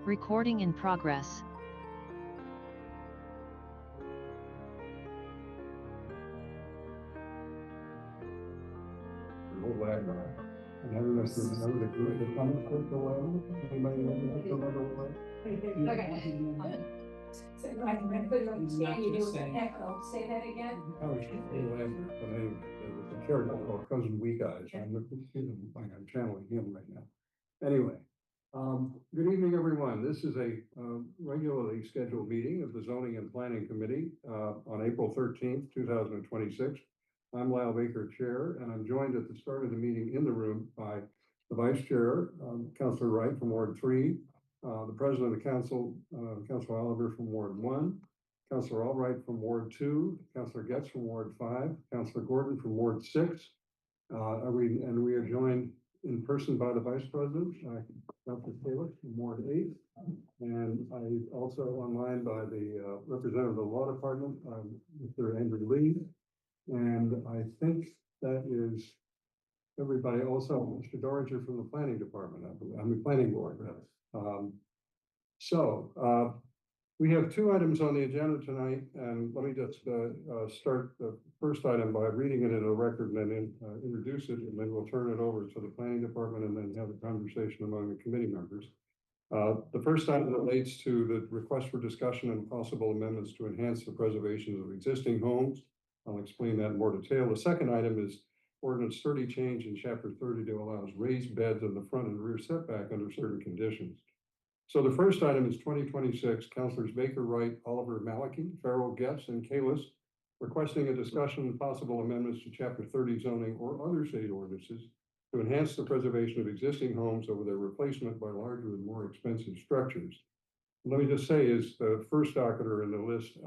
Recording in progress. And everyone says, "No, the group, the comment took the way, anybody want to take another way?" Okay. So I put it on the stand, you do an echo, say that again. I was just laughing, but anyway, there was a character called Cousin Weak Eyes. I'm channeling him right now. Anyway, good evening, everyone. This is a regularly scheduled meeting of the Zoning and Planning Committee on April 13th, 2026. I'm Lyle Baker, Chair, and I'm joined at the start of the meeting in the room by the Vice Chair, Councilor Wright from Ward 3, the President of the Council, Councilor Oliver from Ward 1, Councilor Albright from Ward 2, Councilor Getz from Ward 5, Councilor Gordon from Ward 6. We are joined in person by the Vice President, Dr. Taylor from Ward 8. And I also online by the representative of the Law Department, Mr. Andrew Lee. And I think that is everybody, also Mr. Doringer from the Planning Department, I mean Planning Board. We have two items on the agenda tonight, and let me just start the first item by reading it in a record and then introduce it, and then we'll turn it over to the Planning Department and then have a conversation among the committee members. The first item relates to the request for discussion and possible amendments to enhance the preservation of existing homes. I'll explain that in more detail. The second item is ordinance 30 change in chapter 30 to allow raised beds in the front and rear setback under certain conditions. So the first item is 2026, Councilors Baker, Wright, Oliver, Maliki, Farrell, Getz, and Kalis requesting a discussion and possible amendments to chapter 30 zoning or other state ordinances to enhance the preservation of existing homes over their replacement by larger and more expensive structures. Let me just say, is the first docketer in the list,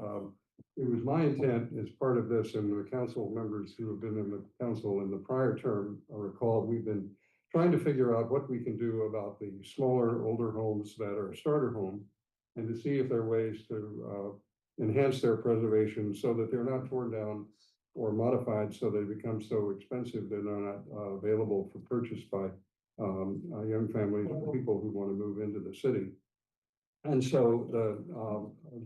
it was my intent as part of this, and the council members who have been in the council in the prior term recall, we've been trying to figure out what we can do about the smaller, older homes that are starter home, and to see if there are ways to enhance their preservation so that they're not torn down or modified so they become so expensive they're not available for purchase by young families or people who want to move into the city. And so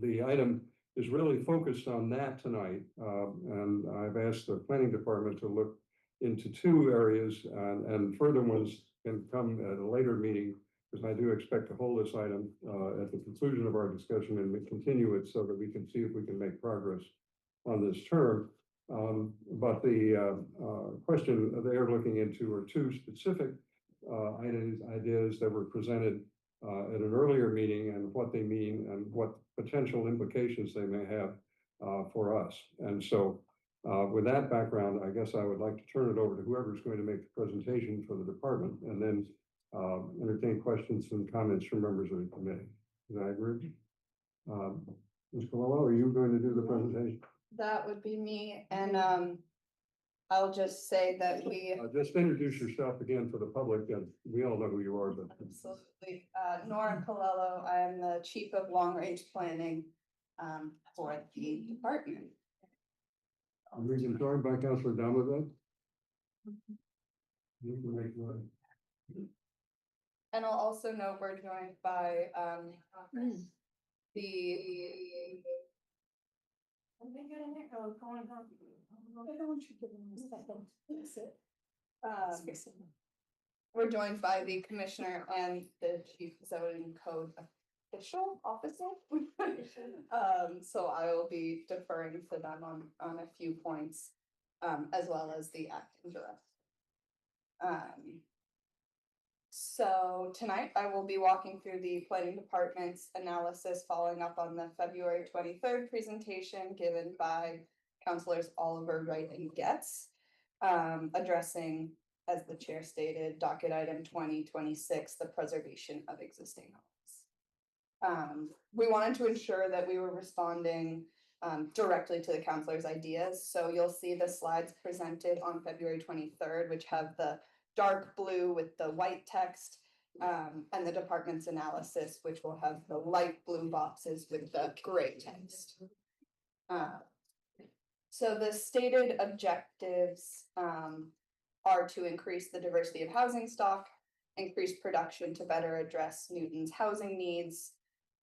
the item is really focused on that tonight. And I've asked the planning department to look into two areas, and further ones can come at a later meeting, because I do expect to hold this item at the conclusion of our discussion and continue it so that we can see if we can make progress on this term. But the question they're looking into are two specific ideas that were presented at an earlier meeting, and what they mean and what potential implications they may have for us. And so with that background, I guess I would like to turn it over to whoever's going to make the presentation for the department, and then entertain questions and comments from members of the committee. Is that agreed? Ms. Colello, are you going to do the presentation? That would be me, and I'll just say that we just introduce yourself again for the public, and we all know who you are, but absolutely. Nora Colello, I am the Chief of Long Range Planning for the department. we've been joined by Councilor Donovan. And I'll also note we're joined by we're joined by the commissioner and the chief zoning code officer. So I will be deferring to them on a few points, as well as the acting director. So tonight I will be walking through the planning department's analysis following up on the February 23rd presentation given by councilors Oliver, Wright, and Getz, addressing, as the chair stated, docket item 2026, the preservation of existing homes. We wanted to ensure that we were responding directly to the councilors' ideas. So you'll see the slides presented on February 23rd, which have the dark blue with the white text, and the department's analysis, which will have the light blue boxes with the gray text. So the stated objectives are to increase the diversity of housing stock, increase production to better address Newton's housing needs,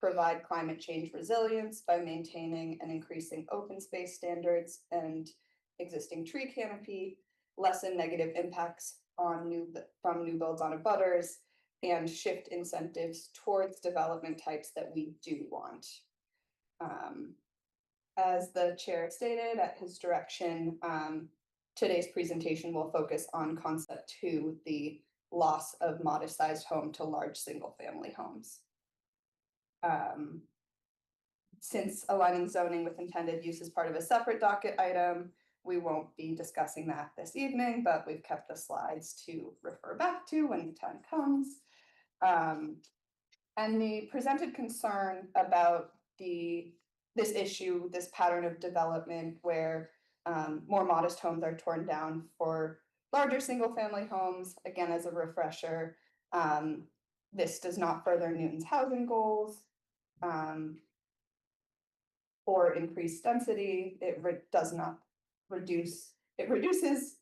provide climate change resilience by maintaining and increasing open space standards and existing tree canopy, lessen negative impacts on from new builds on abutters, and shift incentives towards development types that we do want. As the chair stated at his direction, today's presentation will focus on concept 2, the loss of modest-sized home to large single-family homes. Since aligning zoning with intended use is part of a separate docket item, we won't be discussing that this evening, but we've kept the slides to refer back to when the time comes. And the presented concern about this issue, this pattern of development where more modest homes are torn down for larger single-family homes, again, as a refresher, this does not further Newton's housing goals or increase density. It reduces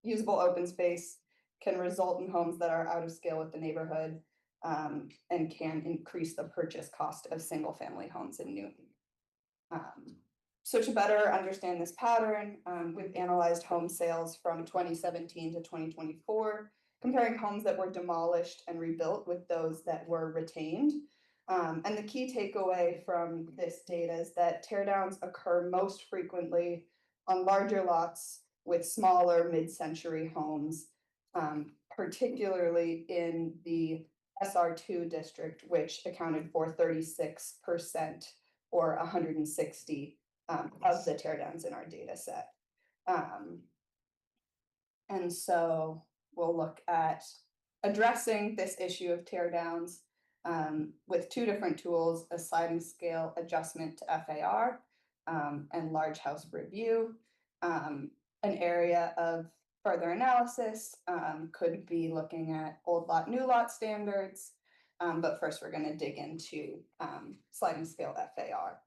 usable open space, can result in homes that are out of scale with the neighborhood, and can increase the purchase cost of single-family homes in Newton. So to better understand this pattern, we've analyzed home sales from 2017 to 2024, comparing homes that were demolished and rebuilt with those that were retained. And the key takeaway from this data is that teardowns occur most frequently on larger lots with smaller mid-century homes, particularly in the SR2 district, which accounted for 36% or 160 of the teardowns in our data set. And so we'll look at addressing this issue of teardowns with 2 different tools: a sliding scale adjustment to FAR and large house review. An area of further analysis could be looking at old lot, new lot standards. But first we're going to dig into sliding scale FAR.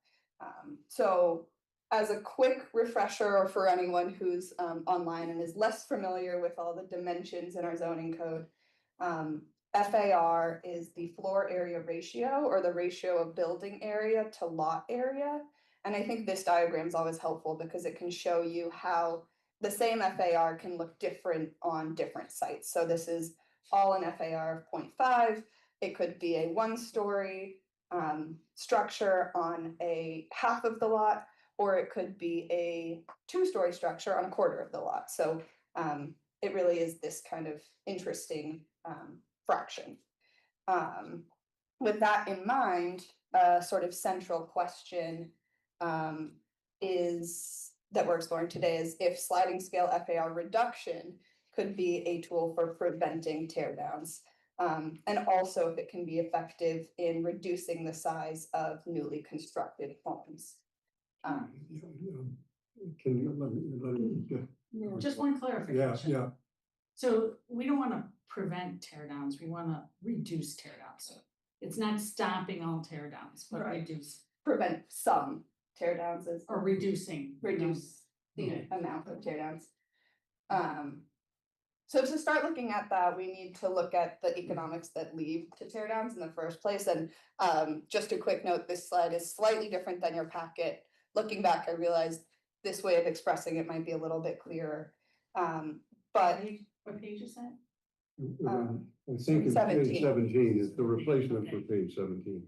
So as a quick refresher, or for anyone who's online and is less familiar with all the dimensions in our zoning code, FAR is the floor area ratio, or the ratio of building area to lot area. And I think this diagram is always helpful because it can show you how the same FAR can look different on different sites. So this is all an FAR of 0.5. It could be a 1-story structure on a half of the lot, or it could be a 2-story structure on a quarter of the lot. So it really is this kind of interesting fraction. With that in mind, a sort of central question is that we're exploring today is if sliding scale FAR reduction could be a tool for preventing teardowns, and also if it can be effective in reducing the size of newly constructed homes. Can you let me Just one clarification. Yeah. So we don't want to prevent teardowns, we want to reduce teardowns. It's not stopping all teardowns, but Right. reduce Prevent some teardowns is or reducing. reduce the amount of teardowns. So to start looking at that, we need to look at the economics that lead to teardowns in the first place. And just a quick note, this slide is slightly different than your packet. Looking back, I realized this way of expressing it might be a little bit clearer. But What page is that? I think it's 17. page 17 is the replacement for page 17.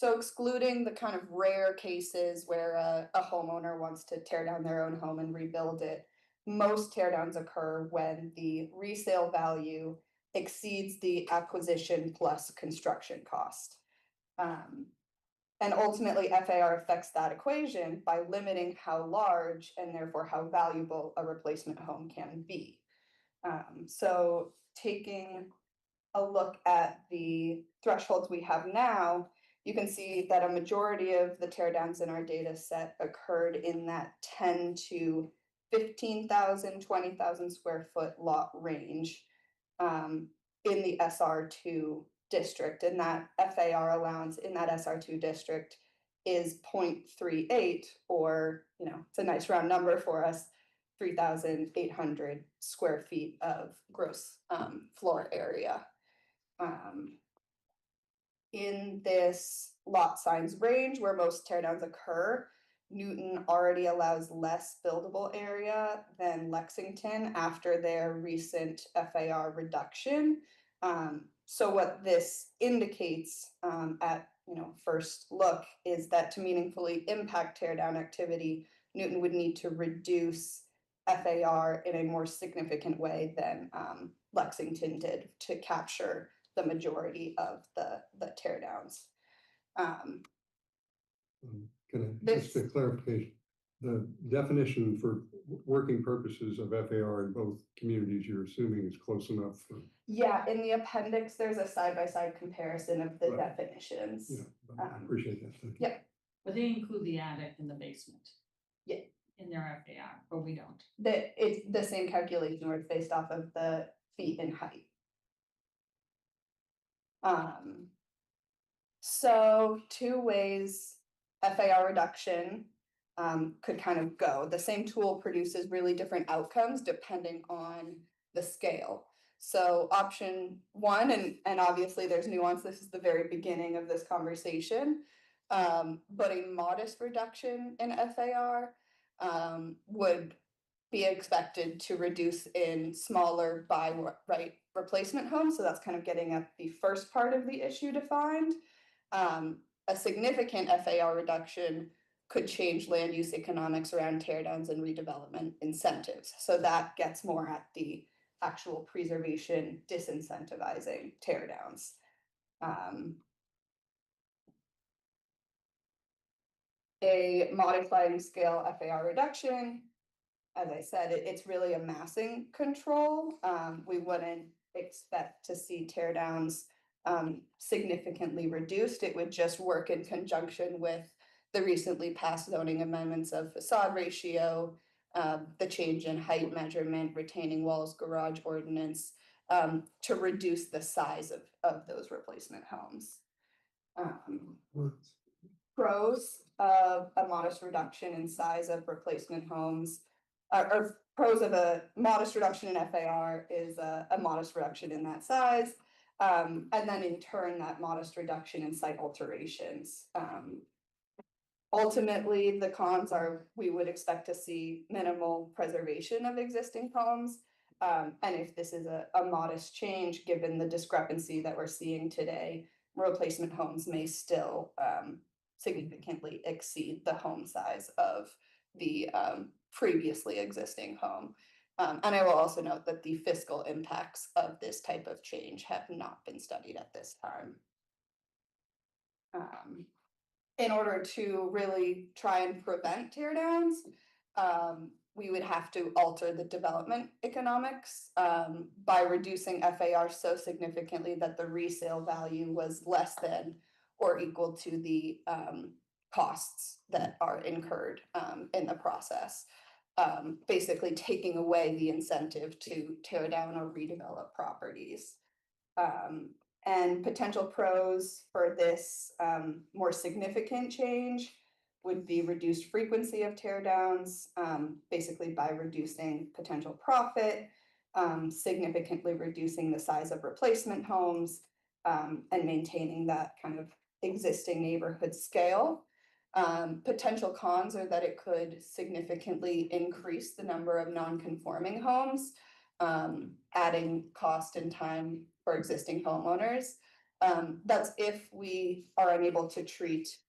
so excluding the kind of rare cases where a homeowner wants to tear down their own home and rebuild it, most teardowns occur when the resale value exceeds the acquisition plus construction cost. And ultimately, FAR affects that equation by limiting how large and therefore how valuable a replacement home can be. So taking a look at the thresholds we have now, you can see that a majority of the teardowns in our data set occurred in that 10 to 15,000, 20,000 square foot lot range in the SR2 district. And that FAR allowance in that SR2 district is 0.38, or, it's a nice round number for us, 3,800 square feet of gross floor area. In this lot size range where most teardowns occur, Newton already allows less buildable area than Lexington after their recent FAR reduction. So what this indicates at first look is that to meaningfully impact teardown activity, Newton would need to reduce FAR in a more significant way than Lexington did to capture the majority of the teardowns. Can I, just This- a clarification, the definition for working purposes of FAR in both communities, you're assuming is close enough for, Yeah, in the appendix, there's a side-by-side comparison of the Right. definitions. I appreciate that. Thank you. Yeah. But they include the attic and the basement. Yeah. In their FAR, but we don't. That it's the same calculation where it's based off of the feet in height. So two ways FAR reduction could kind of go. The same tool produces really different outcomes depending on the scale. So option one, and obviously there's nuance, this is the very beginning of this conversation, but a modest reduction in FAR would be expected to reduce in smaller by right replacement homes. So that's kind of getting at the first part of the issue defined. A significant FAR reduction could change land use economics around teardowns and redevelopment incentives. So that gets more at the actual preservation disincentivizing teardowns. A modifying scale FAR reduction, as I said, it's really a massing control. We wouldn't expect to see teardowns significantly reduced. It would just work in conjunction with the recently passed zoning amendments of facade ratio, the change in height measurement, retaining walls, garage ordinance, to reduce the size of those replacement homes. Pros of a modest reduction in size of replacement homes, or pros of a modest reduction in FAR is a modest reduction in that size. And then in turn, that modest reduction in site alterations. Ultimately, the cons are we would expect to see minimal preservation of existing homes. And if this is a modest change, given the discrepancy that we're seeing today, replacement homes may still significantly exceed the home size of the previously existing home. And I will also note that the fiscal impacts of this type of change have not been studied at this time. In order to really try and prevent teardowns, we would have to alter the development economics by reducing FAR so significantly that the resale value was less than or equal to the costs that are incurred in the process. Basically taking away the incentive to tear down or redevelop properties. And potential pros for this more significant change would be reduced frequency of teardowns, basically by reducing potential profit, significantly reducing the size of replacement homes, and maintaining that kind of existing neighborhood scale. Potential cons are that it could significantly increase the number of non-conforming homes, adding cost and time for existing homeowners. That's if we are unable to treat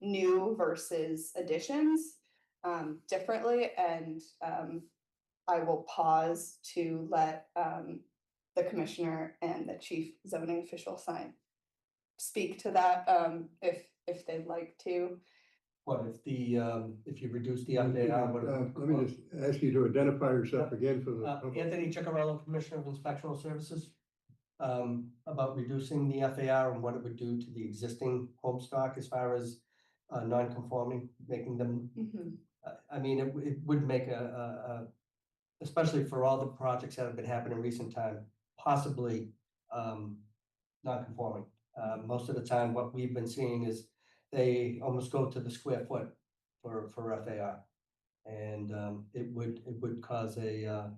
new versus additions differently. And I will pause to let the commissioner and the chief zoning official speak to that if they'd like to. What if if you reduce the FAR? Let me just ask you to identify yourself again for the public. Anthony Ciccarello, Commissioner of Inspectional Services. About reducing the FAR and what it would do to the existing home stock as far as non-conforming, making them, I mean, it would make especially for all the projects that have been happening in recent time, possibly non-conforming. Most of the time, what we've been seeing is they almost go to the square foot for FAR. And it would cause I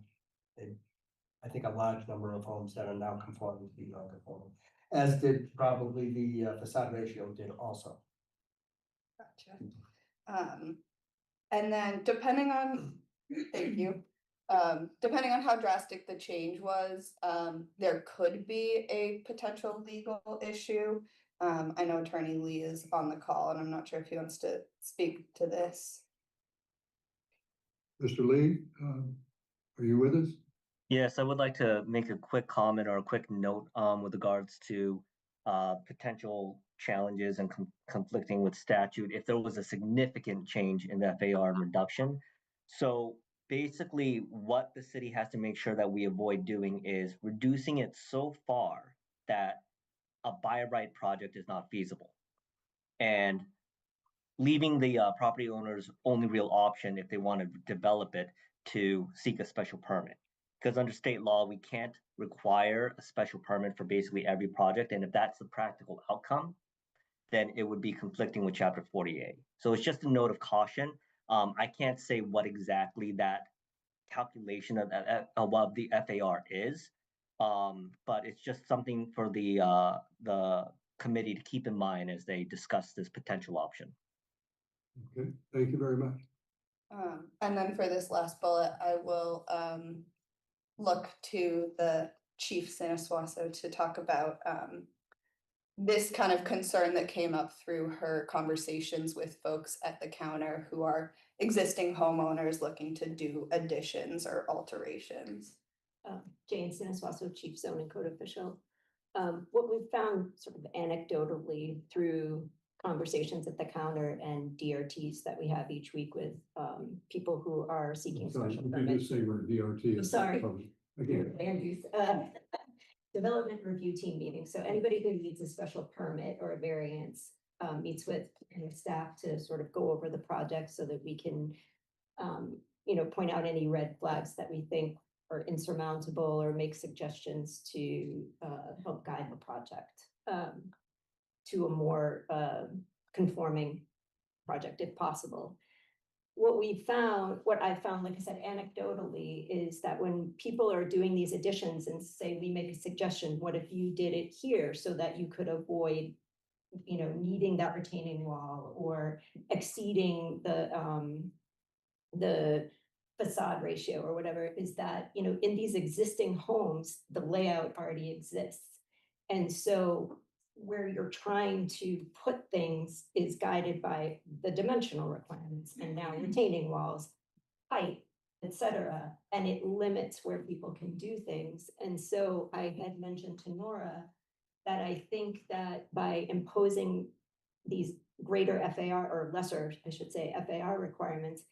think a large number of homes that are now conforming to be non-conforming, as did probably the facade ratio did also. Gotcha. And then depending on, thank you. Depending on how drastic the change was, there could be a potential legal issue. I know Attorney Lee is on the call and I'm not sure if he wants to speak to this. Mr. Lee, are you with us? Yes, I would like to make a quick comment or a quick note with regards to potential challenges and conflicting with statute if there was a significant change in the FAR reduction. So basically, what the city has to make sure that we avoid doing is reducing it so far that a by right project is not feasible, and leaving the property owner's only real option if they want to develop it to seek a special permit. Because under state law, we can't require a special permit for basically every project. And if that's the practical outcome, then it would be conflicting with Chapter 48. So it's just a note of caution. I can't say what exactly that calculation of what the FAR is, but it's just something for the committee to keep in mind as they discuss this potential option. Okay, thank you very much. And then for this last bullet, I will look to the Chief Siniswaso to talk about this kind of concern that came up through her conversations with folks at the counter who are existing homeowners looking to do additions or alterations. Jane Siniswaso, Chief Zoning Code Official. What we've found sort of anecdotally through conversations at the counter and DRTs that we have each week with people who are seeking Sorry, special you can permits. just say we're DRT. I'm sorry. Again, Land use, development review team meeting. So anybody who needs a special permit or a variance meets with staff to sort of go over the project so that we can, point out any red flags that we think are insurmountable or make suggestions to help guide the project to a more conforming project if possible. What I found, like I said, anecdotally, is that when people are doing these additions and say, we make a suggestion, what if you did it here so that you could avoid, needing that retaining wall or exceeding the facade ratio or whatever, is that, in these existing homes, the layout already exists. And so where you're trying to put things is guided by the dimensional requirements and now retaining walls, height, etc. And it limits where people can do things. And so I had mentioned to Nora that I think that by imposing these greater FAR or lesser, I should say, FAR requirements,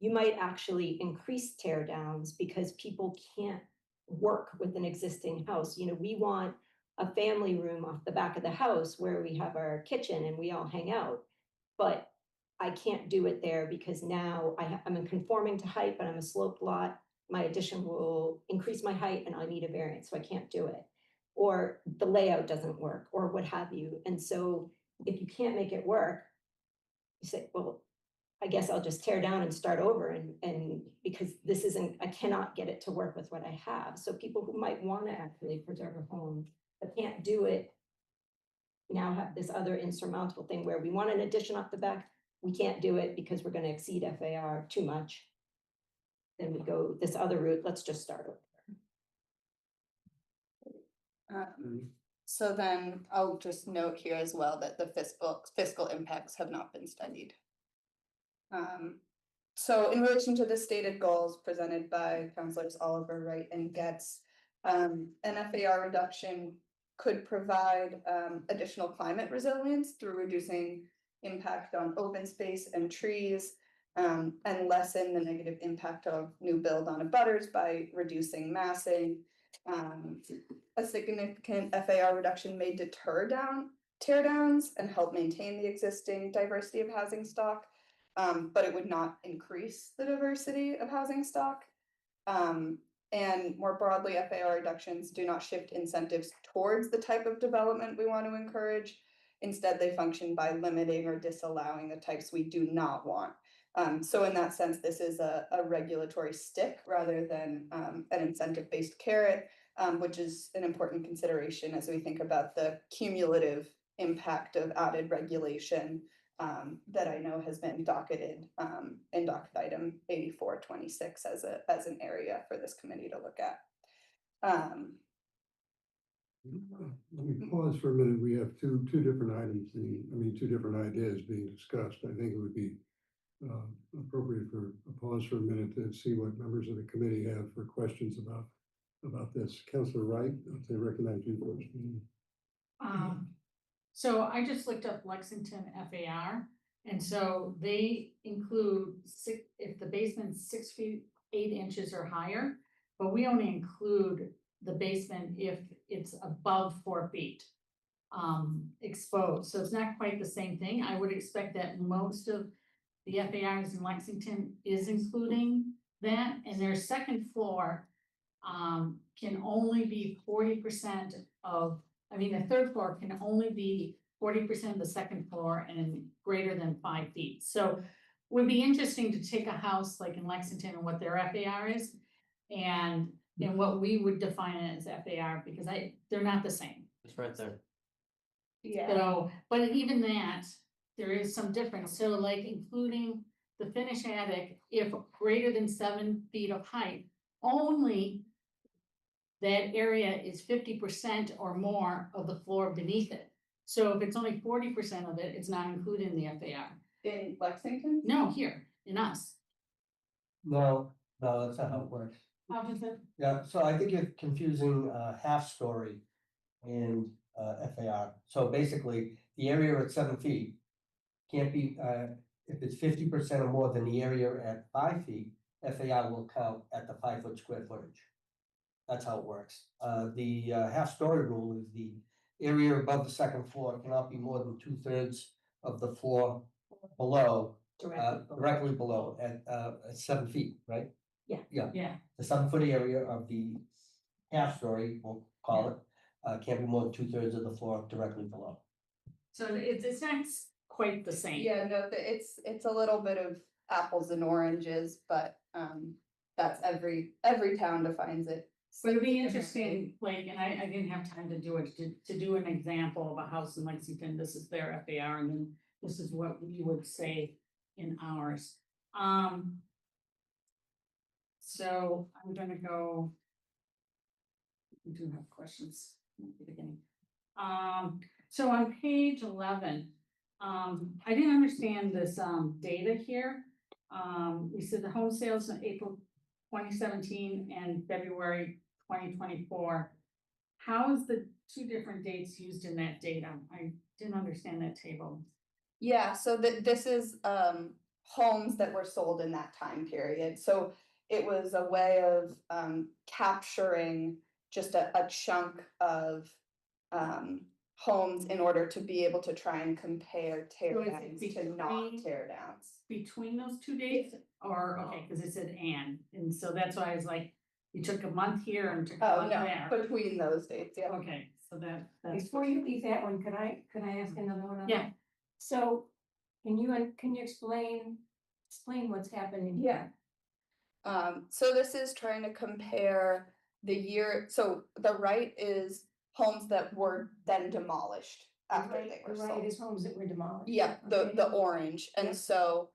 you might actually increase tear downs because people can't work with an existing house. We want a family room off the back of the house where we have our kitchen and we all hang out. But I can't do it there because now I'm conforming to height, but I'm a sloped lot. My addition will increase my height and I need a variance, so I can't do it. Or the layout doesn't work or what have you. And so if you can't make it work, you say, well, I guess I'll just tear down and start over and because I cannot get it to work with what I have. So people who might want to actually preserve a home but can't do it now have this other insurmountable thing where we want an addition off the back. We can't do it because we're going to exceed FAR too much. Then we go this other route. Let's just start over. So then I'll just note here as well that the fiscal impacts have not been studied. So in relation to the stated goals presented by Councilors Oliver, Wright, and Getz, an FAR reduction could provide additional climate resilience through reducing impact on open space and trees, and lessen the negative impact of new build on abutters by reducing massing. A significant FAR reduction may deter tear downs and help maintain the existing diversity of housing stock, but it would not increase the diversity of housing stock. And more broadly, FAR reductions do not shift incentives towards the type of development we want to encourage. Instead, they function by limiting or disallowing the types we do not want. So in that sense, this is a regulatory stick rather than an incentive-based carrot, which is an important consideration as we think about the cumulative impact of added regulation that I know has been docketed in docket item 8426 as an area for this committee to look at. Let me pause for a minute. We have two different items, two different ideas being discussed. I think it would be appropriate for a pause for a minute to see what members of the committee have for questions about this. Councilor Wright, I recognize you first. So I just looked up Lexington FAR, and so they include if the basement's 6 feet 8 inches or higher, but we only include the basement if it's above 4 feet exposed. So it's not quite the same thing. I would expect that most of the FARs in Lexington is including that, and their second floor can only be 40% of, the third floor can only be 40% of the second floor and greater than 5 feet. So would be interesting to take a house like in Lexington and what their FAR is and what we would define it as FAR, because they're not the same. It's right there. Yeah. So, but even that, there is some difference. So like including the finished attic, if greater than 7 feet of height, only that area is 50% or more of the floor beneath it. So if it's only 40% of it, it's not included in the FAR. In Lexington? No, here, in us. No, that's not how it works. How does it? Yeah, so I think you're confusing half story and FAR. So basically, the area at 7 feet can't be, if it's 50% or more than the area at 5 feet, FAR will count at the 5 foot square footage. That's how it works. The half story rule is the area above the second floor cannot be more than 2/3 of the floor below, directly below at 7 feet, right? Yeah. The 7 foot area of the half story, we'll call it, can't be more than 2/3 of the floor directly below. So it's not quite the same. Yeah, no, it's a little bit of apples and oranges, but that's every town defines it. But it'd be interesting, like, and I didn't have time to do it, to do an example of a house in Lexington, this is their FAR, and then this is what you would say in ours. So I'm gonna go. We do have questions at the beginning. So on page 11, I didn't understand this data here. We said the home sales in April 2017 and February 2024. How is the two different dates used in that data? I didn't understand that table. Yeah, so this is homes that were sold in that time period. So it was a way of capturing just a chunk of homes in order to be able to try and compare tear So is it downs to not between- tear downs. Between those 2 dates, or, okay, because it said and so that's why I was like, you took a month here and took a Oh, month there. no, between those dates, yeah. Okay, so that's. Before you leave that one, could I ask another one? on Yeah. that? So, can you explain what's happening? Yeah. So this is trying to compare the year, so the right is homes that were then demolished after they were The right sold. is homes that were demolished. Yeah, Okay. the orange, Yeah. and so,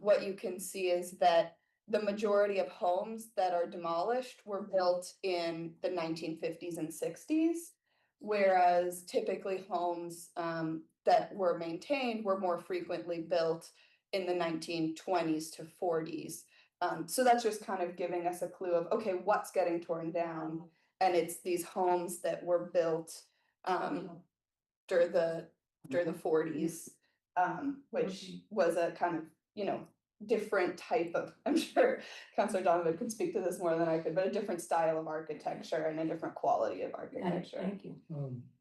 what you can see is that the majority of homes that are demolished were built in the 1950s and 60s. Whereas typically homes, that were maintained were more frequently built in the 1920s to 40s. So that's just kind of giving us a clue of, okay, what's getting torn down? And it's these homes that were built, during the 40s, which was a kind of, different type of, I'm sure Councilor Donovan could speak to this more than I could, but a different style of architecture and a different quality of Got it. architecture. Thank you.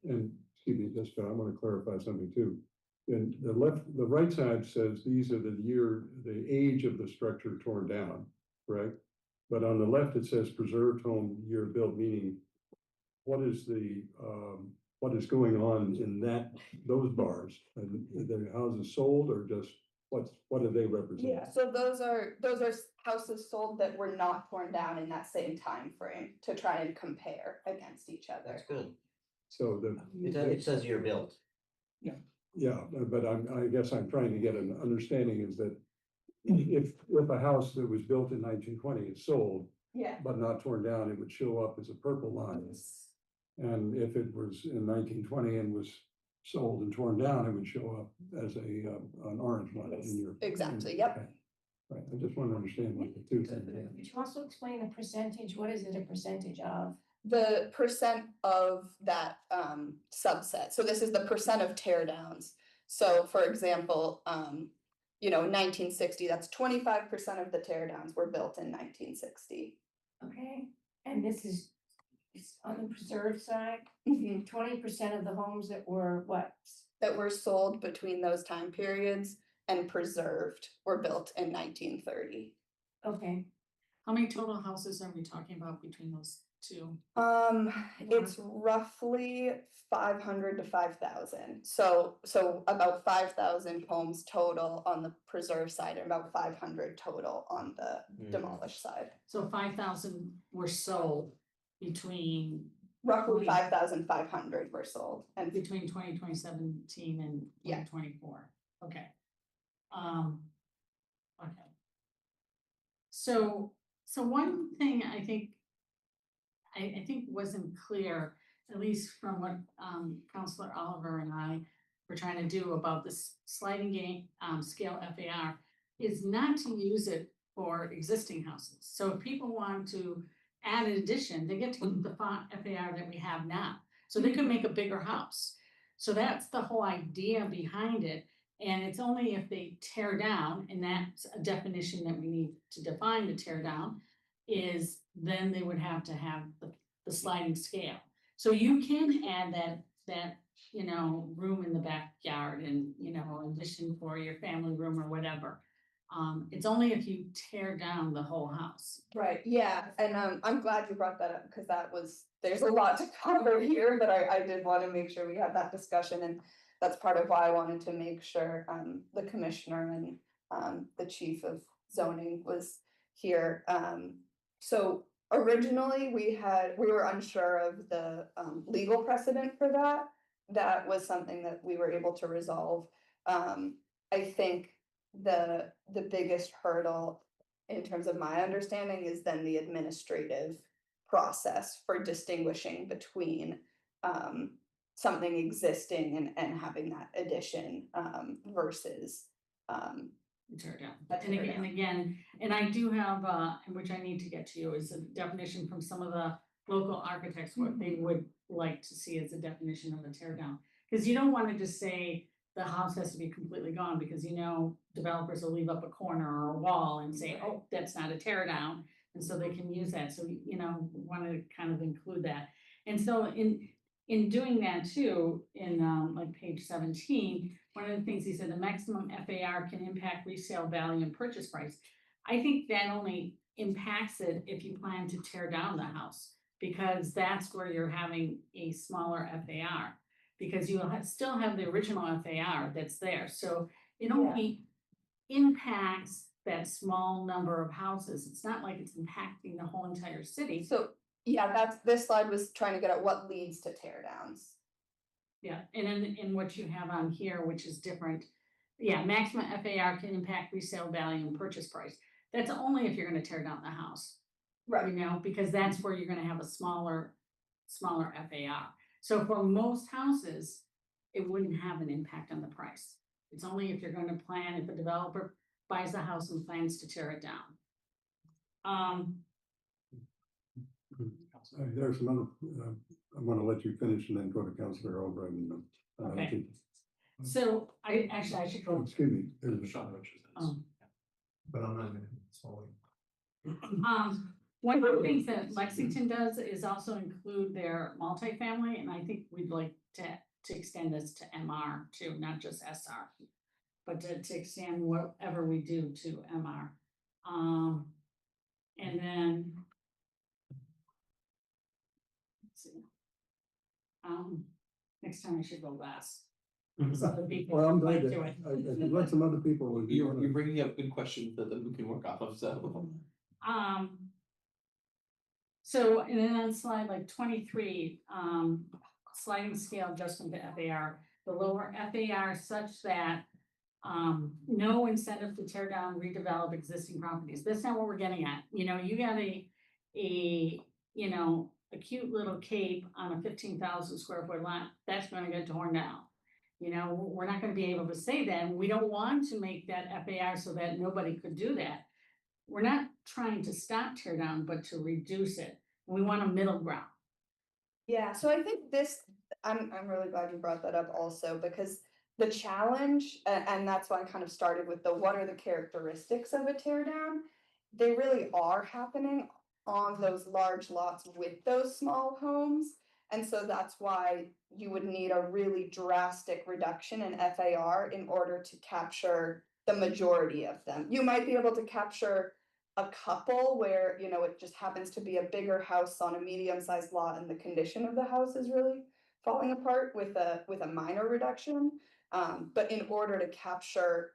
And excuse me, Jessica, I want to clarify something too. And the right side says these are the age of the structure torn down, correct? But on the left, it says preserved home year built, meaning what is going on in those bars? And the houses sold or just what do they represent? Yeah, so those are houses sold that were not torn down in that same time frame to try and compare against each other. That's good. So It says year built. yeah, but I guess I'm trying to get an understanding is that if a house that was built in 1920 is sold, Yeah. but not torn down, it would show up as a purple line. And if it was in 1920 and was sold and torn down, it would show up as an orange line in your. Exactly, yep. Okay. Right, I just want to understand what the two things are. Could you also explain the percentage? What is it a percentage of? The percent of that subset. So this is the percent of tear downs. So for example, 1960, that's 25% of the tear downs were built in 1960. Okay, and this is on the preserve side, 20% of the homes that were what? That were sold between those time periods and preserved were built in 1930. Okay, How many total houses are we talking about between those two? It's roughly 500 to 5,000. So about 5,000 homes total on the preserve side and about 500 total on the demolished side. So 5,000 were sold between, Roughly 5,500 were sold and between 2017 and Yeah. 2024. Okay. Okay. So one thing I think wasn't clear, at least from what Counselor Oliver and I were trying to do about this sliding scale FAR, is not to use it for existing houses. So if people want to add an addition, they get to keep the FAR that we have now. So they could make a bigger house. So that's the whole idea behind it. And it's only if they tear down, and that's a definition that we need to define the tear down, is then they would have to have the sliding scale. So you can add that room in the backyard and, addition for your family room or whatever. It's only if you tear down the whole house. right, yeah, and I'm glad you brought that up because there's a lot to cover here, but I did want to make sure we had that discussion, and that's part of why I wanted to make sure the commissioner and the chief of zoning was here. So originally we were unsure of the legal precedent for that. That was something that we were able to resolve. I think the biggest hurdle in terms of my understanding is then the administrative process for distinguishing between something existing and having that addition versus Tear down. A And tear again, down. and I do have, which I need to get to you, is a definition from some of the local architects, what they would like to see as a definition of a tear down. Because you don't want to just say the house has to be completely gone, because developers will leave up a corner or a wall and say, oh, that's not a tear down. And so they can use that. So, we want to kind of include that. And so in doing that too, in like page 17, one of the things he said, the maximum FAR can impact resale value and purchase price. I think that only impacts it if you plan to tear down the house, because that's where you're having a smaller FAR, because you still have the original FAR that's there. So it only impacts that small number of houses. It's not like it's impacting the whole entire city. So, yeah, this slide was trying to get at what leads to tear downs. Yeah, and then in what you have on here, which is different, maximum FAR can impact resale value and purchase price. That's only if you're gonna tear down the house, because that's where you're gonna have a smaller FAR. So for most houses, it wouldn't have an impact on the price. It's only if you're gonna plan, if a developer buys the house and plans to tear it down. There's some other, I'm gonna let you finish and then go to Councilor O'Brien. Okay. So I should go. Excuse me, there's a Sean mentions this, Um, but I'm not gonna swallow. One of the things that Lexington does is also include their multifamily, and I think we'd like to extend this to MR too, not just SR. But to extend whatever we do to MR. And then. Let's see. Next time I should go last. So other people Well, I'm might glad do that, it. I could let some other people. would be You're on it. bringing up good questions that we can work off of, so. So, and then on slide like 23, sliding scale adjustment to FAR, the lower FAR such that no incentive to tear down, redevelop existing properties. That's not what we're getting at. You know, you got a cute little cape on a 15,000 square foot lot, that's gonna get torn down. You know, we're not gonna be able to say that. We don't want to make that FAR so that nobody could do that. We're not trying to stop tear down, but to reduce it. We want a middle ground. Yeah, so I think this, I'm really glad you brought that up also, because the challenge, and that's why I kind of started with what are the characteristics of a tear down? They really are happening on those large lots with those small homes. And so that's why you would need a really drastic reduction in FAR in order to capture the majority of them. You might be able to capture a couple where, you know, it just happens to be a bigger house on a medium-sized lot and the condition of the house is really falling apart with a minor reduction. But in order to capture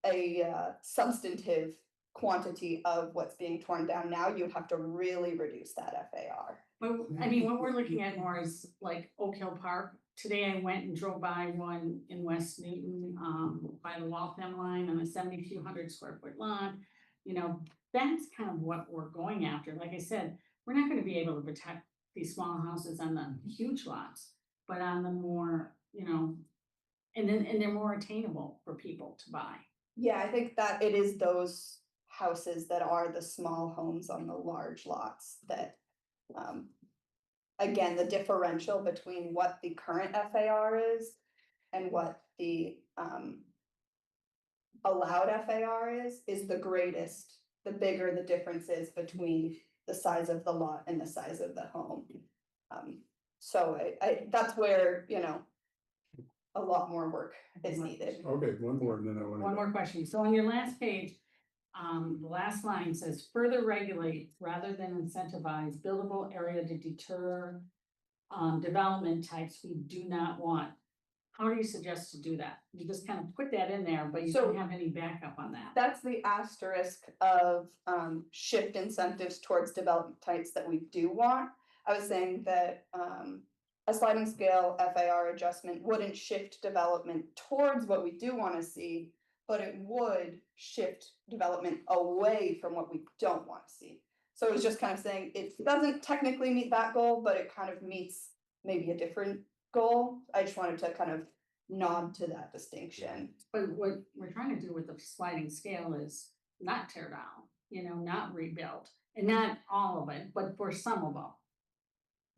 a substantive quantity of what's being torn down now, you'd have to really reduce that FAR. But I mean, what we're looking at more is like Oak Hill Park. Today I went and drove by one in West Newton, by the Waltham line on a 7,200 square foot lot. You know, that's kind of what we're going after. Like I said, we're not gonna be able to protect these small houses on the huge lots, but on the more, you know, and they're more attainable for people to buy. Yeah, I think that it is those houses that are the small homes on the large lots that, again, the differential between what the current FAR is and what the, allowed FAR is the greatest, the bigger the difference is between the size of the lot and the size of the home. So that's where, you know, a lot more work is needed. Okay, one more, and then I want to. One more question. So on your last page, the last line says further regulate rather than incentivize buildable area to deter development types we do not want. How do you suggest to do that? You just kind of put that in there, but you So- don't have any backup on that. That's the asterisk of shift incentives towards development types that we do want. I was saying that a sliding scale FAR adjustment wouldn't shift development towards what we do want to see, but it would shift development away from what we don't want to see. So it was just kind of saying it doesn't technically meet that goal, but it kind of meets maybe a different goal. I just wanted to kind of nod to that distinction. But what we're trying to do with the sliding scale is not tear down, you know, not rebuild, and not all of it, but for some of them.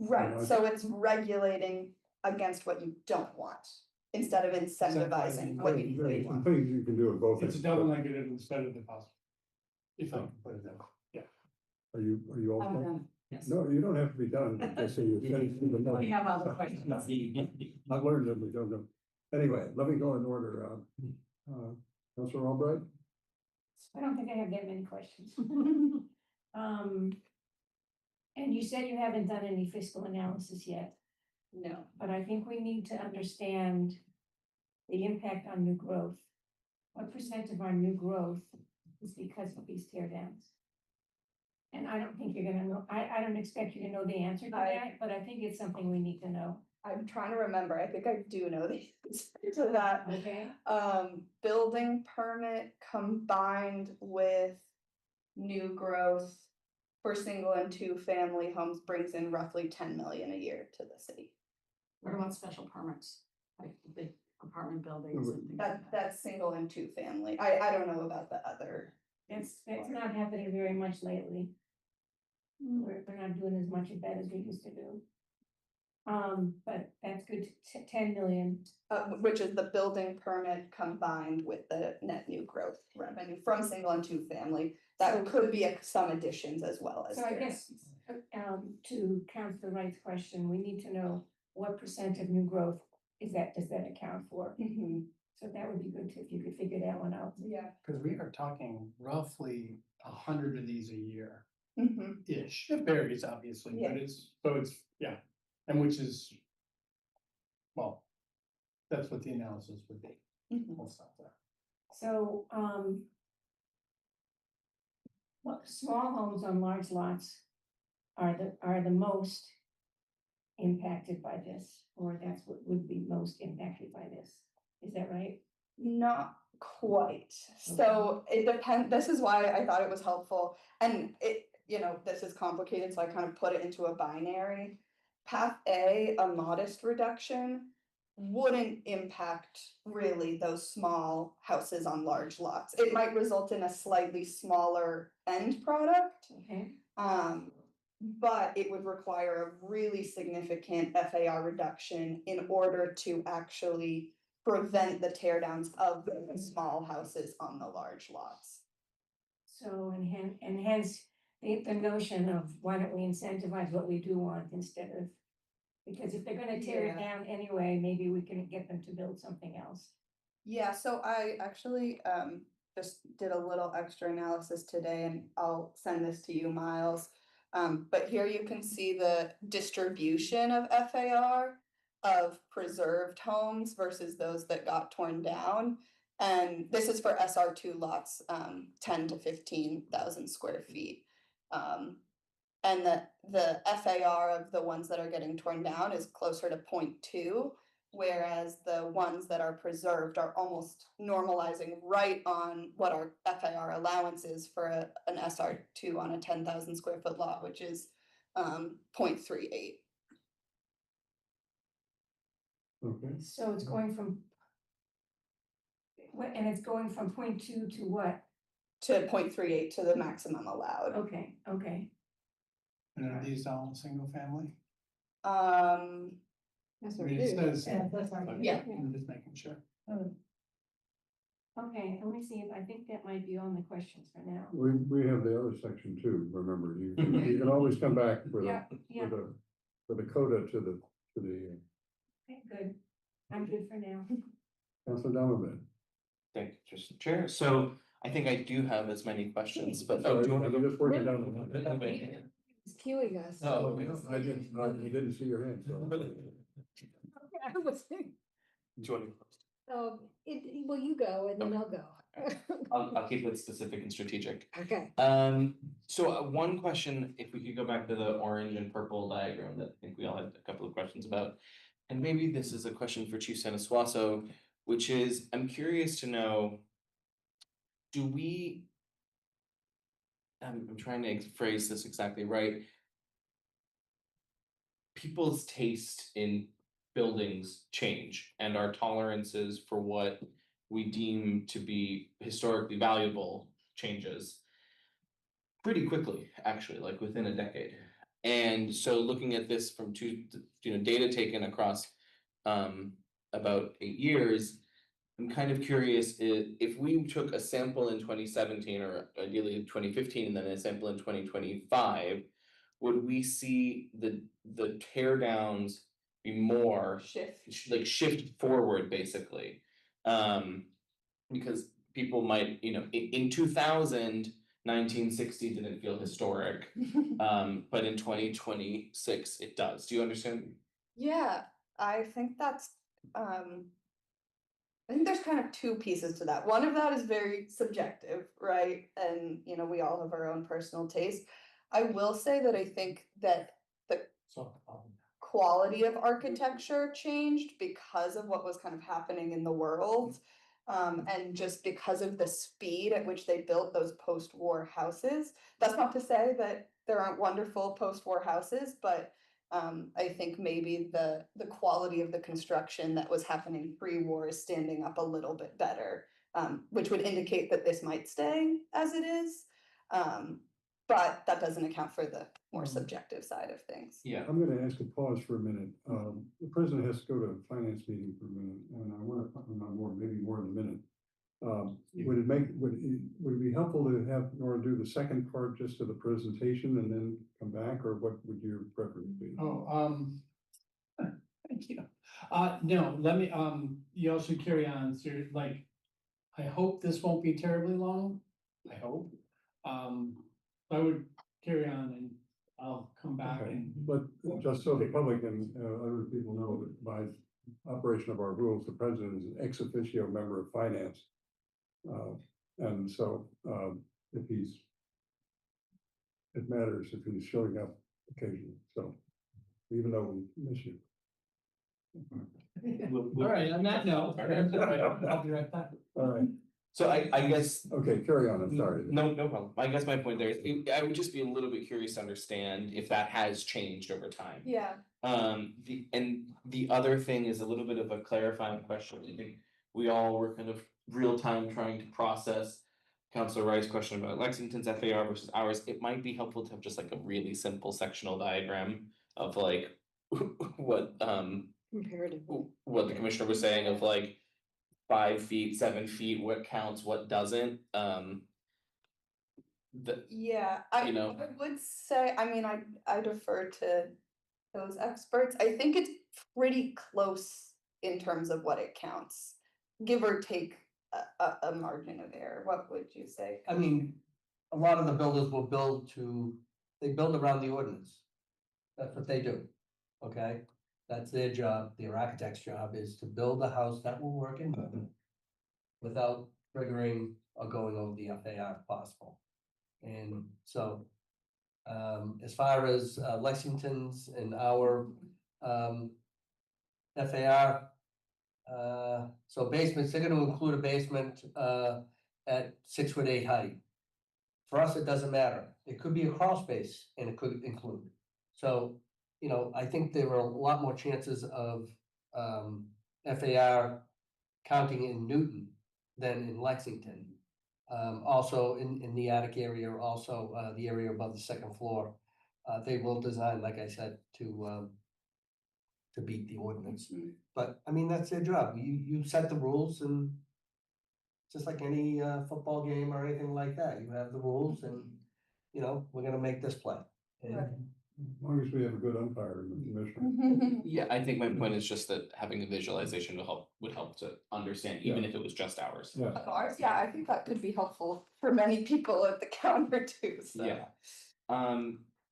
Right, so it's regulating against what you don't want instead of incentivizing what you really There's some want. things you can do in both. It's a double negative instead of the positive. If I can put it that way. Are you all? I'm done? done. Yes. No, you don't have to be done, but just say you finished the note. We have other questions. I've learned that we don't know. Anyway, let me go in order. Councilor Albright? I don't think I have that many questions. And you said you haven't done any fiscal analysis yet, No. but I think we need to understand the impact on new growth. What percent of our new growth is because of these tear downs? And I don't think you're gonna know, I don't expect you to know the answer to that, but I think it's something we need to know. I'm trying to remember, I think I do know the answer to that. Okay. Building permit combined with new growth for single and two family homes brings in roughly 10 million a year to the city. What about special permits, like big apartment buildings and things like that? That's single and two family. I don't know about the other. That's not happening very much lately. We're not doing as much of that as we used to do. But that's good, 10 million. Which is the building permit combined with the net new growth revenue from single and two family. That could be some additions as well as. So I here. guess, to Councilor Wright's question, we need to know what percent of new growth does that account for? Mhm. So that would be good if you could figure that one out. Yeah. Because we are talking roughly 100 of these a year-ish. Mhm. It varies, obviously, Yeah. but it's, yeah, and which is, well, That's what the analysis would be. Mhm. We'll stop there. So, what, small homes on large lots are the most impacted by this, or that's what would be most impacted by this? Is that right? Not quite. So it depends, this is why I thought it was helpful. And it, you know, this is complicated, so I kind of put it into a binary. Path A, a modest reduction, wouldn't impact really those small houses on large lots. It might result in a slightly smaller end product. Okay, But it would require a really significant FAR reduction in order to actually prevent the tear downs of the small houses on the large lots. so and hence the notion of why don't we incentivize what we do want instead of, because if they're gonna tear it down anyway, maybe we can get them to build something else. Yeah, so I actually just did a little extra analysis today and I'll send this to you, Miles. But here you can see the distribution of FAR of preserved homes versus those that got torn down. And this is for SR2 lots, 10 to 15,000 square feet. And the FAR of the ones that are getting torn down is closer to 0.2, whereas the ones that are preserved are almost normalizing right on what our FAR allowance is for an SR2 on a 10,000 square foot lot, which is 0.38. Okay, So it's going from what, and it's going from 0.2 to what? To 0.38 to the maximum allowed. Okay, okay. And are these all single family? That's I mean, it says. Yeah. I'm just making sure. Okay, let me see if, I think that might be all the questions for now. we have the other section too, remember, you can always come back for Yeah, the, yeah, for the coda to the, okay, good. I'm good for now. Councilor Donovan. Thank you, Mr. Chair. So I think I do have as many questions, but Sorry, do you want I'm to just working down the. It's queuing us. Oh, I didn't see your hand, so. I was thinking, Do you want to? well, you go and then I'll go. I'll keep it specific and strategic. Okay. So one question, if we could go back to the orange and purple diagram that I think we all had a couple of questions about. And maybe this is a question for Chief Sanasuaso, which is, I'm curious to know, do we, I'm trying to phrase this exactly right. People's taste in buildings change and our tolerances for what we deem to be historically valuable changes pretty quickly, actually, like within a decade. And so looking at this from data taken across about 8 years, I'm kind of curious if we took a sample in 2017 or ideally 2015 and then a sample in 2025, would we see the tear downs be more shift forward basically? Because people might, in 2000, 1960 didn't feel historic, but in 2026 it does. Do you understand? Yeah, I think that's I think there's kind of two pieces to that. One of that is very subjective, right? And we all have our own personal taste. I will say that I think that the quality of architecture changed because of what was kind of happening in the world. And just because of the speed at which they built those post-war houses. That's not to say that there aren't wonderful post-war houses, but I think maybe the quality of the construction that was happening pre-war is standing up a little bit better, which would indicate that this might stay as it is. But that doesn't account for the more subjective side of things. Yeah. I'm gonna ask a pause for a minute. The president has to go to a finance meeting for a minute, and I wanna, maybe more than a minute. Would it be helpful to have Nora do the second part just of the presentation and then come back, or what would your preference be? Thank you. No, let me, you all should carry on, so I hope this won't be terribly long, I hope. I would carry on and I'll come back Okay, and. but just so the public and other people know that by operation of our rules, the president is an ex officio member of finance. And so, if he's, it matters if he's showing up occasionally, so, even though we miss you. All right, on that note, I'll be right back. All right, So I guess, okay, carry on, I'm sorry. no problem. I guess my point there is, I would just be a little bit curious to understand if that has changed over time. Yeah, The other thing is a little bit of a clarifying question. I think we all were kind of real time trying to process Councilor Wright's question about Lexington's FAR versus ours. It might be helpful to have just like a really simple sectional diagram of like what Comparative. what the commissioner was saying of like 5 feet, 7 feet, what counts, what doesn't. yeah, You know. I would say, I mean, I defer to those experts. I think it's pretty close in terms of what it counts, give or take a margin of error. What would you say? I mean, a lot of the builders will they build around the ordinance. That's what they do, okay? That's their job, their architect's job is to build a house that will work in Milton without triggering or going over the FAR if possible. And so, as far as Lexington's and our FAR, so basements, they're gonna include a basement at 6'8" height. For us, it doesn't matter. It could be a crawl space and it could include. So, you know, I think there are a lot more chances of FAR counting in Newton than in Lexington. Also in the attic area, also the area above the second floor, they will design, like I said, to beat the ordinance. But I mean, that's their job. You set the rules, and just like any football game or anything like that, you have the rules, and you know, we're gonna make this play. And As long as we have a good umpire in the commission. Yeah, I think my point is just that having a visualization would help to understand, even if it was just ours. Yeah, Of ours, yeah, I think that could be helpful for many people at the counter too, so. Yeah.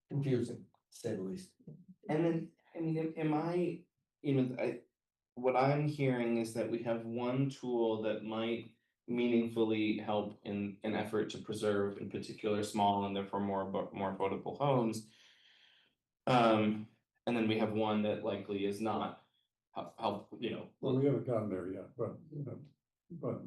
confusing, to say the least. And then, I mean, am I, what I'm hearing is that we have one tool that might meaningfully help in an effort to preserve, in particular, small and therefore more affordable homes. And then we have one that likely is not help, well, we haven't gotten there yet, but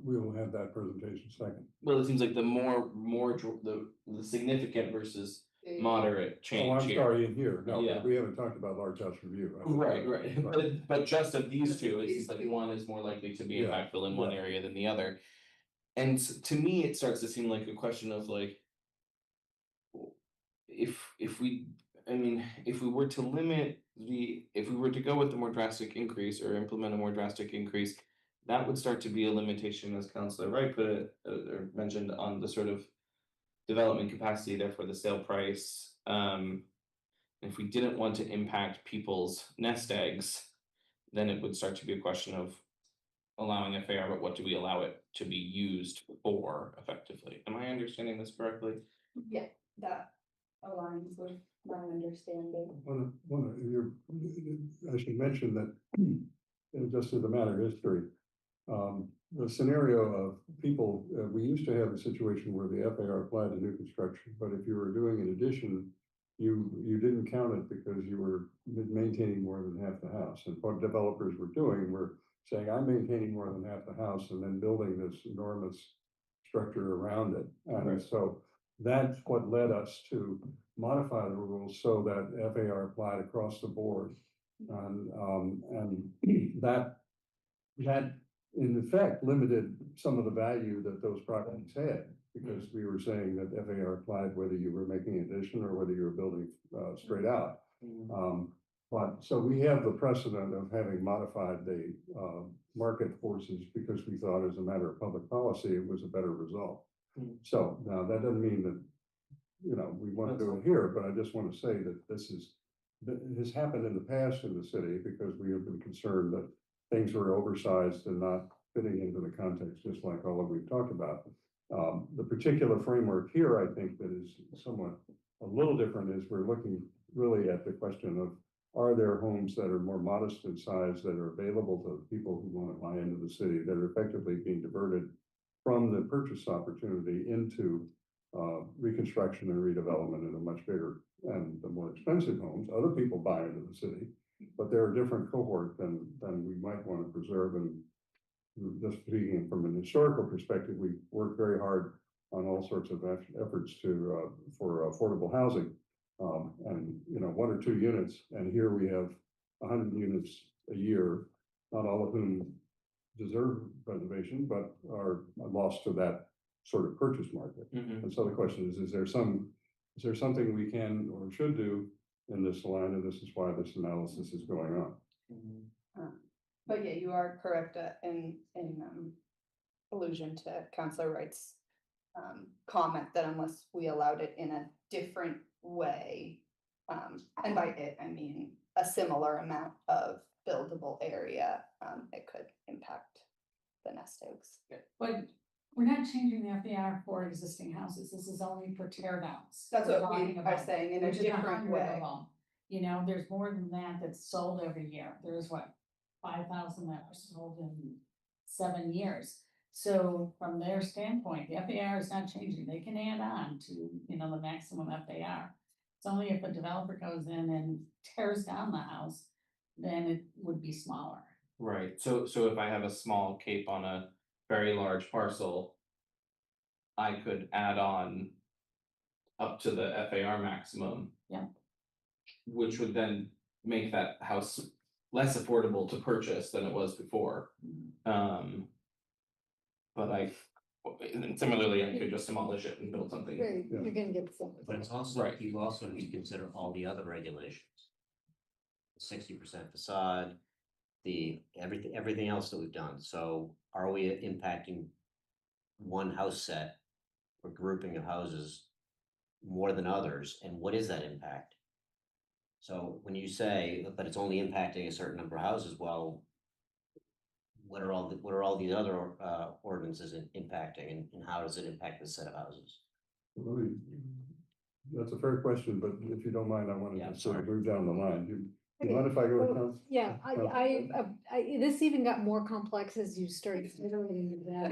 we will have that presentation second. well, it seems like the significant versus moderate change Oh, I'm here. sorry, in here, no, Yeah. we haven't talked about large house review. Right, but just of these two, it seems like one is more likely to be Yeah, impactful in one yeah. area than the other. And to me, it starts to seem like a question of like, if we were to if we were to go with the more drastic increase or implement a more drastic increase, that would start to be a limitation, as Councilor Wright put it, or mentioned, on the sort of development capacity, therefore the sale price. If we didn't want to impact people's nest eggs, then it would start to be a question of allowing FAR, but what do we allow it to be used for effectively? Am I understanding this correctly? Yeah, that aligns with my understanding. I should mention that, just as a matter of history, the scenario of people, we used to have a situation where the FAR applied to new construction, but if you were doing an addition, you didn't count it because you were maintaining more than half the house. And what developers were doing were saying, I'm maintaining more than half the house, and then building this enormous structure around it. And so that's what led us to modify the rules so that FAR applied across the board. And that in effect limited some of the value that those properties had, because we were saying that FAR applied whether you were making an addition or whether you were building straight out. But so we have the precedent of having modified the market forces because we thought, as a matter of public policy, it was a better result. So now that doesn't mean that, we want to do it here, but I just want to say that this has happened in the past in the city because we have been concerned that things were oversized and not fitting into the context, just like all that we've talked about. The particular framework here, I think, that is somewhat a little different is we're looking really at the question of are there homes that are more modest in size that are available to people who want to buy into the city that are effectively being diverted from the purchase opportunity into reconstruction and redevelopment in a much bigger and the more expensive homes. Other people buy into the city, but they're a different cohort than we might want to preserve. And just speaking from an historical perspective, we worked very hard on all sorts of efforts to for affordable housing. And, you know, 1 or 2 units, and here we have 100 units a year, not all of whom deserve preservation, but are lost to that sort of purchase market. And so the question is there something we can or should do in this line? And this is why this analysis is going on. But yeah, you are correct in allusion to Councilor Wright's comment that unless we allowed it in a different way, and by it, I mean a similar amount of buildable area, it could impact the nest eggs. But we're not changing the FAR for existing houses. This is only for tear downs. That's we're what we talking are about, saying in a which is different 100 of way. them. You know, there's more than that that's sold every year. There's what, 5,000 that were sold in 7 years. So from their standpoint, the FAR is not changing. They can add on to, you know, the maximum FAR. It's only if a developer goes in and tears down the house, then it would be smaller. Right, so if I have a small cape on a very large parcel, I could add on up to the FAR maximum. Yeah. Which would then make that house less affordable to purchase than it was before. But and similarly, I could just demolish it and build something. Right, you're gonna get some. But it's also, Right. you also need to consider all the other regulations. 60% facade, everything else that we've done. So are we impacting one house set or grouping of houses more than others? And what is that impact? So when you say, but it's only impacting a certain number of houses, well, what are all the other ordinances impacting, and how does it impact this set of houses? That's a fair question, but if you don't mind, I want Yeah, to sort of sorry. move down the line. You Okay, mind if I go to well, council? Yeah, this even got more complex as you started iterating that.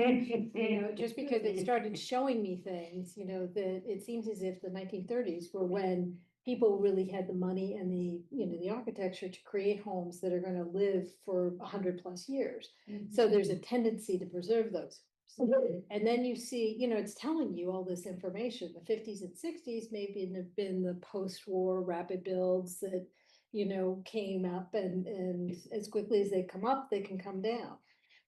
You know, just because it started showing me things, you know, that it seems as if the 1930s were when people really had the money and the, you know, the architecture to create homes that are gonna live for 100+ years. So there's a tendency to preserve those. And then you see, you know, it's telling you all this information. The 50s and 60s maybe have been the post-war rapid builds that, you know, came up and as quickly as they come up, they can come down.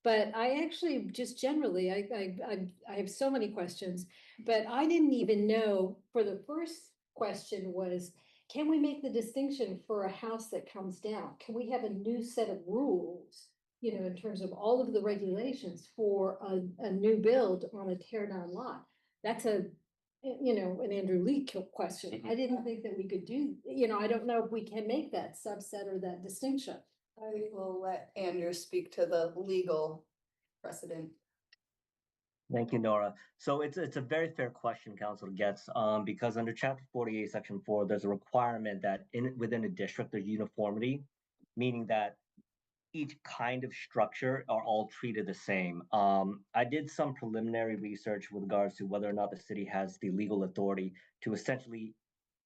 But I actually just generally, I have so many questions, but I didn't even know for the first question was, can we make the distinction for a house that comes down? Can we have a new set of rules, you know, in terms of all of the regulations for a new build on a tear down lot? That's you know, an Andrew Lee question. I didn't think that we could do, you know, I don't know if we can make that subset or that distinction. I will let Andrew speak to the legal precedent. Thank you, Nora. So it's a very fair question council gets, because under chapter 48, section 4, there's a requirement that within a district, there's uniformity, meaning that each kind of structure are all treated the same. I did some preliminary research with regards to whether or not the city has the legal authority to essentially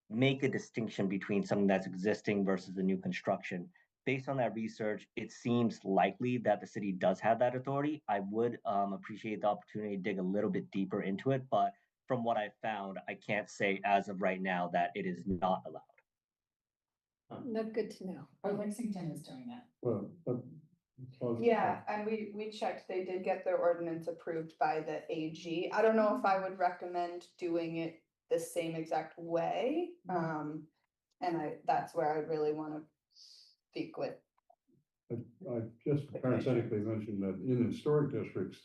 make a distinction between something that's existing versus the new construction. Based on that research, it seems likely that the city does have that authority. I would appreciate the opportunity to dig a little bit deeper into it, but from what I found, I can't say as of right now that it is not allowed. Not good to know. Or Lexington is doing that. Well, Yeah, and we checked, they did get their ordinance approved by the AG. I don't know if I would recommend doing it the same exact way. And that's where I really wanna speak with. I just parenthetically mentioned that in historic districts,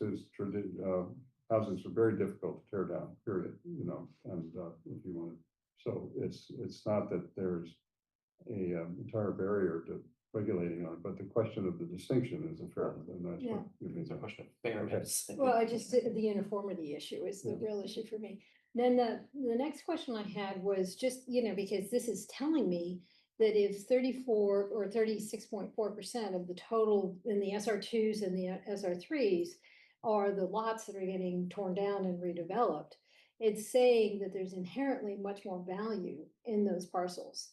houses are very difficult to tear down, period, you know, and if you want to, so it's not that there's a entire barrier to regulating on it, but the question of the distinction is a fair one, and that's what you mean. It's a question of fairness. Well, the uniformity issue is the real issue for me. Then the next question I had was just, you know, because this is telling me that if 34 or 36.4% of the total in the SR2s and the SR3s are the lots that are getting torn down and redeveloped, it's saying that there's inherently much more value in those parcels,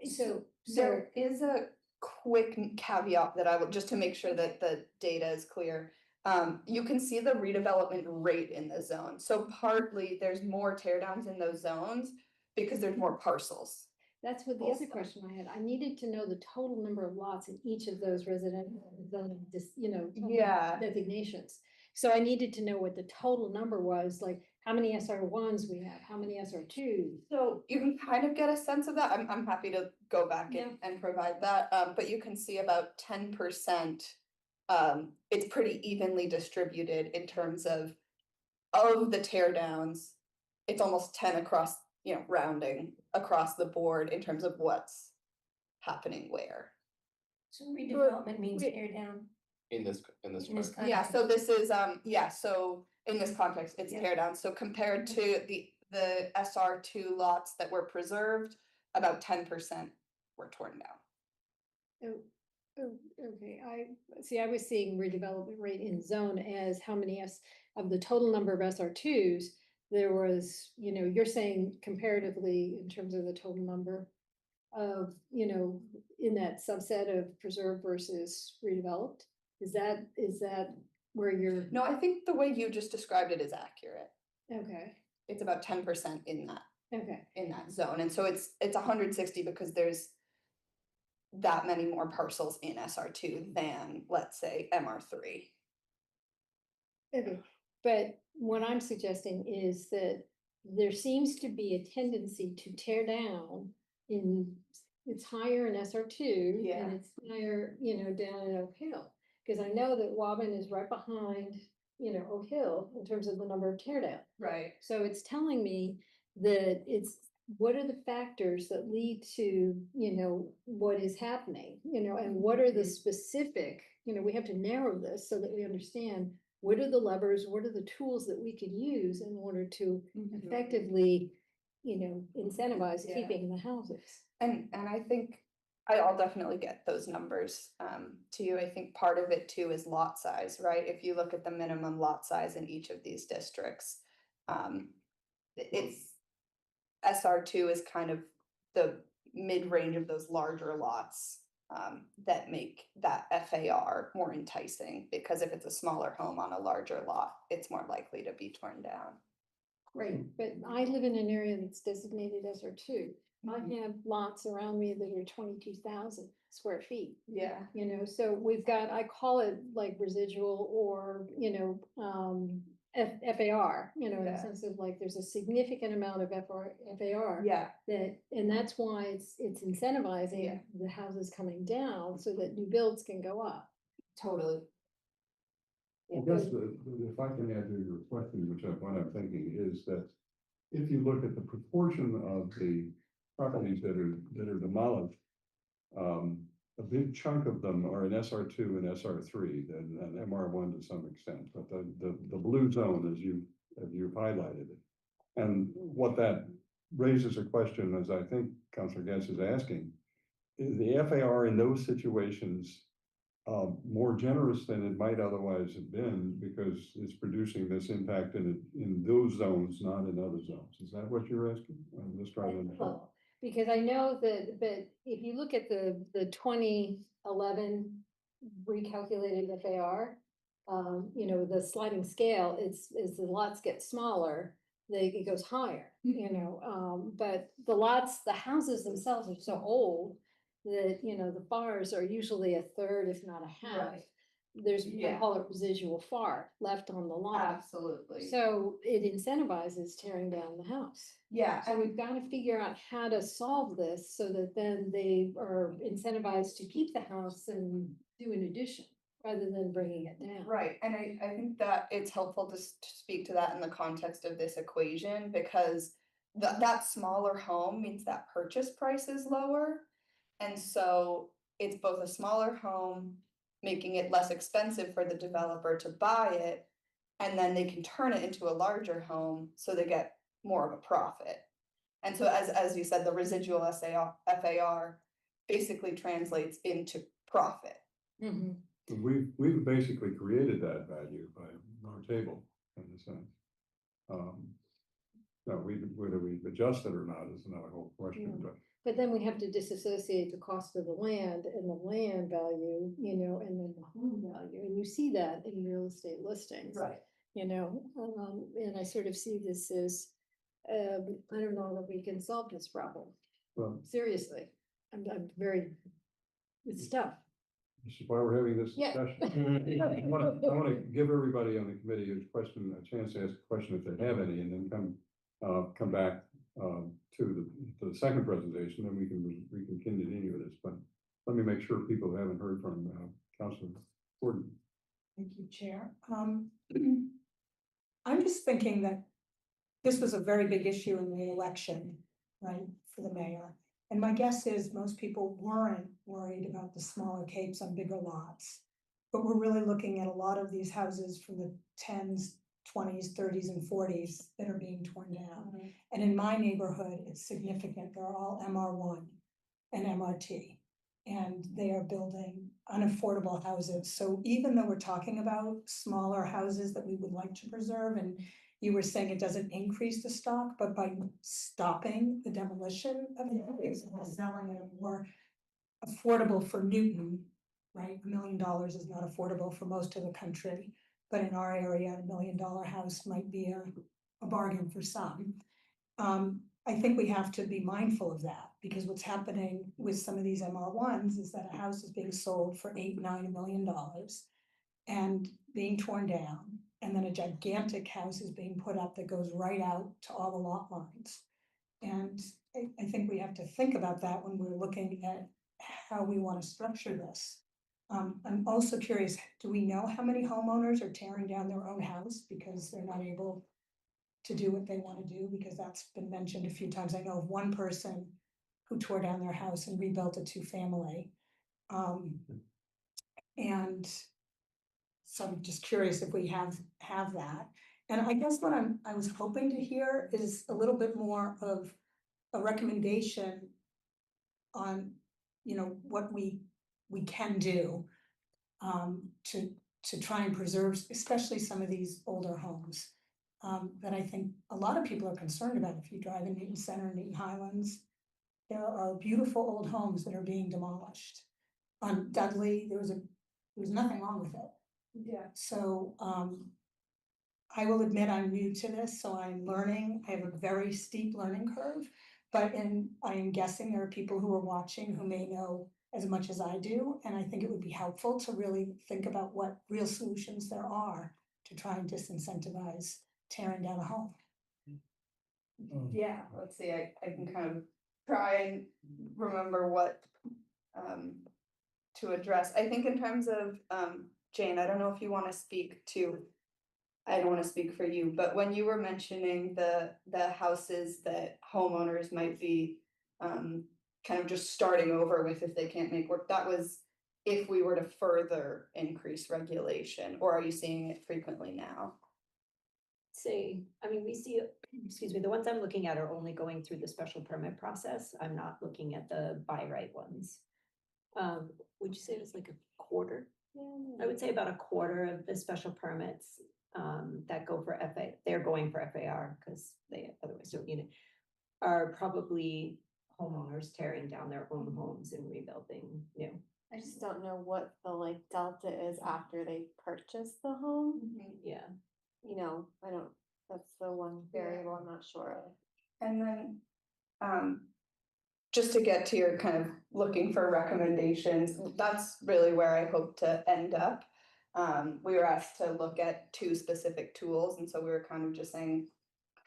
so. There is a quick caveat that I will, just to make sure that the data is clear. You can see the redevelopment rate in the zone, so partly there's more tear downs in those zones because there's more parcels. That's what the Full other stop. question I had. I needed to know the total number of lots in each of those residential zone, Yeah. designations. So I needed to know what the total number was, like how many SR1s we have, how many SR2s. So you can kind of get a sense of that. I'm happy to go back Yeah. and provide that, but you can see about 10%. It's pretty evenly distributed in terms of the tear downs. It's almost 10 across, rounding across the board in terms of what's happening where. So redevelopment means wait. tear down. In this In this part. Yeah, so this is, so in this context, it's Yeah. tear down, so compared to the SR2 lots that were preserved, about 10% were torn down. Okay, I was seeing redevelopment rate in zone as how many of the total number of SR2s, there was, you're saying comparatively in terms of the total number of, in that subset of preserved versus redeveloped? Is that where you're, No, I think the way you just described it is accurate. okay, It's about 10% in okay. that zone, and so it's 160 because there's that many more parcels in SR2 than, let's say, MR3. Okay, but what I'm suggesting is that there seems to be a tendency to tear down it's higher in SR2 Yeah. and it's higher, down in Oak Hill. Because I know that Woburn is right behind, Oak Hill in terms of the number of tear down. Right. So it's telling me that what are the factors that lead to, what is happening, and what are the specific, we have to narrow this so that we understand what are the levers, what are the tools that we can use in order to effectively, incentivize Yeah. keeping the houses. And I think I'll definitely get those numbers to you. I think part of it too is lot size, right? If you look at the minimum lot size in each of these districts, it's SR2 is kind of the mid-range of those larger lots that make that FAR more enticing, because if it's a smaller home on a larger lot, it's more likely to be torn down. Right, but I live in an area that's designated SR2. I have lots around me that are 22,000 square feet. Yeah. So we've got, I call it like residual or, FAR, in the Yeah. sense of like, there's a significant amount of FAR. Yeah. And that's why it's incentivizing Yeah. the houses coming down so that new builds can go up. Totally. I guess if I can add to your question, which what I'm thinking is that if you look at the proportion of the properties that are demolished, a big chunk of them are in SR2 and SR3 and MR1 to some extent, but the blue zone as you've highlighted it. And what that raises a question, as I think Councilor Guess is asking, is the FAR in those situations more generous than it might otherwise have been because it's producing this impact in those zones, not in other zones? Is that what you're asking? I'm just trying to understand. Because I know that, but if you look at the 2011 recalculated FAR, the sliding scale, as the lots get smaller, it goes higher, but the houses themselves are so old that, the FARs are usually a third, if not a half. Right. There's, I Yeah. call it residual FAR left on the lot. Absolutely. So it incentivizes tearing down the house. Yeah. So we've got to figure out how to solve this so that then they are incentivized to keep the house and do an addition rather than bringing it down. Right, and I think that it's helpful to speak to that in the context of this equation, because that smaller home means that purchase price is lower. And so it's both a smaller home, making it less expensive for the developer to buy it, and then they can turn it into a larger home, so they get more of a profit. And so as you said, the residual FAR basically translates into profit. Mhm. We've basically created that value by our table in a sense. Now, whether we've adjusted or not is another whole question, Yeah. but But then we have to disassociate the cost of the land and the land value, you know, and then the home value, and you see that in real estate listings. You know, and I sort of see this as, I don't know that we can solve this problem, well, seriously. I'm very, it's tough. this is why we're having this Yeah. discussion. I wanna give everybody on the committee a chance to ask a question if they have any, and then come back to the second presentation, then we can continue this, but let me make sure people haven't heard from Councilor Gordon. Thank you, Chair. I'm just thinking that this was a very big issue in the election, right, for the mayor. And my guess is most people weren't worried about the smaller capes on bigger lots. But we're really looking at a lot of these houses from the 10s, 20s, 30s, and 40s that are being torn down. And in my neighborhood, it's significant. They're all MR1 and MRT. And they are building unaffordable houses. So even though we're talking about smaller houses that we would like to preserve, and you were saying it doesn't increase the stock, but by stopping the demolition of the areas and selling it more affordable for Newton, right? $1 million is not affordable for most of the country, but in our area, $1 million house might be a bargain for some. I think we have to be mindful of that, because what's happening with some of these MR1s is that a house is being sold for $8-9 million and being torn down, and then a gigantic house is being put up that goes right out to all the lot lines. And I think we have to think about that when we're looking at how we want to structure this. I'm also curious, do we know how many homeowners are tearing down their own house because they're not able to do what they want to do? Because that's been mentioned a few times. I know of one person who tore down their house and rebuilt a 2-family. And so I'm just curious if we have that. And I guess what I was hoping to hear is a little bit more of a recommendation on, you know, what we can do to try and preserve, especially some of these older homes. That I think a lot of people are concerned about. If you drive in Newton Center, Newton Highlands, there are beautiful old homes that are being demolished. On Dudley, there was nothing wrong with it. Yeah. So, I will admit I'm new to this, so I'm learning. I have a very steep learning curve, but I am guessing there are people who are watching who may know as much as I do, and I think it would be helpful to really think about what real solutions there are to try and disincentivize tearing down a home. Yeah, let's see, I can kind of try and remember what to address. I think in terms of Jane, I don't know if you want to speak to, I don't want to speak for you, but when you were mentioning the houses that homeowners might be kind of just starting over with if they can't make work, that was if we were to further increase regulation, or are you seeing it frequently now? Say, I mean, we see, excuse me, the ones I'm looking at are only going through the special permit process. I'm not looking at the by right ones. Would you say it was like a quarter? I would say about a quarter of the special permits that go for they're going for FAR because they otherwise don't need it, are probably homeowners tearing down their own homes and rebuilding new. I just don't know what the delta is after they purchase the home. Yeah. You know, that's the one variable I'm not sure of. And then, just to get to your kind of looking for recommendations, that's really where I hope to end up. We were asked to look at 2 specific tools, and so we were kind of just saying,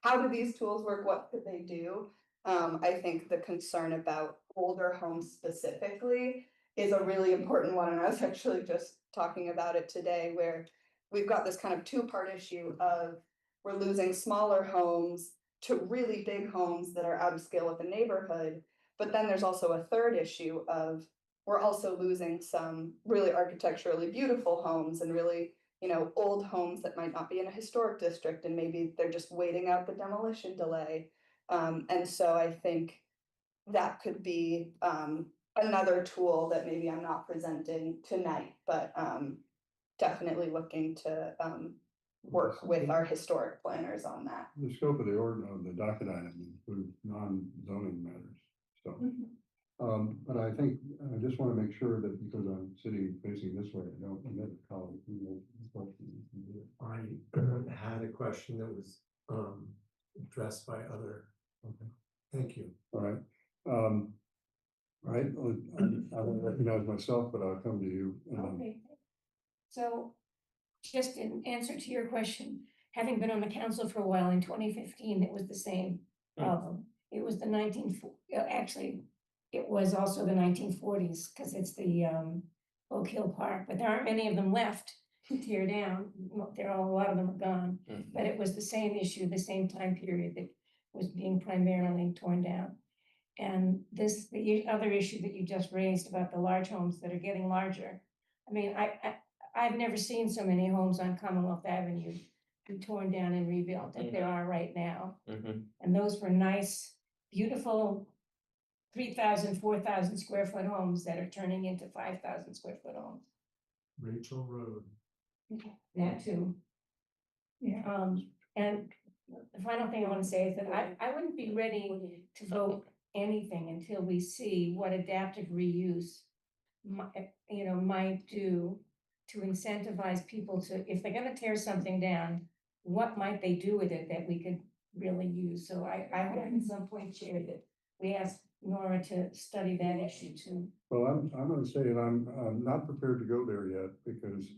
how do these tools work? What could they do? I think the concern about older homes specifically is a really important one, and I was actually just talking about it today, where we've got this kind of 2-part issue of we're losing smaller homes to really big homes that are out of scale with the neighborhood. But then there's also a third issue of we're also losing some really architecturally beautiful homes and really, you know, old homes that might not be in a historic district, and maybe they're just waiting out the demolition delay. And so I think that could be another tool that maybe I'm not presenting tonight, but definitely looking to work with our historic planners on that. The scope of the ordinance, the docket item includes non-zoning matters, so. But I think, I just want to make sure that because I'm sitting facing this way, I don't omit a colleague who will question. I had a question that was addressed by other. Okay. Thank you. All right. All right, I don't recognize myself, but I'll come to you. Okay. So, just in answer to your question, having been on the council for a while, in 2015, it was the same problem. It was the actually, it was also the 1940s, because it's the Oak Hill Park, but there aren't many of them left to tear down. A lot of them are gone, but it was the same issue, the same time period that was being primarily torn down. And the other issue that you just raised about the large homes that are getting larger. I mean, I've never seen so many homes on Commonwealth Avenue be torn down and rebuilt that there are right now. And those were nice, beautiful 3,000, 4,000 square foot homes that are turning into 5,000 square foot homes. Rachel Road. That too. Yeah. And the final thing I want to say is that I wouldn't be ready to vote anything until we see what adaptive reuse might do to incentivize people to, if they're gonna tear something down, what might they do with it that we could really use? So I hope at some point, Chair, that we ask Nora to study that issue too. Well, I'm gonna say that I'm not prepared to go there yet because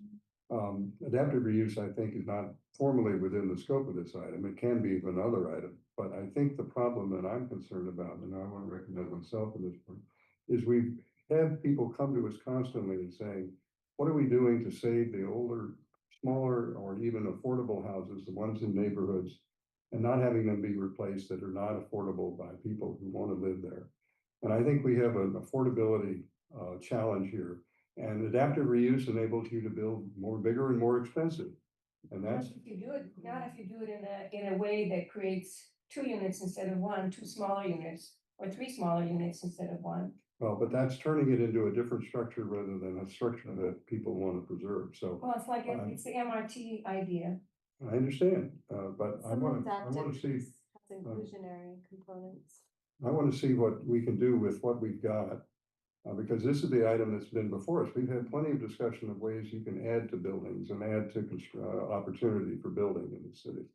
adaptive reuse, I think, is not formally within the scope of this item. It can be another item, but I think the problem that I'm concerned about, and I want to recognize myself at this point, is we have people come to us constantly and saying, what are we doing to save the older, smaller, or even affordable houses, the ones in neighborhoods, and not having them be replaced that are not affordable by people who want to live there. And I think we have an affordability challenge here. And adaptive reuse enables you to build more bigger and more expensive. And that's, Not if you do it in a way that creates 2 units instead of 1, 2 smaller units, or 3 smaller units instead of 1. well, but that's turning it into a different structure rather than a structure that people want to preserve. So Well, it's like, it's the MRT idea. I understand, but I Some want to adaptive see, use has inclusionary components. I want to see what we can do with what we've got. Because this is the item that's been before us. We've had plenty of discussion of ways you can add to buildings and add to opportunity for building in the city.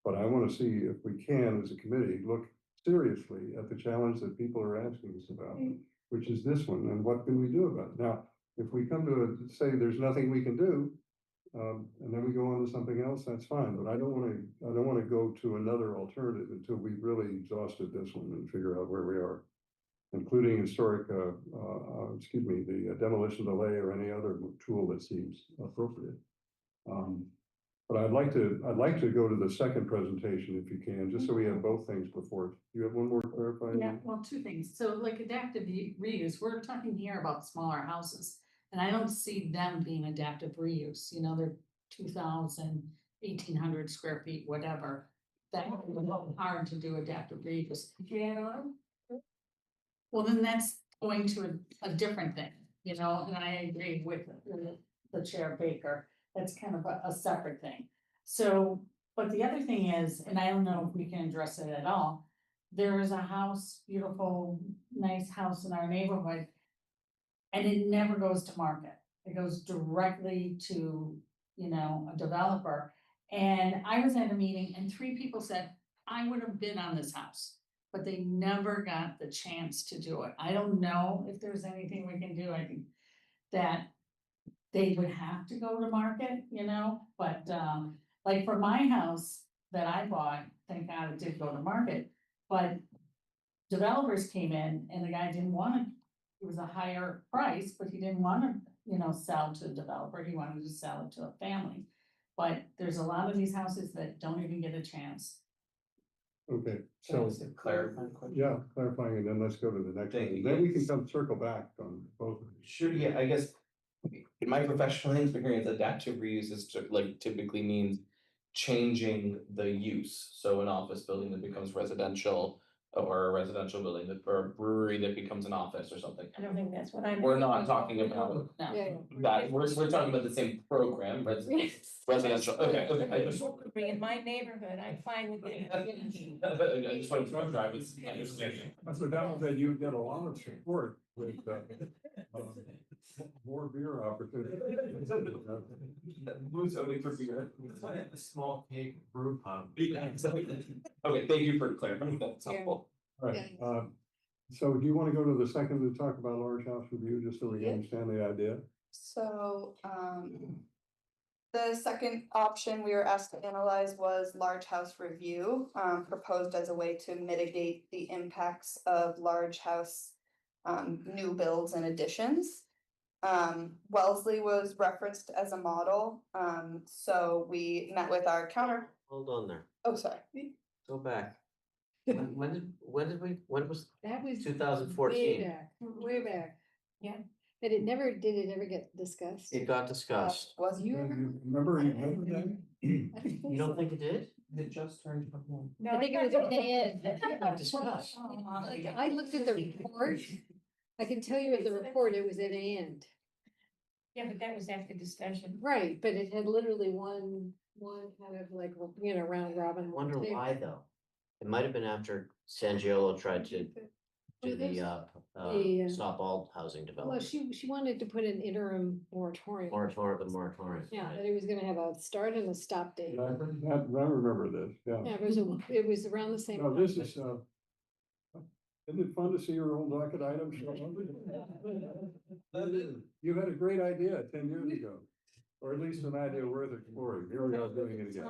But I want to see if we can, as a committee, look seriously at the challenge that people are asking us about, which is this one, and what can we do about it? Now, if we come to say there's nothing we can do, and then we go on to something else, that's fine. But I don't want to go to another alternative until we've really exhausted this one and figure out where we are, including historic, the demolition delay or any other tool that seems appropriate. But I'd like to go to the second presentation if you can, just so we have both things before us. You have one more clarifying? Yeah, well, 2 things. So like adaptive reuse, we're talking here about smaller houses. And I don't see them being adaptive reuse, they're 2,000, 1,800 square feet, whatever. That would be hard to do adaptive reuse. Did you add on? Well, then that's going to a different thing, and I agree with the Chair Baker. That's kind of a separate thing. So, but the other thing is, and I don't know if we can address it at all, there is a house, beautiful, nice house in our neighborhood, and it never goes to market. It goes directly to, a developer. And I was at a meeting and 3 people said, I would have bid on this house, but they never got the chance to do it. I don't know if there's anything we can do. I think that they would have to go to market, but like for my house that I bought, thank God it did go to market, but developers came in and the guy didn't want it. It was a higher price, but he didn't want to, sell to a developer. He wanted to sell it to a family. But there's a lot of these houses that don't even get a chance. Okay, so, Clarifying. yeah, clarifying, and then let's go to the next one. Then we can come circle back on both of these. Sure, yeah, I guess in my professional experience, adaptive reuse is typically means changing the use, so an office building that becomes residential. Or a residential building that, or a brewery that becomes an office or something. I don't think that's what I'm. We're not talking about No. Yeah. that, we're talking about the same program, residential, okay, I just. In my neighborhood, I'm fine with it. I just want to drive this understanding. So that you get a lot of support with, more beer opportunities. Who's only for beer? A small cake brew pub. Okay, thank you for clarifying, that's helpful. All right, so do you want to go to the second to talk about large house review, just so we Yeah. understand the idea? So, the second option we were asked to analyze was large house review, proposed as a way to mitigate the impacts of large house new builds and additions. Wellesley was referenced as a model, so we met with our counter, Hold on there, oh, sorry. go back. When was That was. 2014? Way back. Yeah. But did it ever get discussed? It got discussed. Was You You remember that? You don't think it did? It just turned 21. No, I think it was at the end. Discussed. I looked at the report. I can tell you at the report, it was at the end. Yeah, but that was after discussion. Right, but it had literally one kind of like, round robin. I wonder thing. why though. It might have been after Sangiolo tried to do the stop all housing Well, development. she wanted to put an interim moratorium. Moratorium. Yeah, that it was gonna have a start and a stop date. I remember this, yeah. Yeah, it was around the same. No, time. this is, isn't it fun to see your old docket items? You had a great idea 10 years ago, or at least an idea worth exploring. Here we are doing it again.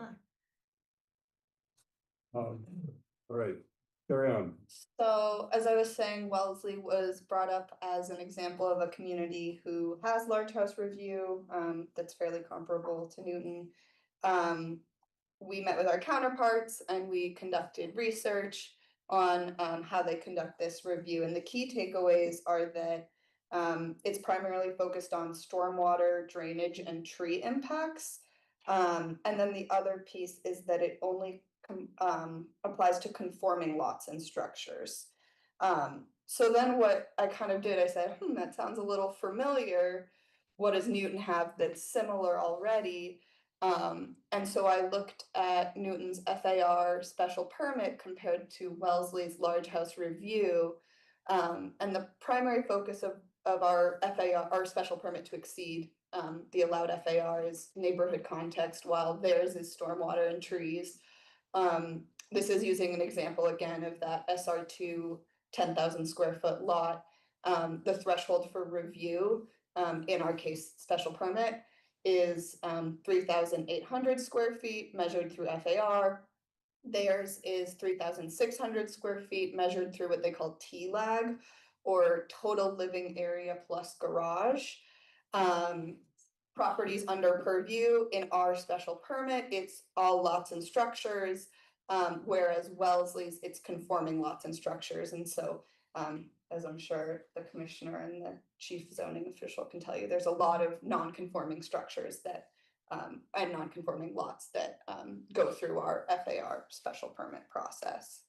All right, carry on. So, as I was saying, Wellesley was brought up as an example of a community who has large house review, that's fairly comparable to Newton. We met with our counterparts and we conducted research on, how they conduct this review, and the key takeaways are that it's primarily focused on stormwater, drainage, and tree impacts. And then the other piece is that it only applies to conforming lots and structures. So then what I kind of did, I said, that sounds a little familiar. What does Newton have that's similar already? And so I looked at Newton's FAR special permit compared to Wellesley's large house review. And the primary focus of our FAR, our special permit to exceed the allowed FAR is neighborhood context, while theirs is stormwater and trees. This is using an example again of that SR2 10,000 square foot lot. The threshold for review, in our case, special permit, is 3,800 square feet measured through FAR. Theirs is 3,600 square feet measured through what they call TLAG, or total living area plus garage. Properties under purview in our special permit, it's all lots and structures, whereas Wellesley's, it's conforming lots and structures. And so, as I'm sure the commissioner and the chief zoning official can tell you, there's a lot of non-conforming structures that, and non-conforming lots that go through our FAR special permit process.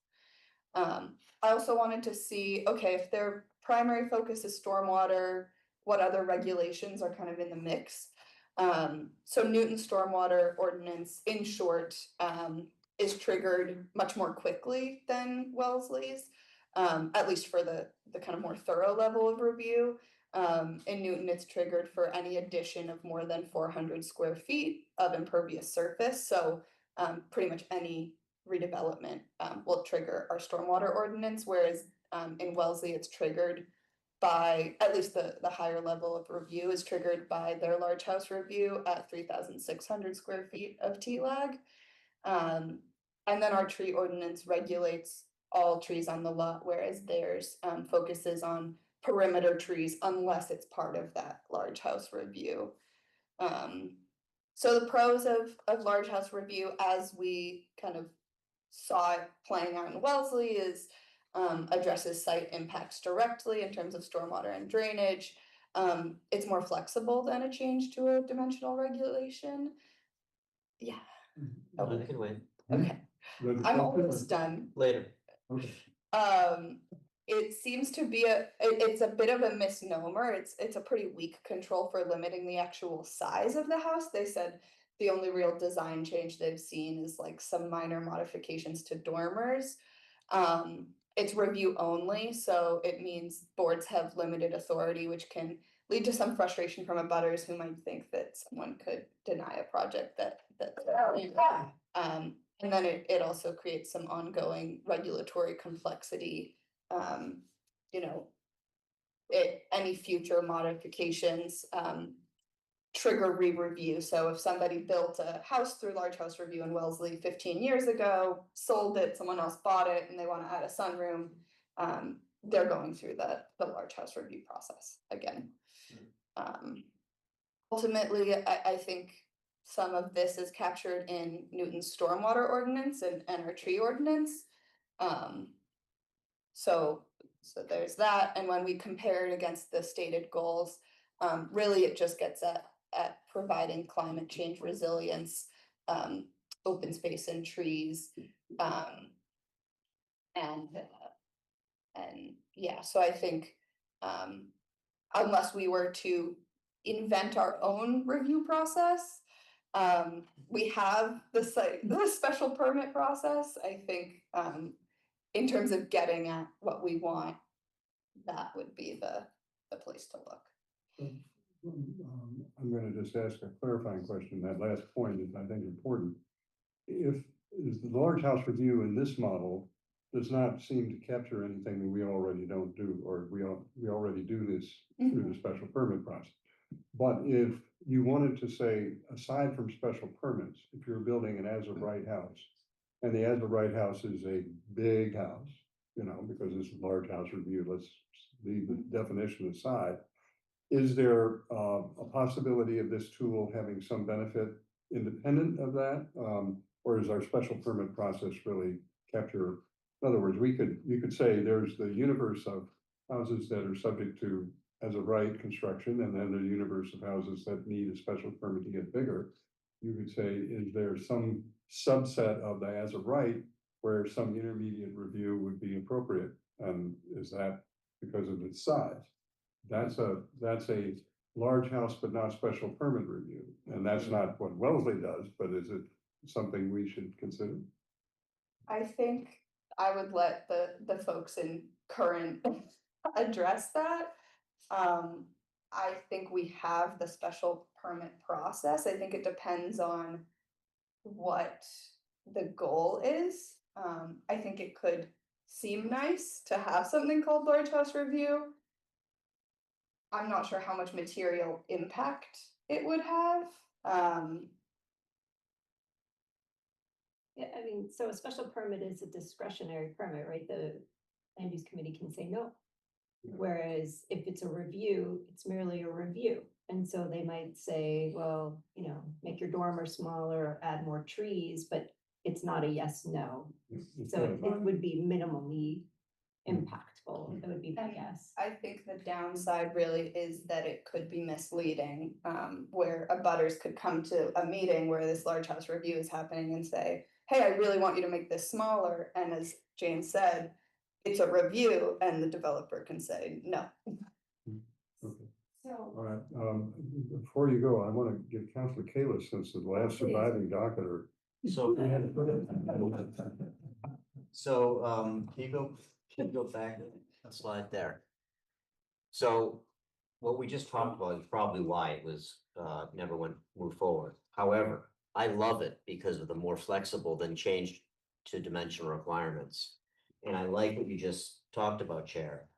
I also wanted to see, okay, if their primary focus is stormwater, what other regulations are kind of in the mix? So Newton Stormwater Ordinance, in short, is triggered much more quickly than Wellesley's, at least for the kind of more thorough level of review. In Newton, it's triggered for any addition of more than 400 square feet of impervious surface. So pretty much any redevelopment will trigger our stormwater ordinance, whereas in Wellesley, it's triggered by, at least the higher level of review is triggered by their large house review at 3,600 square feet of TLAG. And then our tree ordinance regulates all trees on the lot, whereas theirs focuses on perimeter trees unless it's part of that large house review. So the pros of large house review, as we kind of saw it playing out in Wellesley, is addresses site impacts directly in terms of stormwater and drainage. It's more flexible than a change to a dimensional regulation. Yeah, Oh, we can wait Okay, Ready to I'm talk to her? almost done. later. Okay. It seems to be it's a bit of a misnomer. It's a pretty weak control for limiting the actual size of the house. They said the only real design change they've seen is like some minor modifications to dormers. It's review only, so it means boards have limited authority, which can lead to some frustration from abutters who might think that someone could deny a project that. And then it also creates some ongoing regulatory complexity. You know, any future modifications trigger re-review. So if somebody built a house through large house review in Wellesley 15 years ago, sold it, someone else bought it, and they want to add a sunroom, they're going through the large house review process again. Ultimately, I think some of this is captured in Newton's stormwater ordinance and our tree ordinance. So there's that, and when we compare it against the stated goals, really it just gets at providing climate change resilience, open space and trees, and yeah, so I think unless we were to invent our own review process, we have the special permit process. I think in terms of getting at what we want, that would be the place to look. I'm gonna just ask a clarifying question. That last point is, I think, important. Is the large house review in this model does not seem to capture anything that we already don't do, or we already do this through the special permit process. But if you wanted to say, aside from special permits, if you're building an as-of-right house, and the as-of-right house is a big house, you know, because it's a large house review, let's leave the definition aside. Is there a possibility of this tool having some benefit independent of that? Or is our special permit process really capture? In other words, you could say there's the universe of houses that are subject to as a right construction, and then the universe of houses that need a special permit to get bigger. You could say, is there some subset of the as a right where some intermediate review would be appropriate? And is that because of its size? That's a large house, but not special permit review. And that's not what Wellesley does, but is it something we should consider? I think I would let the folks in current address that. I think we have the special permit process. I think it depends on what the goal is. I think it could seem nice to have something called large house review. I'm not sure how much material impact it would have. Yeah, I mean, so a special permit is a discretionary permit, right? The land use committee can say no. Whereas if it's a review, it's merely a review. And so they might say, well, you know, make your dormer smaller, add more trees, but it's not a yes, no. So it would be minimally impactful. It would be my guess. I think the downside really is that it could be misleading, where abutters could come to a meeting where this large house review is happening and say, hey, I really want you to make this smaller. And as Jane said, it's a review, and the developer can say no. Okay. So, All right, before you go, I want to give Councilor Kalis, since the last surviving docketer. So. So, can you go back a slide there? So what we just talked about is probably why it was, never moved forward. However, I love it because of the more flexible than changed to dimensional requirements. And I like what you just talked about, Chair.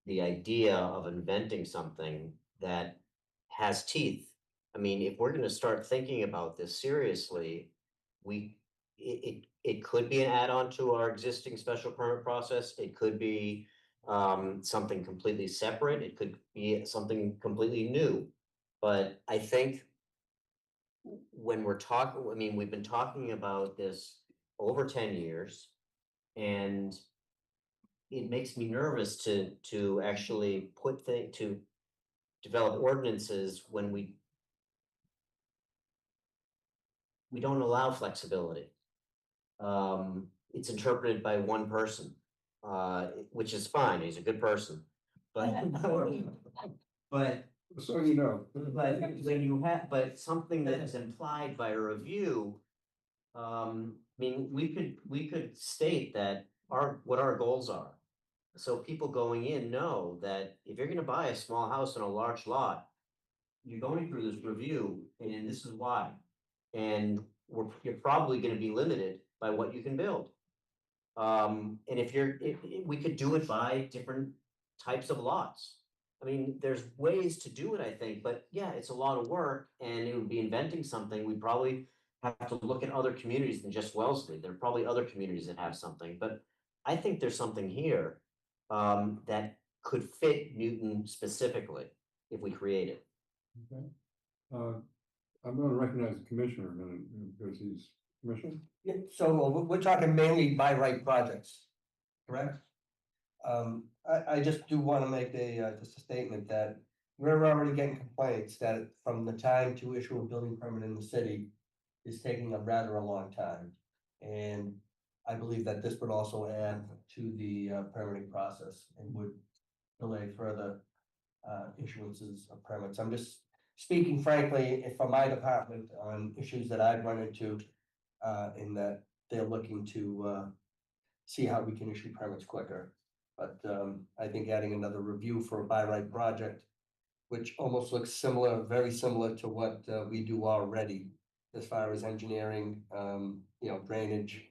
The idea of inventing something that has teeth. I mean, if we're gonna start thinking about this seriously, it could be an add-on to our existing special permit process. It could be something completely separate. It could be something completely new. But I think when we're talking, I mean, we've been talking about this over 10 years, and it makes me nervous to actually to develop ordinances when we we don't allow flexibility. It's interpreted by one person, which is fine, he's a good person, but. But So you know. but when you have, but something that is implied by a review. I mean, we could state that what our goals are. So people going in know that if you're gonna buy a small house on a large lot. You're going through this review and this is why. And you're probably gonna be limited by what you can build. And if we could do it by different types of lots. I mean, there's ways to do it, I think, but yeah, it's a lot of work and it would be inventing something. We'd probably have to look at other communities than just Wellesley. There are probably other communities that have something, but I think there's something here that could fit Newton specifically if we create it. Okay. I'm gonna recognize the commissioner a minute because he's commissioner. Yeah, so we're talking mainly by right projects, correct? I just do want to make just a statement that we're already getting complaints that from the time to issue a building permit in the city is taking a rather a long time. And I believe that this would also add to the permitting process and would delay further issuances of permits. I'm just speaking frankly for my department on issues that I've run into in that they're looking to see how we can issue permits quicker. But I think adding another review for a by right project, which almost looks similar, very similar to what we do already as far as engineering, drainage,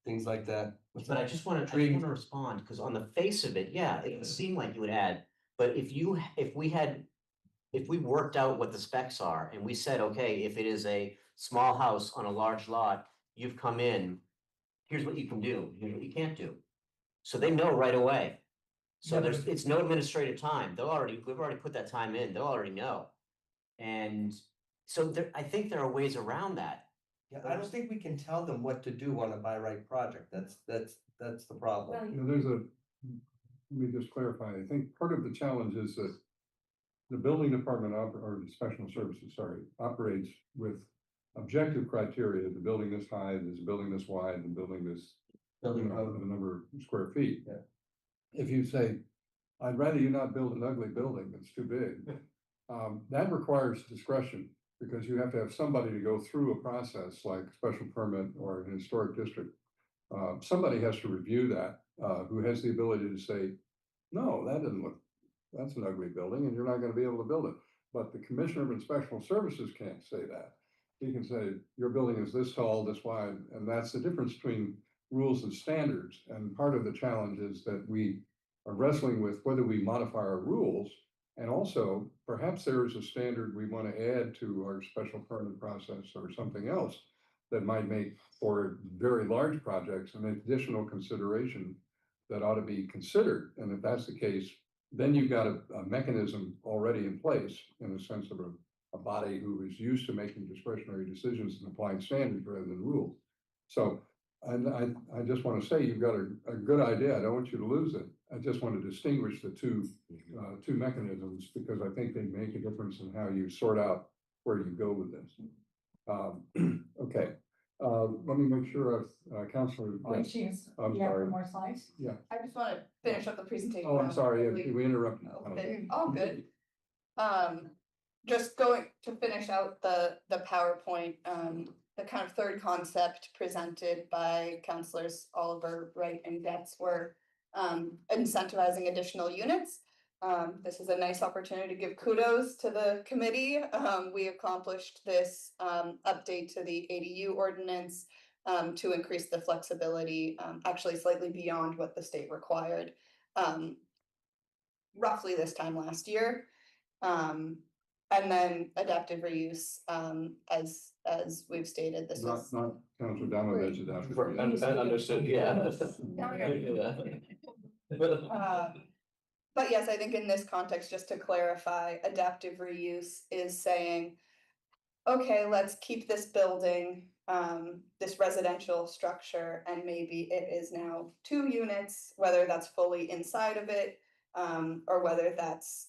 things like that. But I just want to respond, because on the face of it, yeah, it would seem like you would add, but if we worked out what the specs are and we said, okay, if it is a small house on a large lot, you've come in, here's what you can do, here's what you can't do. So they know right away. So Yeah, it's no administrative time. We've already put that time in, they'll already know. And so I think there are ways around that. Yeah, I don't think we can tell them what to do on a by right project. That's the problem. You know, let me just clarify. I think part of the challenge is that the building department or the special services, operates with objective criteria. The building this high, there's a building this wide, and building this the number of square feet. Yeah. If you say, I'd rather you not build an ugly building that's too big, that requires discretion because you have to have somebody to go through a process like special permit or an historic district. Somebody has to review that, who has the ability to say, no, that's an ugly building and you're not gonna be able to build it. But the Commissioner of Inspectional Services can't say that. He can say, your building is this tall, this wide, and that's the difference between rules and standards. And part of the challenge is that we are wrestling with whether we modify our rules. And also, perhaps there is a standard we want to add to our special permit process or something else that might make for very large projects an additional consideration that ought to be considered. And if that's the case, then you've got a mechanism already in place in the sense of a body who is used to making discretionary decisions and applying standards rather than rules. So, and I just want to say you've got a good idea. I don't want you to lose it. I just want to distinguish the two mechanisms because I think they make a difference in how you sort out where you go with this. Okay, let me make sure I've Councilor. Yes. I'm sorry. More slides? Yeah. I just want to finish up the presentation. Oh, I'm sorry. really We interrupted. open. All good. Just going to finish out the PowerPoint, the kind of third concept presented by councilors Oliver, Wright, and Getz were incentivizing additional units. This is a nice opportunity to give kudos to the committee. We accomplished this update to the ADU ordinance to increase the flexibility, actually slightly beyond what the state required roughly this time last year. And then adaptive reuse, as we've stated, this was. Not Councilor Donovich adaptive reuse. Understood, yeah. But yes, I think in this context, just to clarify, adaptive reuse is saying, okay, let's keep this building, this residential structure, and maybe it is now 2 units, whether that's fully inside of it, or whether that's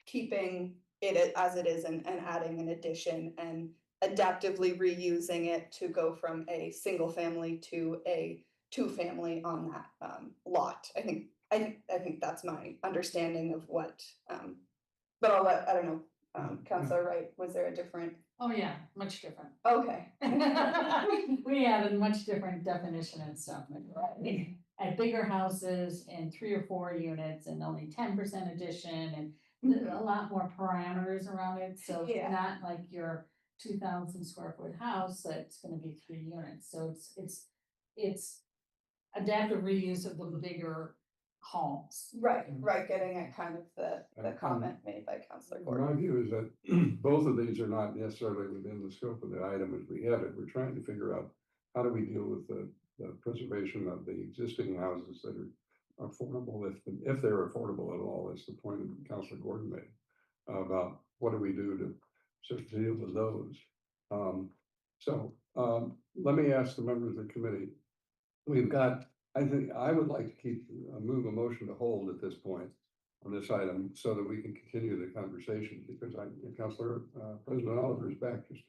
keeping it as it is and adding an addition and adaptively reusing it to go from a single family to a two-family on that lot. I think that's my understanding of what, but I don't know, Counselor Wright, was there a different? Oh, yeah, much different. Okay. We had a much different definition and stuff, right? At bigger houses and 3 or 4 units and only 10% addition and a lot more parameters around it, so Yeah. it's not like your 2,000 square foot house that's gonna be 3 units, so it's adaptive reuse of the bigger homes. Right, getting at kind of the comment made by Counselor Gordon. My view is that both of these are not necessarily within the scope of the item as we have it. We're trying to figure out how do we deal with the preservation of the existing houses that are affordable, if they're affordable at all. That's the point that Counselor Gordon made about what do we do to sort of deal with those. Let me ask the members of the committee. We've got, I think I would like to move a motion to hold at this point on this item so that we can continue the conversation, because Councilor President Oliver is back just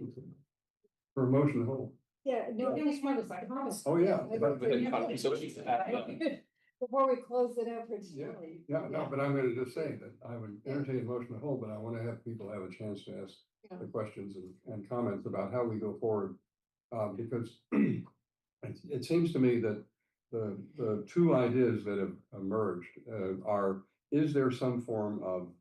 for a motion to hold. Yeah, no, it was one of my comments. Oh, yeah. Before we close it out for today. Yeah, no, but I'm gonna just say that I would entertain a motion to hold, but I want to have people have a chance to ask the questions and comments about how we go forward. Because it seems to me that the two ideas that have emerged are, is there some form of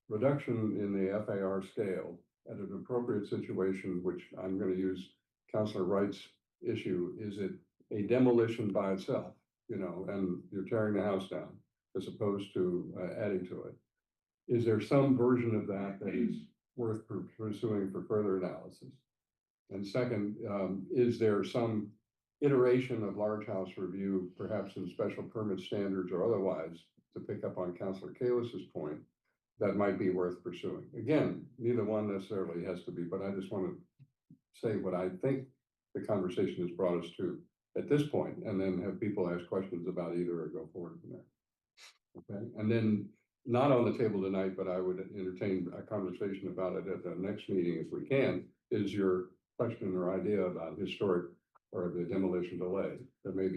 reduction in the FAR scale at an appropriate situation, which I'm going to use Councilor Wright's issue, is it a demolition by itself, and you're tearing the house down as opposed to adding to it? Is there some version of that is worth pursuing for further analysis? And second, is there some iteration of large house review, perhaps in special permit standards or otherwise, to pick up on Councilor Kalis's point, that might be worth pursuing? Again, neither one necessarily has to be, but I just want to say what I think the conversation has brought us to at this point, and then have people ask questions about either or go forward from there. Okay, and then not on the table tonight, but I would entertain a conversation about it at the next meeting if we can, is your question or idea about historic or the demolition delay. There may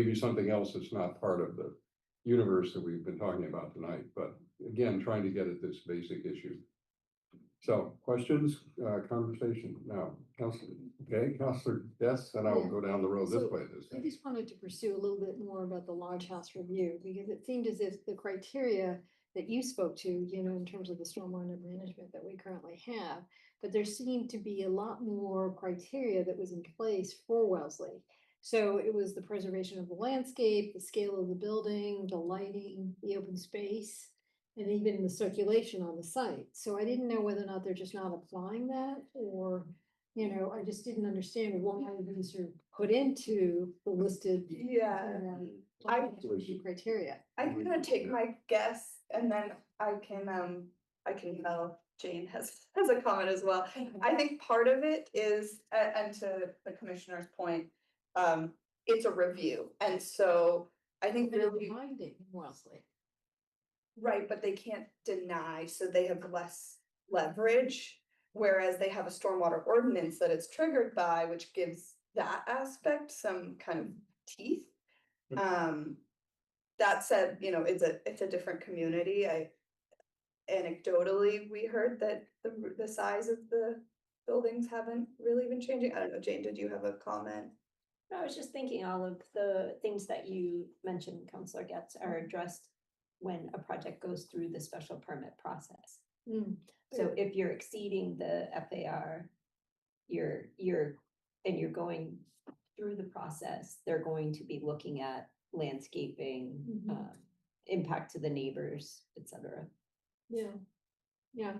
be something else that's not part of the universe that we've been talking about tonight, but again, trying to get at this basic issue. So questions, conversation now, Councilor, yes, and I will go down the road this way this I time. just wanted to pursue a little bit more about the large house review, because it seemed as if the criteria that you spoke to, in terms of the stormwater management that we currently have, but there seemed to be a lot more criteria that was in place for Wellesley. So it was the preservation of the landscape, the scale of the building, the lighting, the open space, and even the circulation on the site. So I didn't know whether or not they're just not applying that, or, I just didn't understand why these are put into the listed. Criteria. I'm gonna take my guess, and then I can know Jane has a comment as well. I think part of it is, and to the commissioner's point, it's a review, and so I think really. Finding Wellesley. Right, but they can't deny, so they have less leverage, whereas they have a stormwater ordinance that it's triggered by, which gives that aspect some kind of teeth. That said, it's a different community. Anecdotally, we heard that the size of the buildings haven't really been changing. I don't know, Jane, did you have a comment? No, I was just thinking all of the things that you mentioned, Councilor Getz, are addressed when a project goes through the special permit process. So if you're exceeding the FAR, you're going through the process, they're going to be looking at landscaping, impact to the neighbors, etc. Yeah.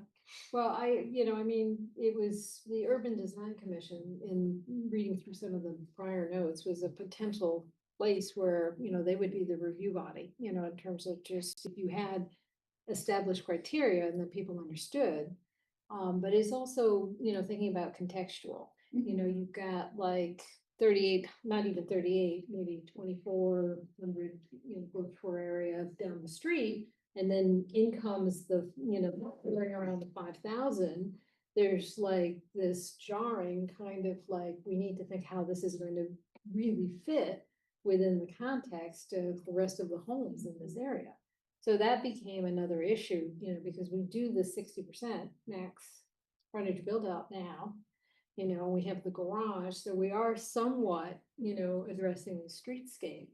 Well, it was the Urban Design Commission, in reading through some of the prior notes, was a potential place where, they would be the review body, in terms of just if you had established criteria and that people understood. But it's also, thinking about contextual, you've got like 38, not even 38, maybe 2,400, book for area down the street. And then in comes the, around the 5,000. there's like this jarring kind of like, we need to think how this is going to really fit within the context of the rest of the homes in this area. So that became another issue, you know, because we do the 60% max frontage build out now. You know, we have the garage, so we are somewhat, you know, addressing the streetscape.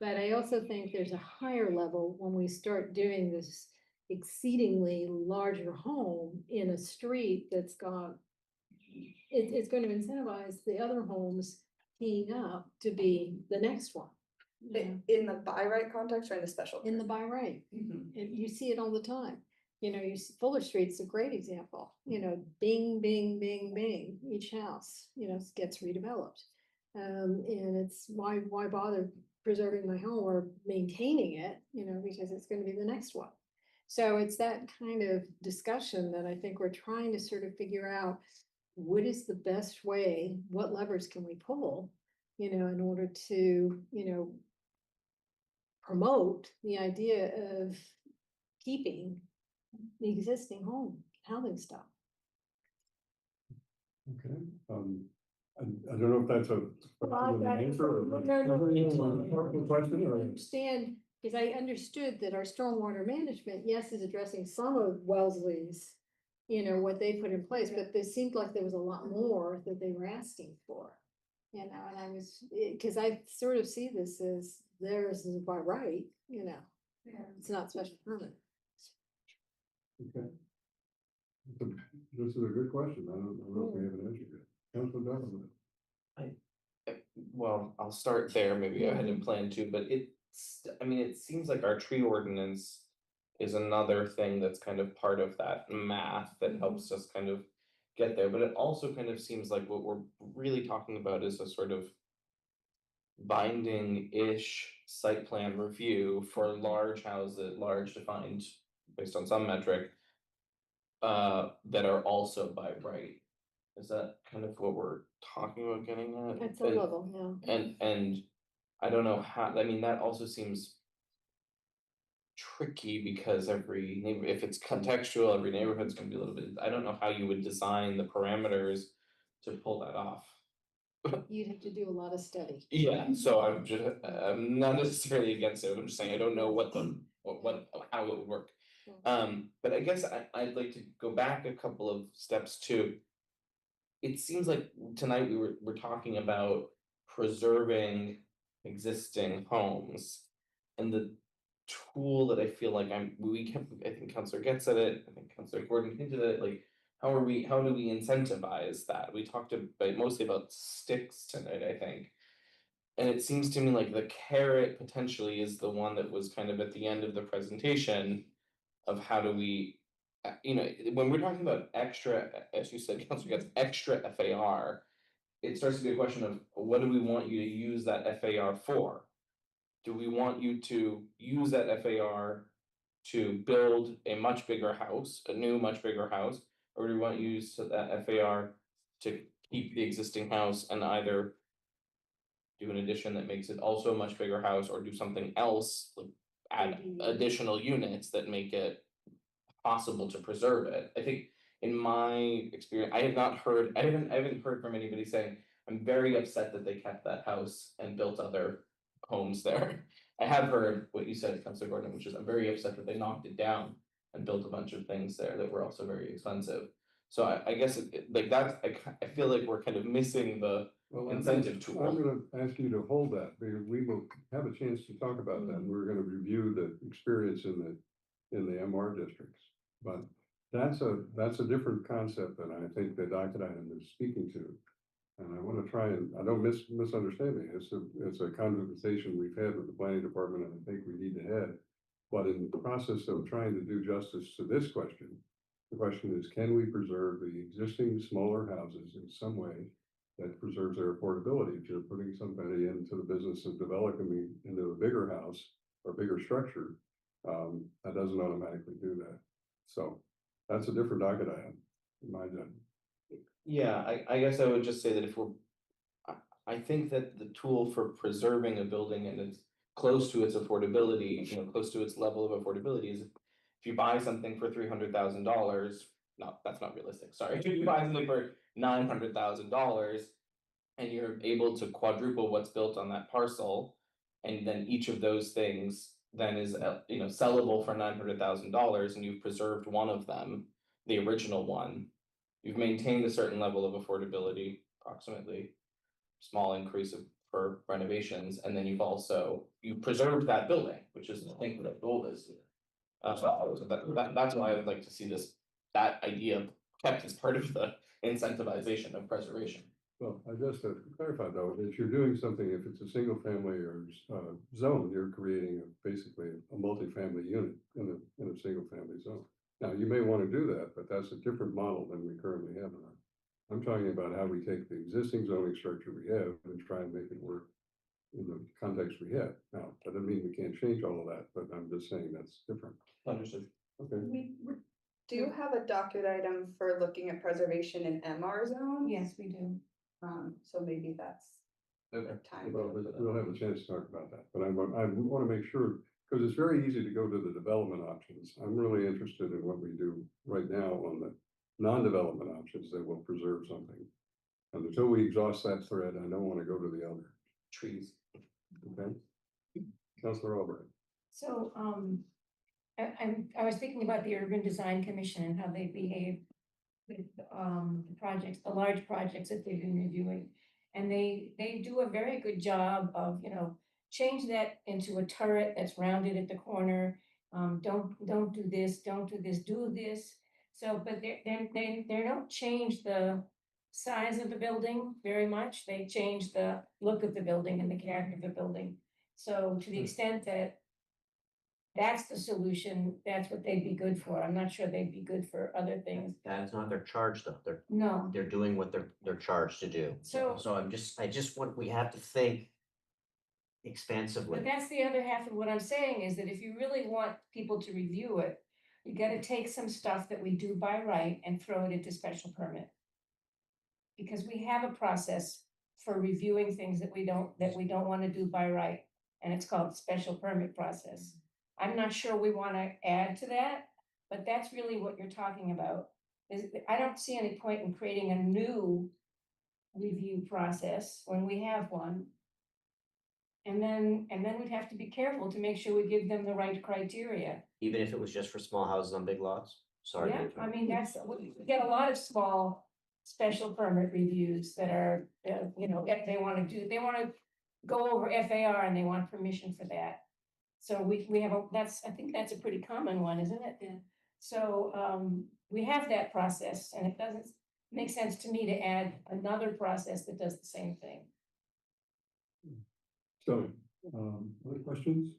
But I also think there's a higher level when we start doing this exceedingly larger home in a street that's got, it's going to incentivize the other homes teeing up to be the next one. you know, In the by right context or in the special? In the by right. Mhm. And you see it all the time. You know, Fuller Street's a great example, you know, bing, bing, bing, bing, each house, you know, gets redeveloped. And it's why bother preserving my home or maintaining it, you know, because it's gonna be the next one. So it's that kind of discussion that I think we're trying to sort of figure out what is the best way, what levers can we pull, you know, in order to, you know, promote the idea of keeping the existing housing stock. Okay, I don't know if that's a answer or a question or. Understand, because I understood that our stormwater management, yes, is addressing some of Wellesley's, you know, what they put in place, but there seemed like there was a lot more that they were asking for. You know, and I was, because I sort of see this as theirs is by right, you know, it's not special permit. Okay. This is a good question. I don't know if we have an answer yet. Council Donovan. Well, I'll start there, maybe I hadn't planned to, but I mean, it seems like our tree ordinance is another thing that's kind of part of that math that helps us kind of get there, but it also kind of seems like what we're really talking about is a sort of binding-ish site plan review for large houses, large defined based on some metric, that are also by right. Is that kind of what we're talking about getting at? That's a level, yeah. And I don't know how, I mean, that also seems tricky because every neighbor, if it's contextual, every neighborhood's gonna be a little bit, I don't know how you would design the parameters to pull that off. You'd have to do a lot of study. Yeah, so I'm not necessarily against it, I'm just saying I don't know how it would work. But I guess I'd like to go back a couple of steps too. It seems like tonight we're talking about preserving existing homes. And the tool that I feel like I think Counselor gets at it, I think Counselor Gordon hinted at it, like, how do we incentivize that? We talked mostly about sticks tonight, I think. And it seems to me like the carrot potentially is the one that was kind of at the end of the presentation of how do we, you know, when we're talking about extra, as you said, Counselor gets extra FAR, it starts to be a question of what do we want you to use that FAR for? Do we want you to use that FAR to build a much bigger house, a new, much bigger house? Or do we want you to use that FAR to keep the existing house and either do an addition that makes it also a much bigger house or do something else, like add additional units that make it possible to preserve it? I think in my experience, I haven't heard from anybody saying, I'm very upset that they kept that house and built other homes there. I have heard what you said, Councilor Gordon, which is I'm very upset that they knocked it down and built a bunch of things there that were also very expensive. So I guess like that's, I feel like we're kind of missing the incentive tool. I'm gonna ask you to hold that, because we will have a chance to talk about that. We're gonna review the experience in the MR districts. But that's a different concept than I think the docket item is speaking to. And I want to try and, I don't misunderstand me, it's a conversation we've had with the planning department, and I think we need to have. But in the process of trying to do justice to this question, the question is, can we preserve the existing smaller houses in some way that preserves their affordability? If you're putting somebody into the business of developing into a bigger house or bigger structure, that doesn't automatically do that. So that's a different docket item, in my judgment. Yeah, I guess I would just say that if I think that the tool for preserving a building and it's close to its affordability, you know, close to its level of affordability is if you buy something for $300,000, that's not realistic, sorry, if you buy something for $900,000. And you're able to quadruple what's built on that parcel, and then each of those things then is, sellable for $900,000, and you've preserved one of them, the original one. You've maintained a certain level of affordability, approximately, small increase for renovations, and then you've preserved that building, which is, I think, what the goal is. So that's why I would like to see that idea kept as part of the incentivization of preservation. Well, I just to clarify though, if you're doing something, if it's a single family or zone, you're creating basically a multifamily unit in a single family zone. Now, you may want to do that, but that's a different model than we currently have. I'm talking about how we take the existing zoning structure we have and try and make it work in the context we have. Now, that doesn't mean we can't change all of that, but I'm just saying that's different. Understood. Okay. Do you have a docket item for looking at preservation in MR zones? Yes, we do. So maybe that's Okay. the time. Well, we'll have a chance to talk about that, but I want to make sure, because it's very easy to go to the development options. I'm really interested in what we do right now on the non-development options that will preserve something. And until we exhaust that thread, I don't want to go to the other Trees. okay? Councilor Albright. So, I was thinking about the Urban Design Commission and how they behave with, the projects, the large projects that they've been reviewing. And they do a very good job of, change that into a turret that's rounded at the corner. Don't do this, do this. So, but they don't change the size of the building very much. They change the look of the building and the character of the building. So to the extent that that's the solution, that's what they'd be good for. I'm not sure they'd be good for other things. That is not their charge though. No. They're doing what they're charged to do. So- So I just want, we have to think expansively. But that's the other half of what I'm saying is that if you really want people to review it, you gotta take some stuff that we do by right and throw it into special permit. Because we have a process for reviewing things that we don't wanna do by right, and it's called special permit process. I'm not sure we wanna add to that, but that's really what you're talking about. I don't see any point in creating a new review process when we have one. And then we'd have to be careful to make sure we give them the right criteria. Even if it was just for small houses on big lots? Sorry. to Yeah, interrupt. I mean, we get a lot of small special permit reviews that are, if they wanna go over FAR and they want permission for that. So we have I think that's a pretty common one, isn't it? Yeah. So, we have that process and it doesn't make sense to me to add another process that does the same thing. So, other questions?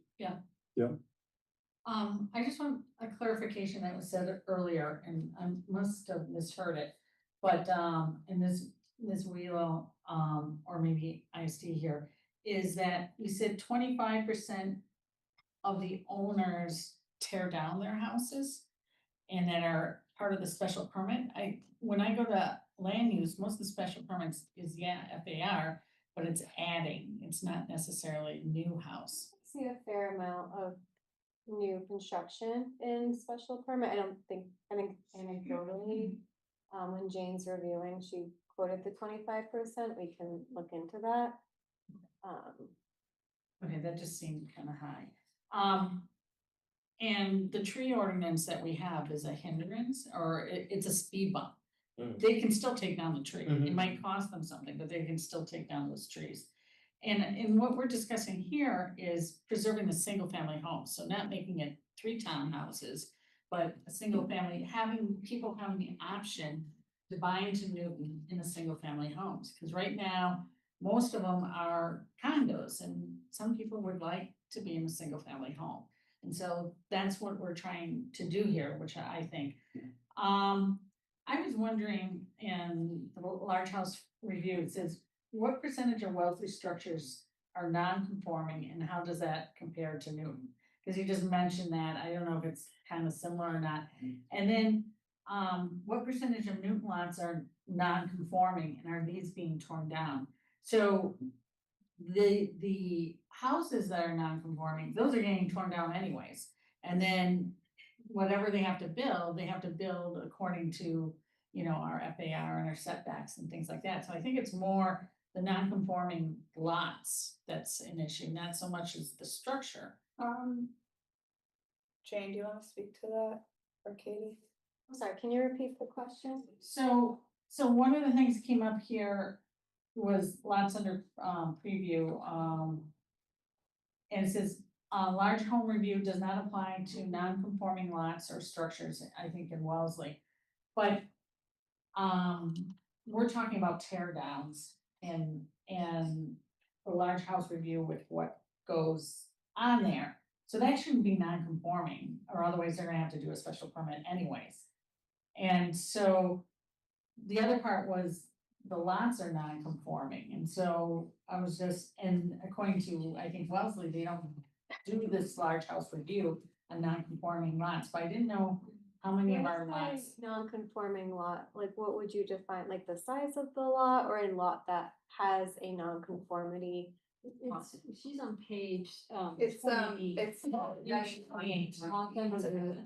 I just want a clarification that was said earlier, and I must have misheard it. But, and Ms. Wheeler, or maybe ISD here, is that you said 25% of the owners tear down their houses and that are part of the special permit. When I go to land use, most of the special permits is, FAR, but it's adding, it's not necessarily new house. See a fair amount of new construction in special permit. I think anecdotally, when Jane's reviewing, she quoted the 25%. We can look into that. Okay, that just seemed kind of high. And the tree ordinance that we have is a hindrance, or it's a speed bump. They can still take down the tree. It might cost them something, but they can still take down those trees. And what we're discussing here is preserving the single family home, so not making it 3 townhouses, but a single family, having people having the option to buy into Newton in a single family homes. Because right now, most of them are condos, and some people would like to be in a single family home. And so that's what we're trying to do here, which I think. I was wondering, in the large house review, it says, what percentage of wealthy structures are non-conforming and how does that compare to Newton? Because you just mentioned that, I don't know if it's kind of similar or not. And then, what percentage of Newton lots are non-conforming and are these being torn down? So the houses that are non-conforming, those are getting torn down anyways. And then whatever they have to build according to, you know, our FAR and our setbacks and things like that. So I think it's more the non-conforming lots that's an issue, not so much as the structure. Jane, do you want to speak to that, or Katie? I'm sorry, can you repeat the question? So one of the things that came up here was lots under, preview, and it says, large home review does not apply to non-conforming lots or structures, I think in Wellesley. But, we're talking about tear downs and the large house review with what goes on there. So that shouldn't be non-conforming, or otherwise they're gonna have to do a special permit anyways. And so the other part was the lots are non-conforming, and so I was just, and according to, I think Wellesley, they don't do this large house review on non-conforming lots, but I didn't know how many of our When I lots. say non-conforming lot, like what would you define, like the size of the lot or a lot that has a non-conformity? She's on page, It's, 20. it's. It's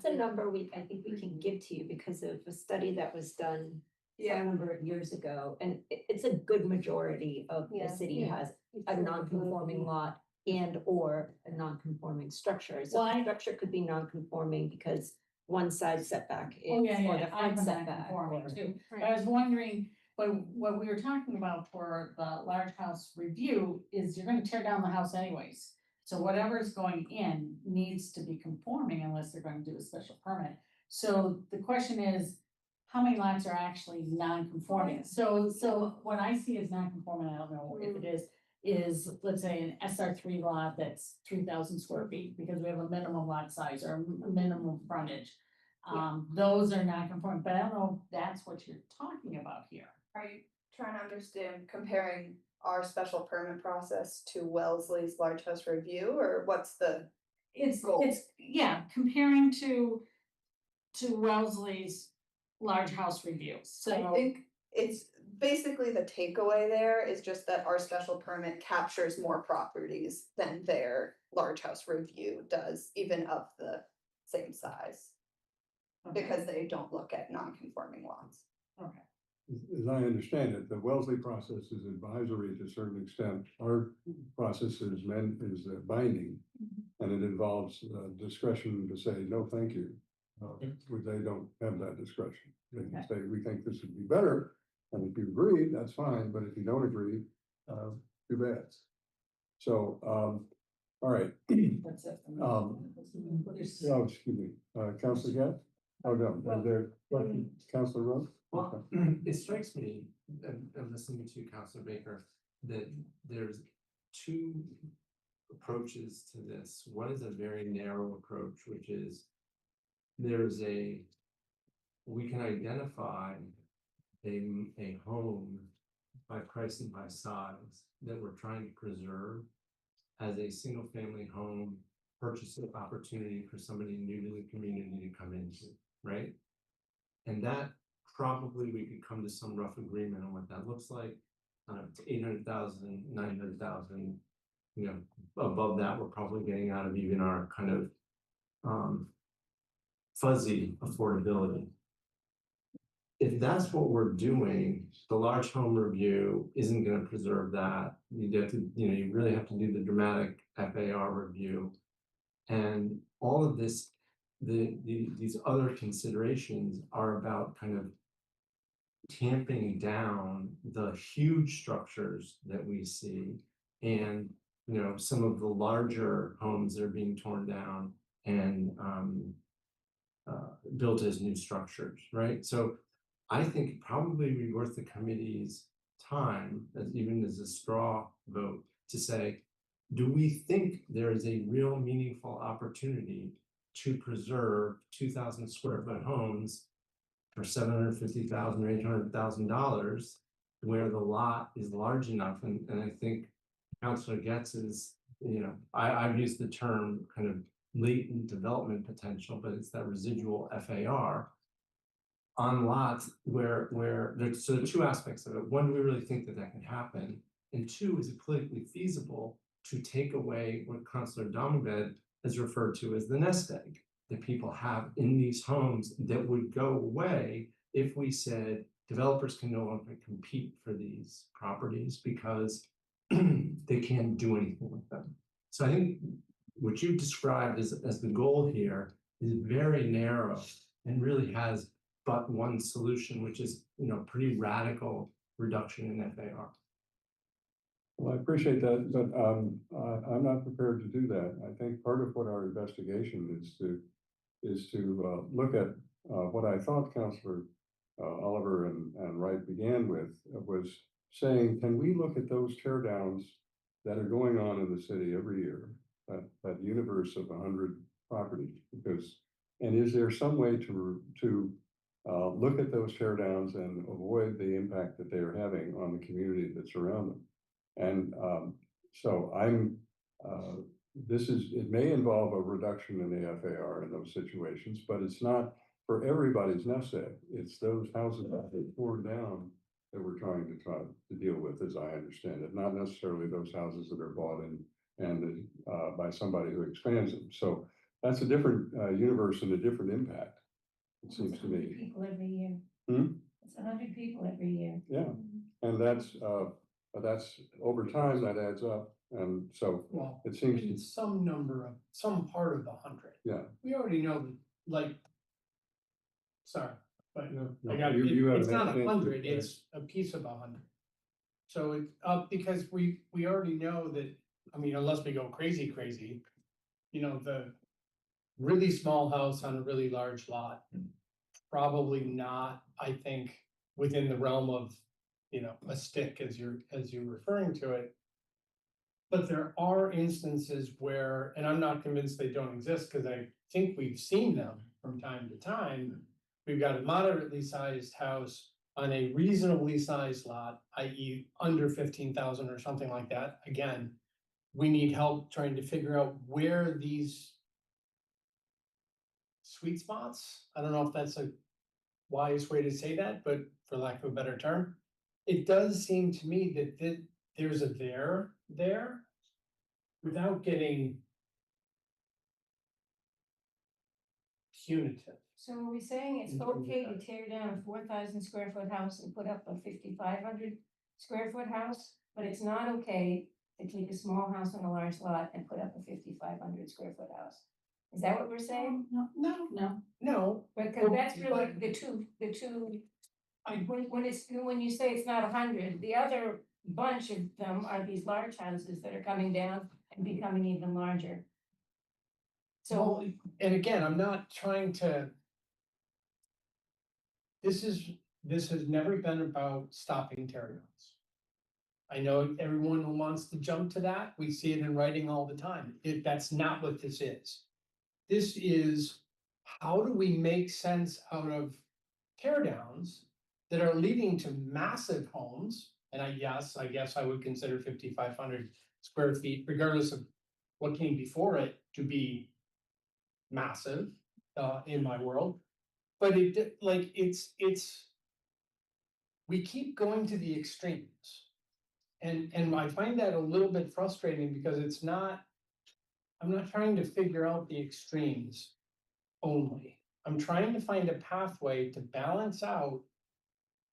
a number I think we can give to you because of a study that was done a number of years ago, and it's a good majority of the Yeah. city has a non-conforming lot and or a non-conforming structure. So Well, the structure could be non-conforming because one side setback Oh, is, yeah, or yeah, the I front have a setback. non-conforming or- too. But I was wondering, but what we were talking about for the large house review is you're gonna tear down the house anyways. So whatever's going in needs to be conforming unless they're gonna do a special permit. So the question is, how many lots are actually non-conforming? So what I see as non-conforming, I don't know if it is, let's say an SR3 lot that's 3,000 square feet, because we have a minimum lot size or a minimum frontage. Those are non-conforming, but I don't know if that's what you're talking about here. Are you trying to understand comparing our special permit process to Wellesley's large house review, or what's the? It's, Goal. yeah, comparing to Wellesley's large house review, I so. think it's basically the takeaway there is just that our special permit captures more properties than their large house review does, even of the same size. Because they don't look at non-conforming lots. Okay. As I understand it, the Wellesley process is advisory to a certain extent. Our process is binding. And it involves discretion to say, no, thank you. They don't have that discretion. They can say, we think this would be better. And if you agree, that's fine. But if you don't agree, too bad. So, all right. That's it. Oh, excuse me, Councilor Gadd? Oh, no, there, Councilor Rose? Well, it strikes me, and listening to Councilor Baker, that there's two approaches to this. One is a very narrow approach, which is we can identify a home by price and by size that we're trying to preserve as a single family home purchase opportunity for somebody new to the community to come into, right? And that probably we could come to some rough agreement on what that looks like. 800,000, 900,000, you know, above that, we're probably getting out of even our kind of fuzzy affordability. If that's what we're doing, the large home review isn't going to preserve that. You have to, you know, you really have to do the dramatic FAR review, and all of this, these other considerations are about kind of tamping down the huge structures that we see, and you know, some of the larger homes that are being torn down and built as new structures, right? So I think it probably would be worth the committee's time, as even as a straw vote, to say, do we think there is a real meaningful opportunity to preserve 2,000 square foot homes for $750,000 or $800,000, where the lot is large enough? And I think Councilor Getz is, you know, I've used the term kind of latent development potential, but it's that residual FAR on lots where there's sort of two aspects of it. One, do we really think that can happen? And two, is it politically feasible to take away what Councilor Domved has referred to as the nest egg, that people have in these homes that would go away if we said developers can no longer compete for these properties because they can't do anything with them. So I think what you described as the goal here is very narrow and really has but one solution, which is, pretty radical reduction in FAR. Well, I appreciate that, but I'm not prepared to do that. I think part of what our investigation is to look at what I thought Councilor Oliver and Wright began with was saying, can we look at those tear downs that are going on in the city every year, that universe of 100 properties, and is there some way to look at those tear downs and avoid the impact that they are having on the community that's around them? And so it may involve a reduction in the FAR in those situations, but it's not for everybody's nest egg. It's those houses that are torn down that we're trying to deal with, as I understand it, not necessarily those houses that are bought and by somebody who expands them. So that's a different universe and a different impact, it seems to me. People every year. It's 100 people every year. Yeah, and that's over time, that adds up. And so Well, it seems I mean, some part of the 100. yeah. We already know that, like, sorry, but No, I got it. you have It's an not answer. 100, it's a piece of 100. So it's up because we already know that, I mean, unless we go crazy, the really small house on a really large lot, probably not, I think, within the realm of, a stick as you're referring to it. But there are instances where, and I'm not convinced they don't exist, because I think we've seen them from time to time. We've got a moderately sized house on a reasonably sized lot, i.e. under 15,000 or something like that. Again, we need help trying to figure out where these sweet spots, I don't know if that's a wise way to say that, but for lack of a better term, it does seem to me that there's a there without getting punitive. So are we saying it's okay to tear down a 4,000 square foot house and put up a 5,500 square foot house, but it's not okay to take a small house on a large lot and put up a 5,500 square foot house? Is that what we're saying? No. Because that's really the two. When you say it's not 100, the other bunch of them are these large houses that are coming down and becoming even larger. So, Well, and again, I'm not trying to. This has never been about stopping tear downs. I know everyone who wants to jump to that, we see it in writing all the time. That's not what this is. This is, how do we make sense out of tear downs that are leading to massive homes? And I guess I would consider 5,500 square feet, regardless of what came before it, to be massive in my world. But we keep going to the extremes. And I find that a little bit frustrating because I'm not trying to figure out the extremes only. I'm trying to find a pathway to balance out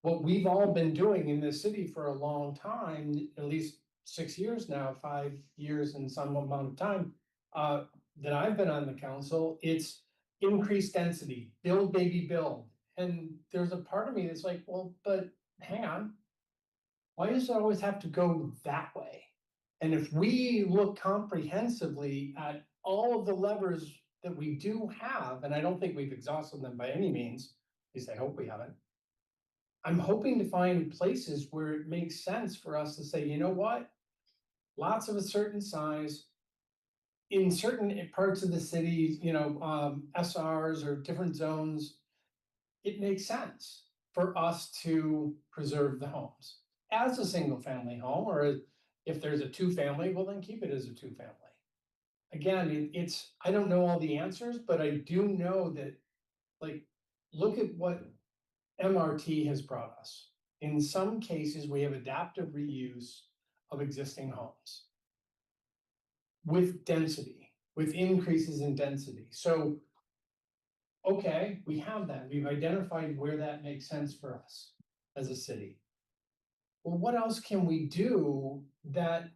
what we've all been doing in this city for a long time, at least 6 years now, 5 years and some amount of time that I've been on the council. It's increased density, build, baby, build. And there's a part of me that's like, well, but hang on. Why does it always have to go that way? And if we look comprehensively at all of the levers that we do have, and I don't think we've exhausted them by any means, at least I hope we haven't. I'm hoping to find places where it makes sense for us to say, you know what? Lots of a certain size, in certain parts of the city, SRs or different zones, it makes sense for us to preserve the homes as a single family home, or if there's a 2-family, well, then keep it as a 2-family. Again, I don't know all the answers, but I do know that, look at what MRT has brought us. In some cases, we have adaptive reuse of existing homes with density, with increases in density. So okay, we have that. We've identified where that makes sense for us as a city. Well, what else can we do that?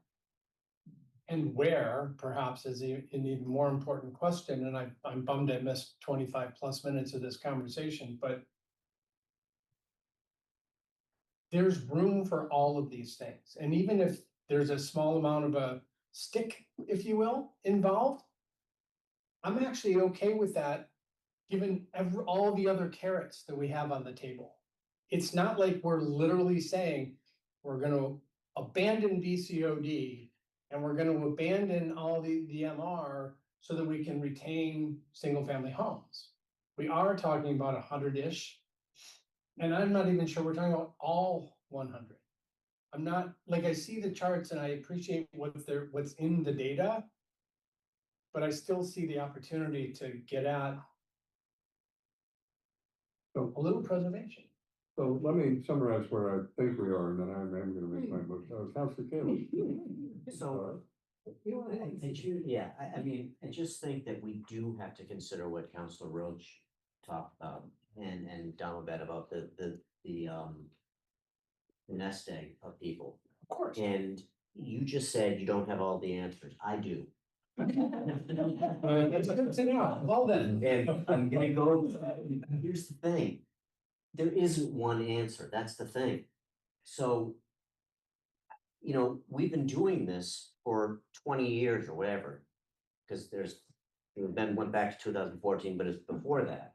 And where perhaps is an even more important question, and I'm bummed I missed 25+ minutes of this conversation, but. There's room for all of these things, and even if there's a small amount of a stick, if you will, involved. I'm actually okay with that, given all the other carrots that we have on the table. It's not like we're literally saying we're gonna abandon BCOD and we're gonna abandon all the MR so that we can retain single-family homes. We are talking about 100-ish. And I'm not even sure we're talking about all 100. I'm not, like, I see the charts and I appreciate what's in the data. But I still see the opportunity to get at a little preservation. So let me summarize where I think we are, and then I am gonna make my motion. Councilor Cahill. So, I mean, I just think that we do have to consider what Councilor Roach talked about and Donald Bet about the nest egg of people. Of course. And you just said you don't have all the answers. I do. That's good to know. Well then. And I'm gonna go, here's the thing. There isn't one answer. That's the thing. So, you know, we've been doing this for 20 years or whatever. Because Ben went back to 2014, but it's before that.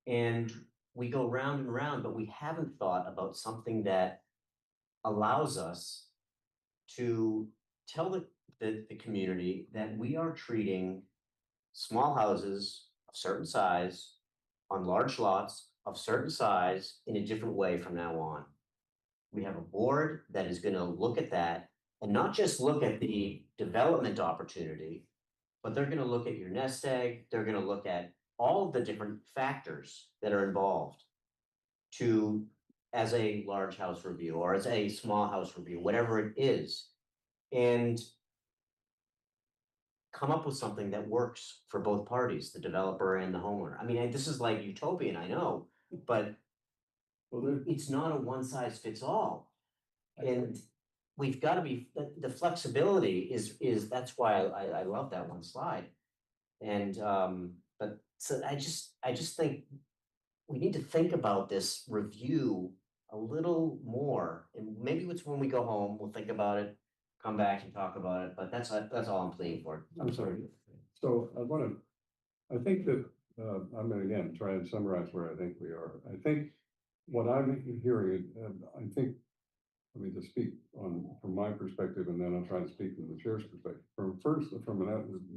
And we go round and round, but we haven't thought about something that allows us to tell the community that we are treating small houses of certain size on large lots of certain size in a different way from now on. We have a board that is going to look at that and not just look at the development opportunity, but they're going to look at your nest egg. They're going to look at all of the different factors that are involved as a large house review or as a small house review, whatever it is, and come up with something that works for both parties, the developer and the homeowner. I mean, this is like utopian, I know, but it's not a one size fits all. And we've got to be, the flexibility is that's why I love that one slide. And but so I just think we need to think about this review a little more, and maybe it's when we go home, we'll think about it, come back and talk about it, but that's all I'm pleading for. I'm sorry. So I think that, I'm gonna again try and summarize where I think we are. I think what I'm hearing, I think, let me just speak from my perspective, and then I'll try to speak from the chair's perspective. From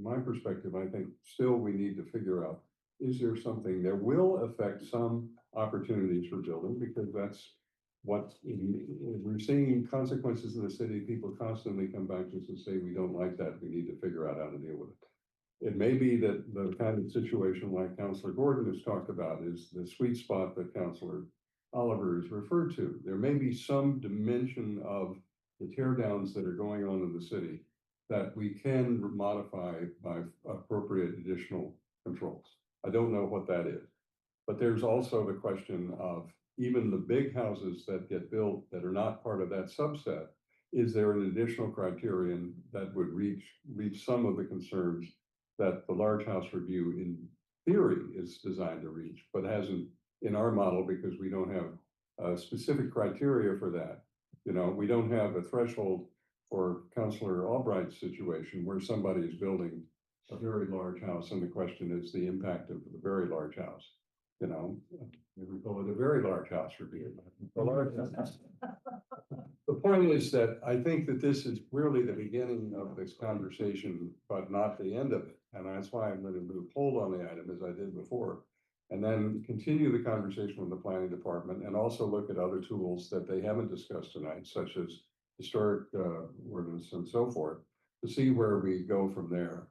my perspective, I think still we need to figure out, is there something that will affect some opportunities for building, because that's what we're seeing consequences in the city. People constantly come back to us and say, we don't like that. We need to figure out how to deal with it. It may be that the kind of situation like Councilor Gordon has talked about is the sweet spot that Councilor Oliver is referred to. There may be some dimension of the tear downs that are going on in the city that we can modify by appropriate additional controls. I don't know what that is, but there's also the question of even the big houses that get built that are not part of that subset. Is there an additional criterion that would reach some of the concerns that the large house review in theory is designed to reach, but hasn't in our model, because we don't have specific criteria for that. You know, we don't have a threshold for Councilor Albright's situation where somebody is building a very large house, and the question is the impact of the very large house. You know, we call it a very large house review. The point is that I think that this is really the beginning of this conversation, but not the end of it. And that's why I'm going to move hold on the item as I did before, and then continue the conversation with the planning department, and also look at other tools that they haven't discussed tonight, such as historic ordinance and so forth, to see where we go from there.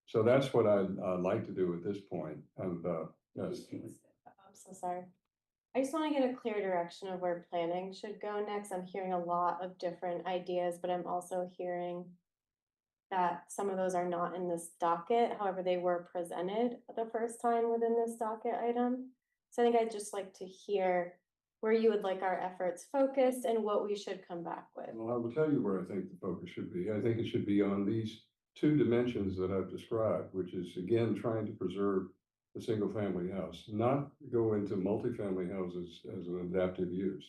So that's what I'd like to do at this point. And yes. I'm so sorry. I just want to get a clear direction of where planning should go next. I'm hearing a lot of different ideas, but I'm also hearing that some of those are not in this docket, however, they were presented the first time within this docket item. So I think I'd just like to hear where you would like our efforts focused and what we should come back with. Well, I will tell you where I think the focus should be. I think it should be on these two dimensions that I've described, which is again, trying to preserve the single family house, not go into multifamily houses as an adaptive use.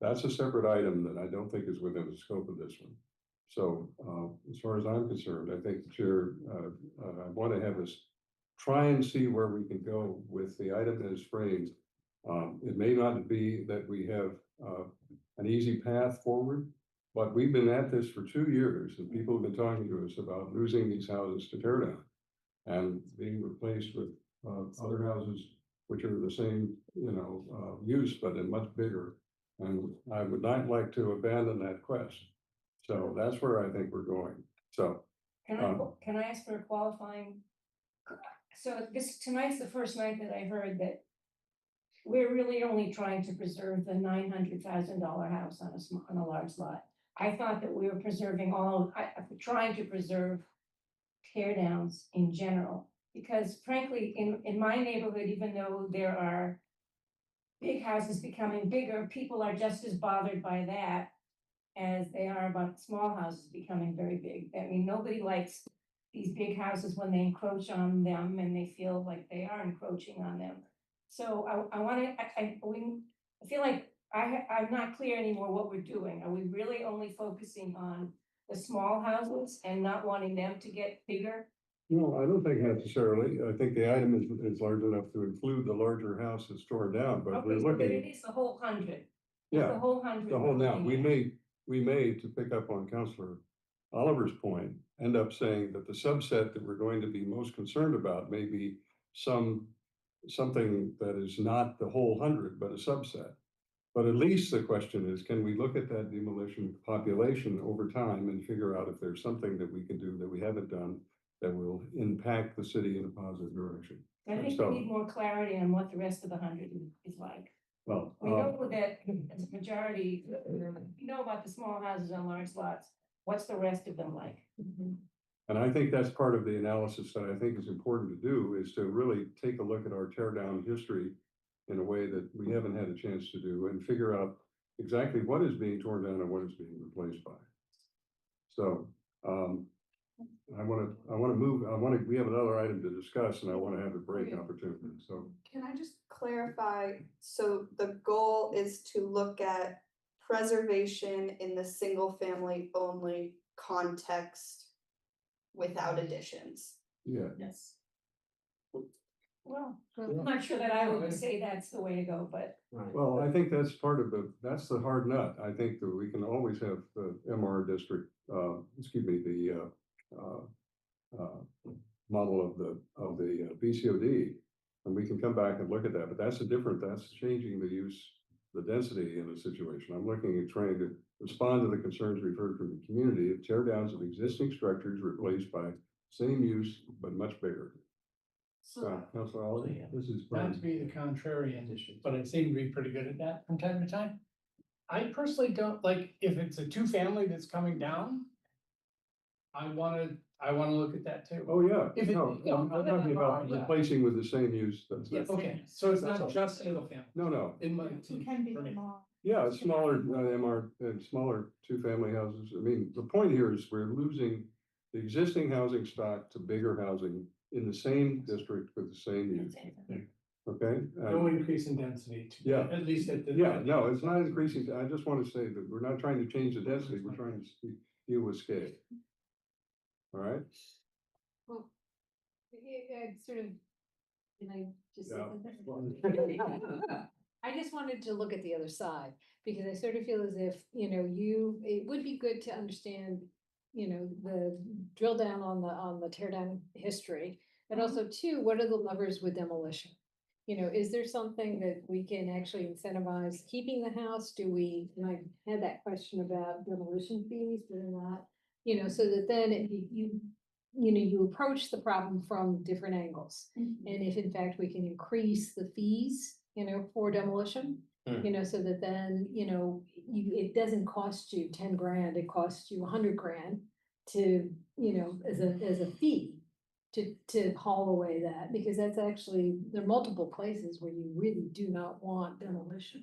That's a separate item that I don't think is within the scope of this one. So, as far as I'm concerned, I think the chair, I want to have us try and see where we can go with the item that is framed. It may not be that we have, an easy path forward, but we've been at this for 2 years and people have been talking to us about losing these houses to tear down and being replaced with, other houses which are the same, use, but in much bigger. And I would not like to abandon that quest. So that's where I think we're going. So, Can I ask for a qualifying? So tonight's the first night that I heard that we're really only trying to preserve the $900,000 house on a large lot. I thought that we were preserving trying to preserve tear downs in general. Because frankly, in my neighborhood, even though there are big houses becoming bigger, people are just as bothered by that as they are about small houses becoming very big. I mean, nobody likes these big houses when they encroach on them and they feel like they are encroaching on them. So I feel like I'm not clear anymore what we're doing. Are we really only focusing on the small houses and not wanting them to get bigger? no, I don't think necessarily. I think the item is large enough to include the larger house that's torn down, but we're Okay, but it looking, is the whole 100. yeah. The whole 100. The whole now, we're looking at. we may, to pick up on Counselor Oliver's point, end up saying that the subset that we're going to be most concerned about may be something that is not the whole 100, but a subset. But at least the question is, can we look at that demolition population over time and figure out if there's something that we can do that we haven't done that will impact the city in a positive direction? I think So- we need more clarity on what the rest of the 100 is like. Well, We know that as a majority, we know about the small houses on large lots. What's the rest of them like? and I think that's part of the analysis that I think is important to do, is to really take a look at our tear down history in a way that we haven't had a chance to do and figure out exactly what is being torn down and what is being replaced by. So, we have another item to discuss and I want to have a break opportunity, so. Can I just clarify? So the goal is to look at preservation in the single family only context without additions. Yeah, Yes. Well, I'm not sure that I would say that's the way to go, but well, I think that's part of that's the hard nut. I think that we can always have the MR district, the model of the BCOD. And we can come back and look at that, but that's changing the use, the density in a situation. I'm looking at trying to respond to the concerns we've heard from the community of tear downs of existing structures replaced by same use, but much bigger. Councilor Oliver, this is. Not to be the contrarian, but I seem to be pretty good at that from time to time. I personally don't like, if it's a 2-family that's coming down. I wanna look at that too. Oh, yeah, If it- no, I'm talking about Yeah. replacing with the same use. That's Yeah, it. okay, so it's That's all. not just single family. No, In my. It can be for me. small. yeah, smaller MR and smaller 2-family houses. I mean, the point here is we're losing the existing housing stock to bigger housing in the same district with the same use. Okay? No increase in density. Yeah. At least at the. Yeah, no, it's not increasing. I just want to say that we're not trying to change the density, we're trying to deal with scale. All right? Well, sort of, can I just? say Yeah. something? I just wanted to look at the other side, because I sort of feel as if, it would be good to understand, the drill down on the tear down history. But also too, what are the levers with demolition? Is there something that we can actually incentivize keeping the house? And I had that question about demolition fees, but not, so that then you approach the problem from different angles. And if in fact we can increase the fees, for demolition, so that then, it doesn't cost you 10 grand, it costs you 100 grand. to, as a fee to haul away that, because that's actually, there are multiple places where you really do not want demolition,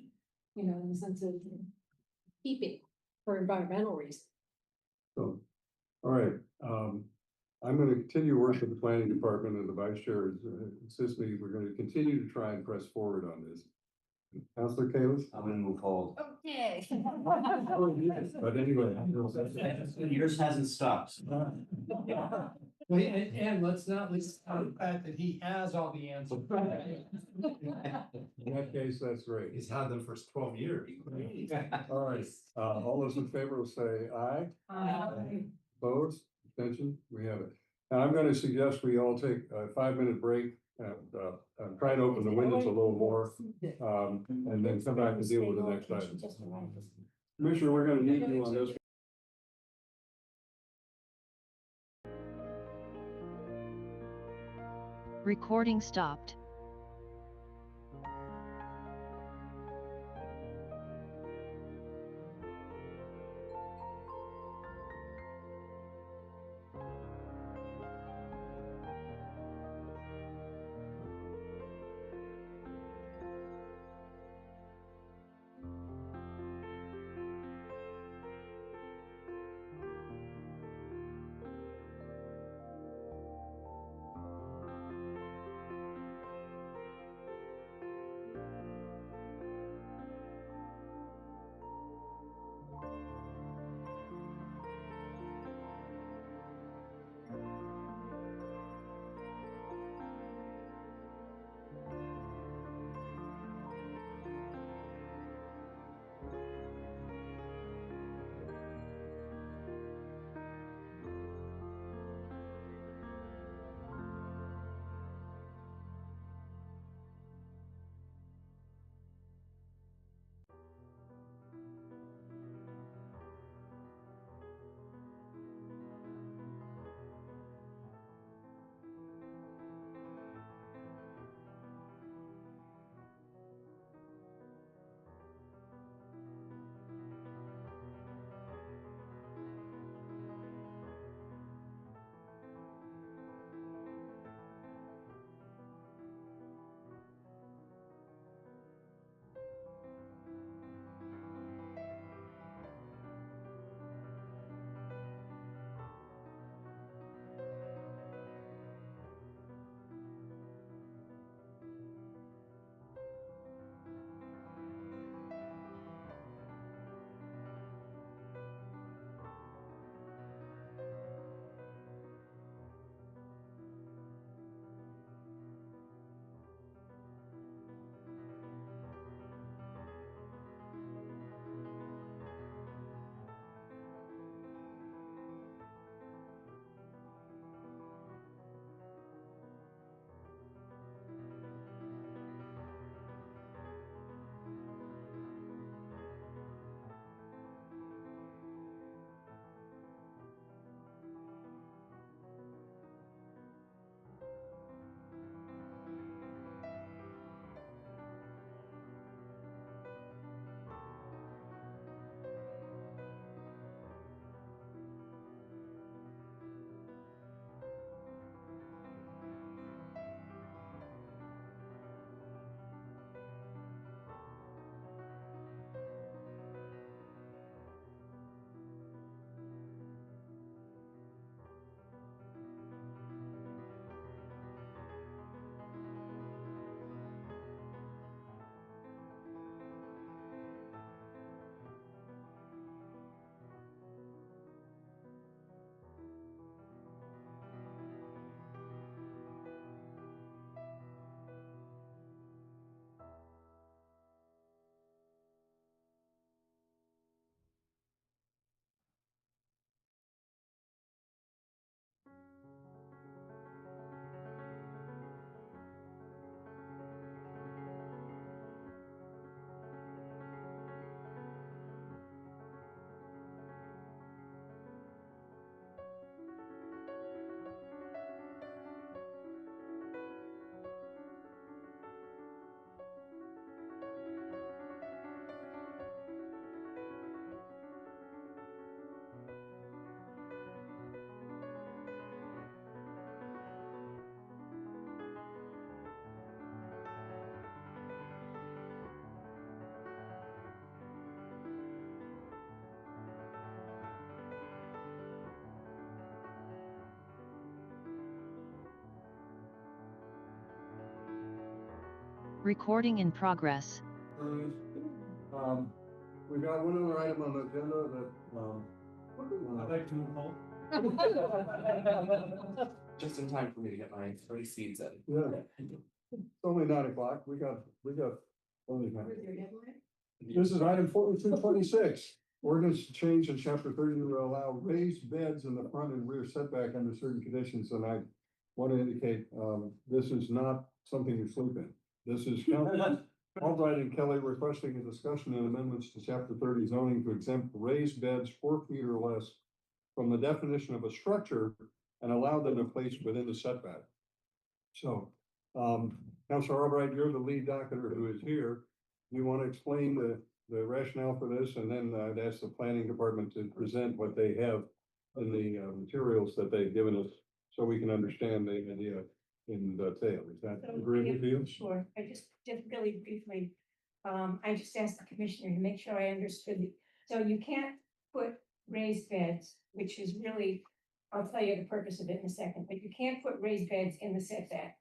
in the sense of keeping for environmental reasons. So, all right, I'm gonna continue working with the planning department, and the vice chair is insisting we're gonna continue to try and press forward on this. Counselor Kalis? I'm gonna move hold. Okay. Oh, yes, but anyway. Yours hasn't stopped. Wait, and let's not lose the fact that he has all the answers. In that case, that's great. He's had them for 12 years. All right, all those in favor will say aye. Opposed, abstention, we have it. Now I'm gonna suggest we all take a 5-minute break and try to open the windows a little more. And then come back and deal with the next item. Commissioner, we're gonna need you on this. Recording stopped. Recording in progress. We've got one other item on the agenda that, I'd like to move home. Just in time for me to get my 3 seeds in. yeah. It's only 9 o'clock. We got plenty of time. This is item 4226. Ordinance to change in chapter 30 to allow raised beds in the front and rear setback under certain conditions, and I want to indicate, this is not something you sleep in. This is Albright and Kelly requesting a discussion and amendments to chapter 30 zoning to exempt raised beds 4 feet or less from the definition of a structure and allow them to place within the setback. So, Councilor Albright, you're the lead docketer who is here. You want to explain the rationale for this, and then I'd ask the planning department to present what they have in the materials that they've given us, so we can understand the idea in detail. Is that agreeable to you? Sure, I just really briefly, I just asked the commissioner to make sure I understood. So you can't put raised beds, which is really, I'll tell you the purpose of it in a second, but you can't put raised beds in the setback.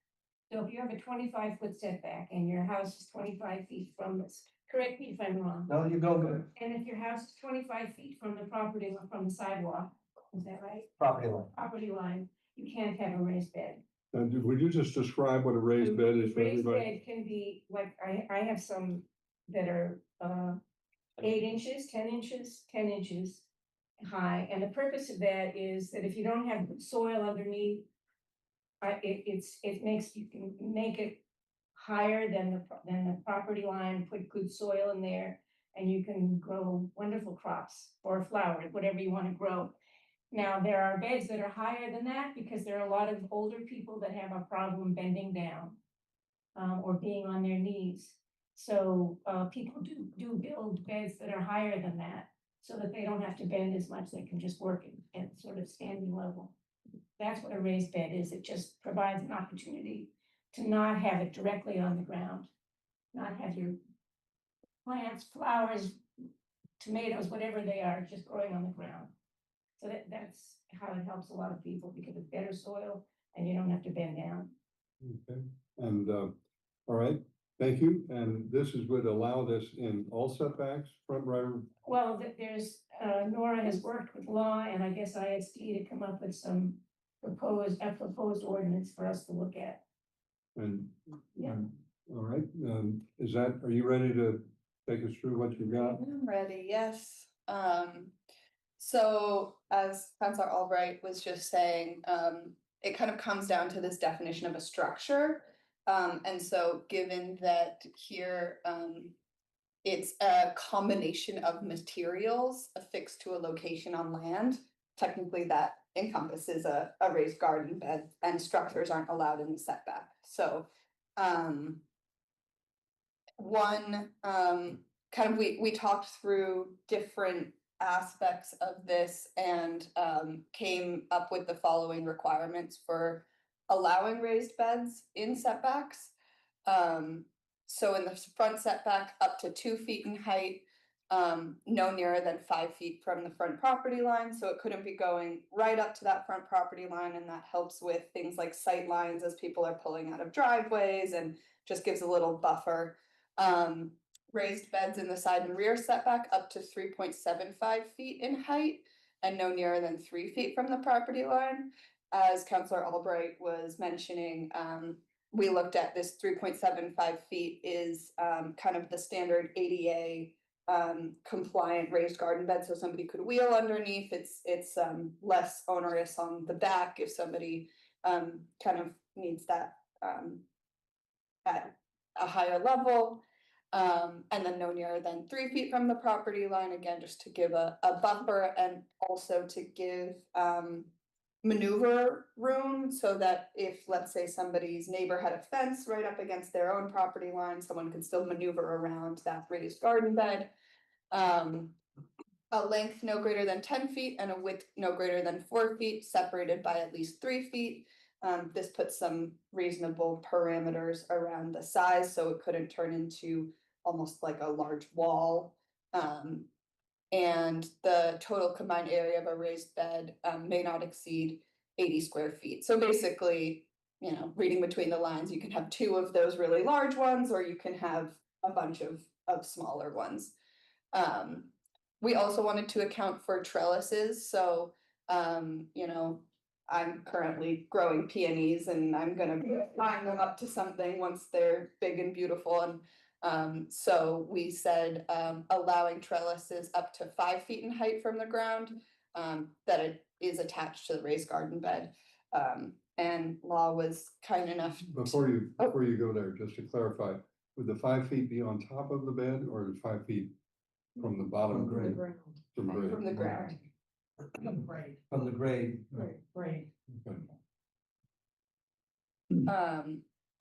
So if you have a 25-foot setback and your house is 25 feet from this, correct me if I'm wrong. No, you go good. And if your house is 25 feet from the property, from the sidewalk, is that right? Property line. Property line, you can't have a raised bed. And would you just describe what a raised bed is for Raised everybody? bed can be, like, I have some that are 8 inches, 10 inches, 10 inches high, and the purpose of that is that if you don't have soil underneath, you can make it higher than the property line, put good soil in there, and you can grow wonderful crops or flowers, whatever you want to grow. Now, there are beds that are higher than that because there are a lot of older people that have a problem bending down or being on their knees. So people do build beds that are higher than that so that they don't have to bend as much. They can just work at sort of standing level. That's what a raised bed is. It just provides an opportunity to not have it directly on the ground, not have your plants, flowers, tomatoes, whatever they are, just growing on the ground. So that's how it helps a lot of people because it's better soil and you don't have to bend down. Okay, and, all right, thank you. And this would allow this in all setbacks, front, right? Well, there's, Nora has worked with law and I guess ISD to come up with some proposed ordinance for us to look at. And, Yeah. all right, are you ready to take us through what you got? I'm ready, yes. So as Councilor Albright was just saying, it kind of comes down to this definition of a structure. And so given that here, it's a combination of materials affixed to a location on land, technically that encompasses a raised garden bed, and structures aren't allowed in the setback. So we talked through different aspects of this and came up with the following requirements for allowing raised beds in setbacks. So in the front setback, up to 2 feet in height, no nearer than 5 feet from the front property line. So it couldn't be going right up to that front property line, and that helps with things like sight lines as people are pulling out of driveways and just gives a little buffer. Raised beds in the side and rear setback up to 3.75 feet in height and no nearer than 3 feet from the property line. As Councilor Albright was mentioning, we looked at this 3.75 feet is kind of the standard ADA compliant raised garden bed, so somebody could wheel underneath. It's less onerous on the back if somebody kind of needs that at a higher level. And then no nearer than 3 feet from the property line, again, just to give a buffer and also to give maneuver room so that if, let's say, somebody's neighbor had a fence right up against their own property line, someone could still maneuver around that raised garden bed. A length no greater than 10 feet and a width no greater than 4 feet, separated by at least 3 feet. This puts some reasonable parameters around the size, so it couldn't turn into almost like a large wall. And the total combined area of a raised bed may not exceed 80 square feet. So basically, you know, reading between the lines, you can have two of those really large ones, or you can have a bunch of smaller ones. We also wanted to account for trellises, so, you know, I'm currently growing peonies and I'm gonna line them up to something once they're big and beautiful, and so we said, allowing trellises up to 5 feet in height from the ground, that it is attached to the raised garden bed. And Law was kind enough. Before you go there, just to clarify, would the 5 feet be on top of the bed or the 5 feet from the bottom grade? From grade. From the ground. Right, From the grade. right. Okay.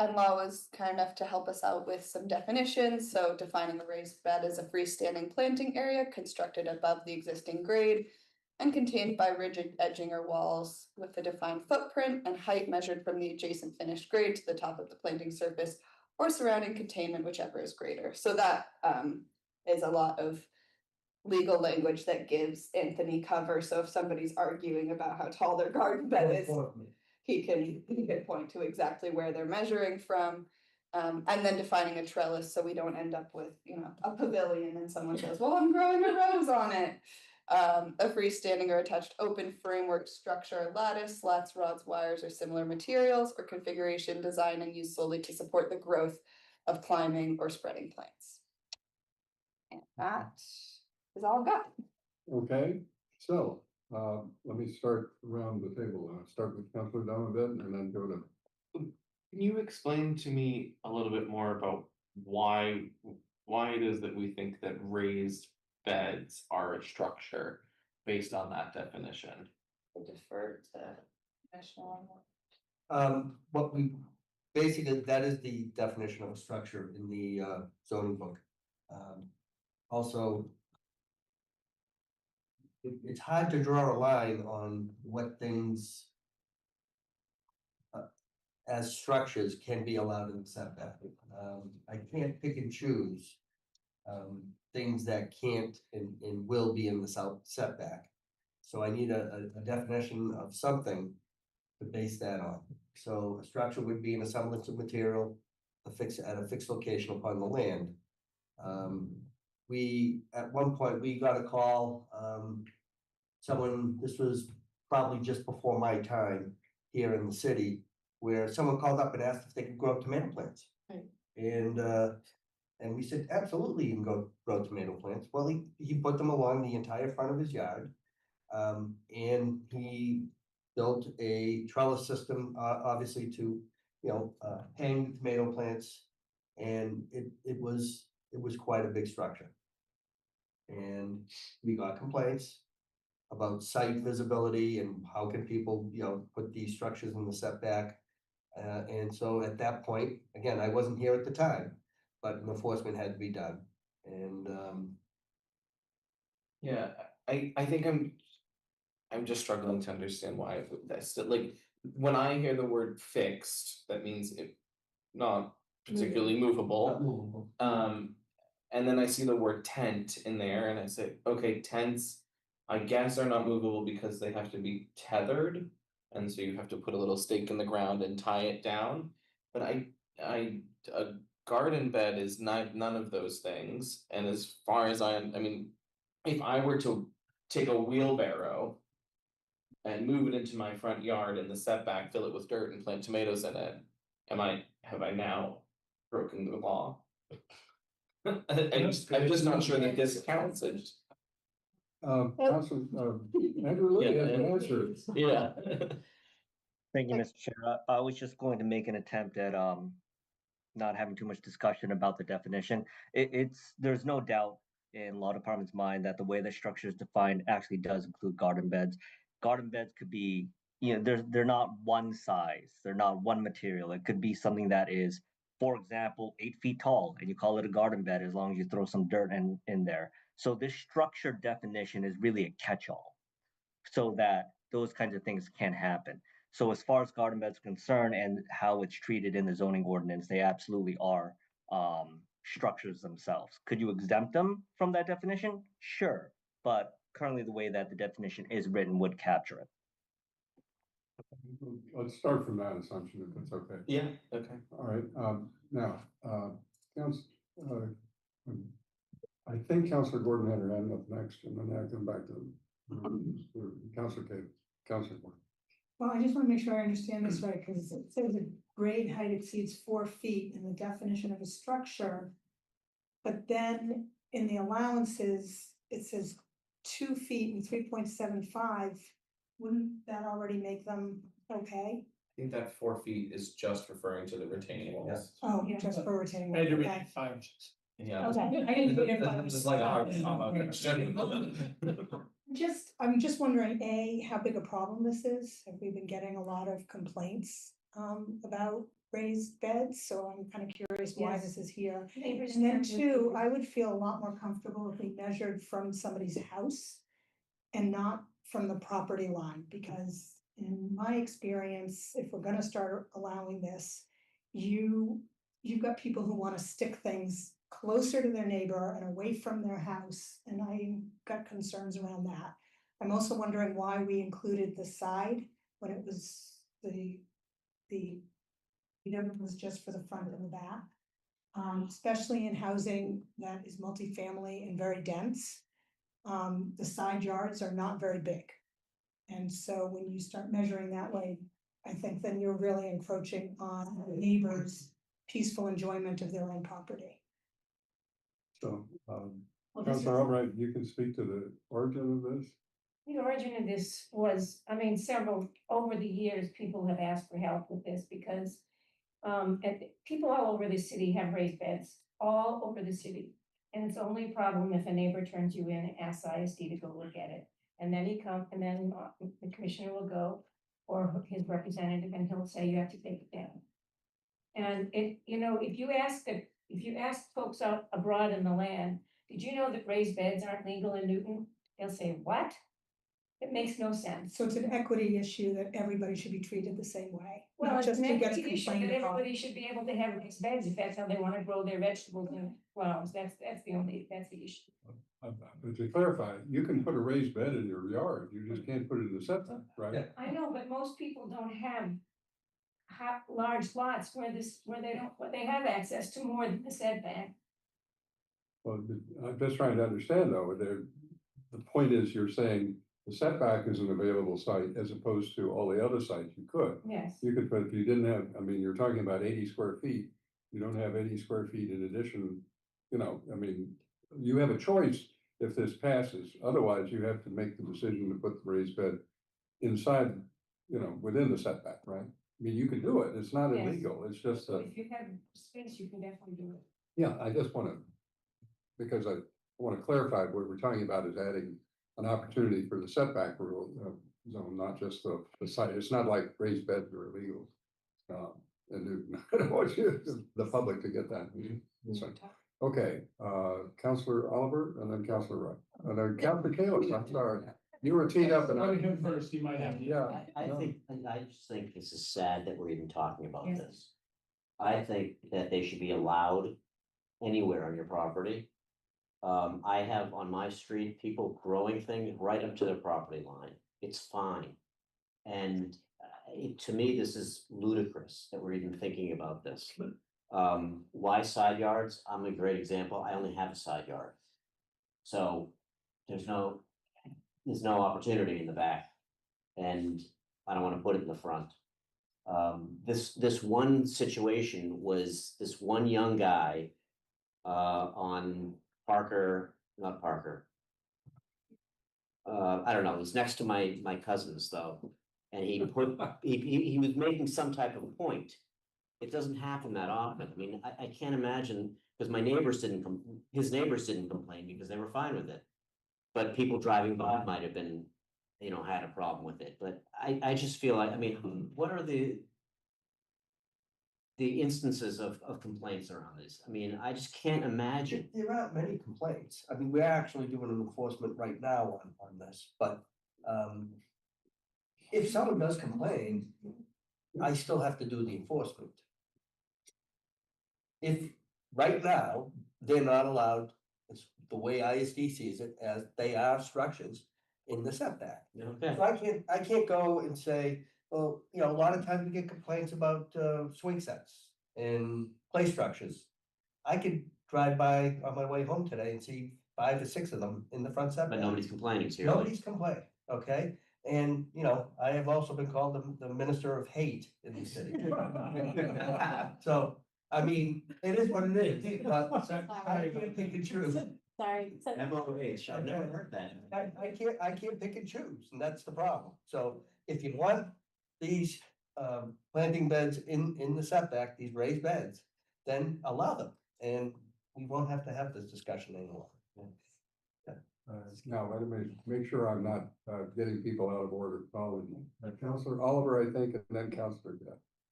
And Law was kind enough to help us out with some definitions, so defining a raised bed as a freestanding planting area constructed above the existing grade and contained by rigid edging or walls with a defined footprint and height measured from the adjacent finished grade to the top of the planting surface or surrounding containment, whichever is greater. So that is a lot of legal language that gives Anthony cover, so if somebody's arguing about how tall their garden bed is, he can point to exactly where they're measuring from. And then defining a trellis, so we don't end up with, you know, a pavilion and someone says, well, I'm growing a rose on it. A freestanding or attached open framework structure, lattice, slats, rods, wires, or similar materials or configuration designed and used solely to support the growth of climbing or spreading plants. And that is all I've got. Okay, so, let me start around the table. I'll start with Councilor Donovan and then go to. Can you explain to me a little bit more about why it is that we think that raised beds are a structure based on that definition? I defer to Commissioner What we, basically, that is the definition of a structure in the zoning book. Also, it's hard to draw a line on what things as structures can be allowed in the setback. I can't pick and choose things that can't and will be in the setback. So I need a definition of something to base that on. So a structure would be an assemblage of material at a fixed location upon the land. At one point, we got a call, this was probably just before my time here in the city, where someone called up and asked if they could grow tomato plants. Right. And we said, absolutely, you can grow tomato plants. Well, he put them along the entire front of his yard. And he built a trellis system, obviously to, hang the tomato plants. And it was quite a big structure. And we got complaints about site visibility and how can people, put these structures in the setback. And so at that point, again, I wasn't here at the time, but enforcement had to be done. And Yeah, I think I'm just struggling to understand why that's like, when I hear the word fixed, that means it not particularly movable. And then I see the word tent in there and I say, okay, tents, I guess are not movable because they have to be tethered. And so you have to put a little stake in the ground and tie it down. But a garden bed is none of those things. And as far as I mean, if I were to take a wheelbarrow and move it into my front yard in the setback, fill it with dirt and plant tomatoes in it, have I now broken the law? I'm just not sure that this counts. Andrew Lee has an answer. Yeah. Thank you, Mr. Chair. I was just going to make an attempt at not having too much discussion about the definition. There's no doubt in law department's mind that the way the structure is defined actually does include garden beds. Garden beds could be, they're not one size, they're not one material. It could be something that is, for example, 8 feet tall, and you call it a garden bed as long as you throw some dirt in there. So this structure definition is really a catch-all, so that those kinds of things can happen. So as far as garden beds are concerned and how it's treated in the zoning ordinance, they absolutely are structures themselves. Could you exempt them from that definition? Sure, but currently the way that the definition is written would capture it. let's start from that assumption if it's okay. Yeah, okay. All right, now, Council, I think Councilor Gordon had her hand up next, and then I come back to Councilor Cahill, Councilor Gordon. Well, I just want to make sure I understand this right, because it says the grade height exceeds 4 feet in the definition of a structure. But then in the allowances, it says 2 feet and 3.75. Wouldn't that already make them okay? I think that 4 feet is just referring to the retaining walls. Oh, just for retaining. I had to wall, read okay. 5 inches. Yeah. Okay, I didn't put it in This is like a hard comma. I'm just wondering, A, how big a problem this is? Have we been getting a lot of complaints about raised beds? So I'm kind of curious why Yes. this is here. Neighbors And then have- two, I would feel a lot more comfortable if we measured from somebody's house and not from the property line, because in my experience, if we're gonna start allowing this, you've got people who wanna stick things closer to their neighbor and away from their house, and I got concerns around that. I'm also wondering why we included the side when it was the was just for the front and the back. Especially in housing that is multifamily and very dense. The side yards are not very big. And so when you start measuring that way, I think then you're really encroaching on the neighbors' peaceful enjoyment of their own property. So, Well, this is- Councilor Albright, you can speak to the origin of this? The origin of this was, I mean, over the years, people have asked for help with this because people all over the city have raised beds, all over the city. And it's only a problem if a neighbor turns you in and asks ISD to go look at it. And then the commissioner will go, or his representative, and he'll say, you have to take it down. And if you ask folks out abroad in the land, did you know that raised beds aren't legal in Newton? They'll say, what? It makes no sense. So it's an equity issue that everybody should be treated the same way. Well, not it's just an who gets equity issue complained that about. everybody should be able to have raised beds if that's how they want to grow their vegetables and flowers. That's the issue. But to clarify, you can put a raised bed in your yard, you just can't put it in the setback, right? I know, but most people don't have large lots where they have access to more than the setback. Well, I'm just trying to understand though, the point is you're saying the setback is an available site as opposed to all the other sites you could. Yes. You could, but if you didn't have, I mean, you're talking about 80 square feet, you don't have 80 square feet in addition, I mean, you have a choice if this passes, otherwise you have to make the decision to put the raised bed inside, within the setback, right? I mean, you can do it, it's not Yes. illegal, it's just So that, if you have space, you can definitely do it. yeah, I just wanna, because I wanna clarify what we're talking about is adding an opportunity for the setback rule, zone, not just the site, it's not like raised beds are illegal. And I don't want the public to get that. So, okay, Counselor Oliver and then Counselor Wright, and then Counselor Kalis, I'm sorry. You were teed up and Go to him first, he might have. yeah. I no. just think this is sad that we're even talking about Yes. this. I think that they should be allowed anywhere on your property. I have on my street, people growing things right up to their property line. It's fine. And to me, this is ludicrous that we're even thinking about this. Why side yards? I'm a great example. I only have a side yard. So there's no opportunity in the back. And I don't want to put it in the front. This one situation was this one young guy on not Parker. I don't know, it was next to my cousins though. And he was making some type of point. It doesn't happen that often. I mean, I can't imagine, because his neighbors didn't complain because they were fine with it. But people driving by might have been, had a problem with it, but I just feel like, I mean, what are the instances of complaints around this? I mean, I just can't imagine. There aren't many complaints. I mean, we're actually doing an enforcement right now on this, but if someone does complain, I still have to do the enforcement. If right now, they're not allowed, it's the way ISD sees it, as they are structures in the setback. Okay. So I can't go and say, Well, you know, a lot of times we get complaints about swing sets and play structures. I could drive by on my way home today and see 5 to 6 of them in the front setback. But nobody's complaining, so you're Nobody's complaining, okay? And, you know, I have also been called the minister of hate in the city. So, I mean, it is what it is, but I can't pick and choose. Sorry. so- MOH, I've never heard that. I can't pick and choose, and that's the problem. So if you want these planting beds in the setback, these raised beds, then allow them, and we won't have to have this discussion anymore. Now, let me make sure I'm not getting people out of order. Counselor Oliver, I think, and then Counselor,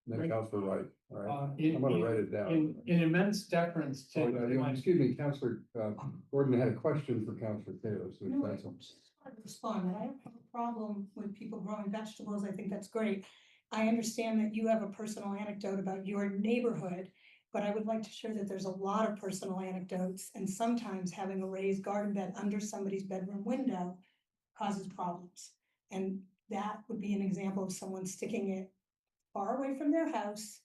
and then Counselor Wright, all right? I'm gonna write it down. In immense deference Oh, to. no, excuse me, Counselor, Gordon had a question for Counselor Taylor, so No, that's. I just wanted to respond, I don't have a problem with people growing vegetables, I think that's great. I understand that you have a personal anecdote about your neighborhood, but I would like to share that there's a lot of personal anecdotes, and sometimes having a raised garden bed under somebody's bedroom window causes problems. And that would be an example of someone sticking it far away from their house,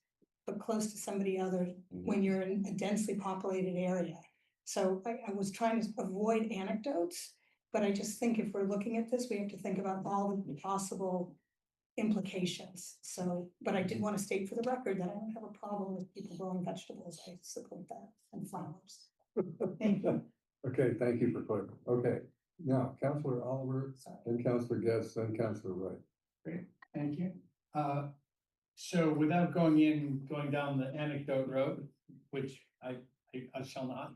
but close to somebody other when you're in a densely populated area. So I was trying to avoid anecdotes, but I just think if we're looking at this, we have to think about all the possible implications. So, but I did want to state for the record that I don't have a problem with people growing vegetables. I support that, and flowers. Thank you. Okay, thank you for clarifying. Okay, now Counselor Oliver, then Counselor Guest, then Counselor Wright. Great, thank you. So without going down the anecdote road, which I shall not.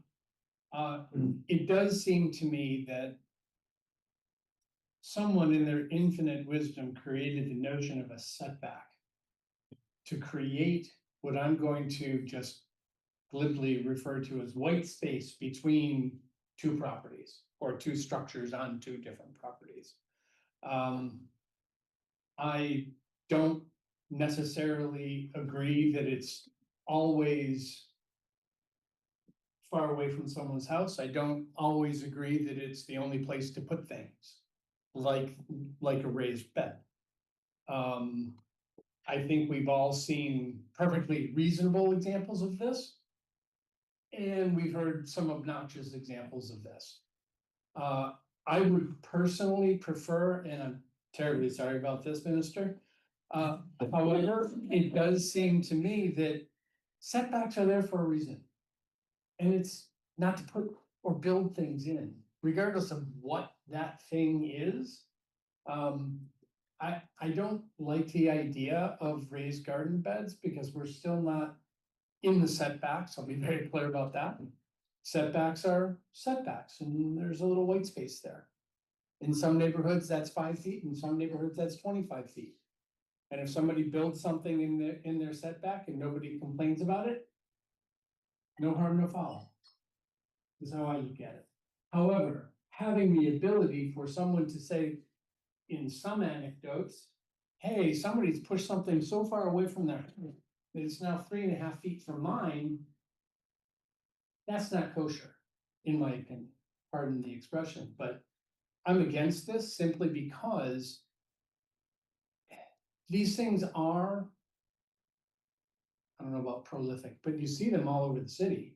It does seem to me that someone in their infinite wisdom created the notion of a setback to create what I'm going to just glibly refer to as white space between two properties or two structures on two different properties. I don't necessarily agree that it's always far away from someone's house. I don't always agree that it's the only place to put things, like a raised bed. I think we've all seen perfectly reasonable examples of this. And we've heard some obnoxious examples of this. I would personally prefer, and I'm terribly sorry about this, Minister. However, it does seem to me that setbacks are there for a reason. And it's not to put or build things in, regardless of what that thing is. I don't like the idea of raised garden beds because we're still not in the setbacks. I'll be very clear about that. Setbacks are setbacks, and there's a little white space there. In some neighborhoods, that's 5 feet, in some neighborhoods, that's 25 feet. And if somebody builds something in their setback and nobody complains about it, no harm, no foul. Is how I look at it. However, having the ability for someone to say in some anecdotes, hey, somebody's pushed something so far away from their house that it's now 3.5 feet from mine. That's not kosher, in my opinion. Pardon the expression, but I'm against this simply because these things are, I don't know about prolific, but you see them all over the city.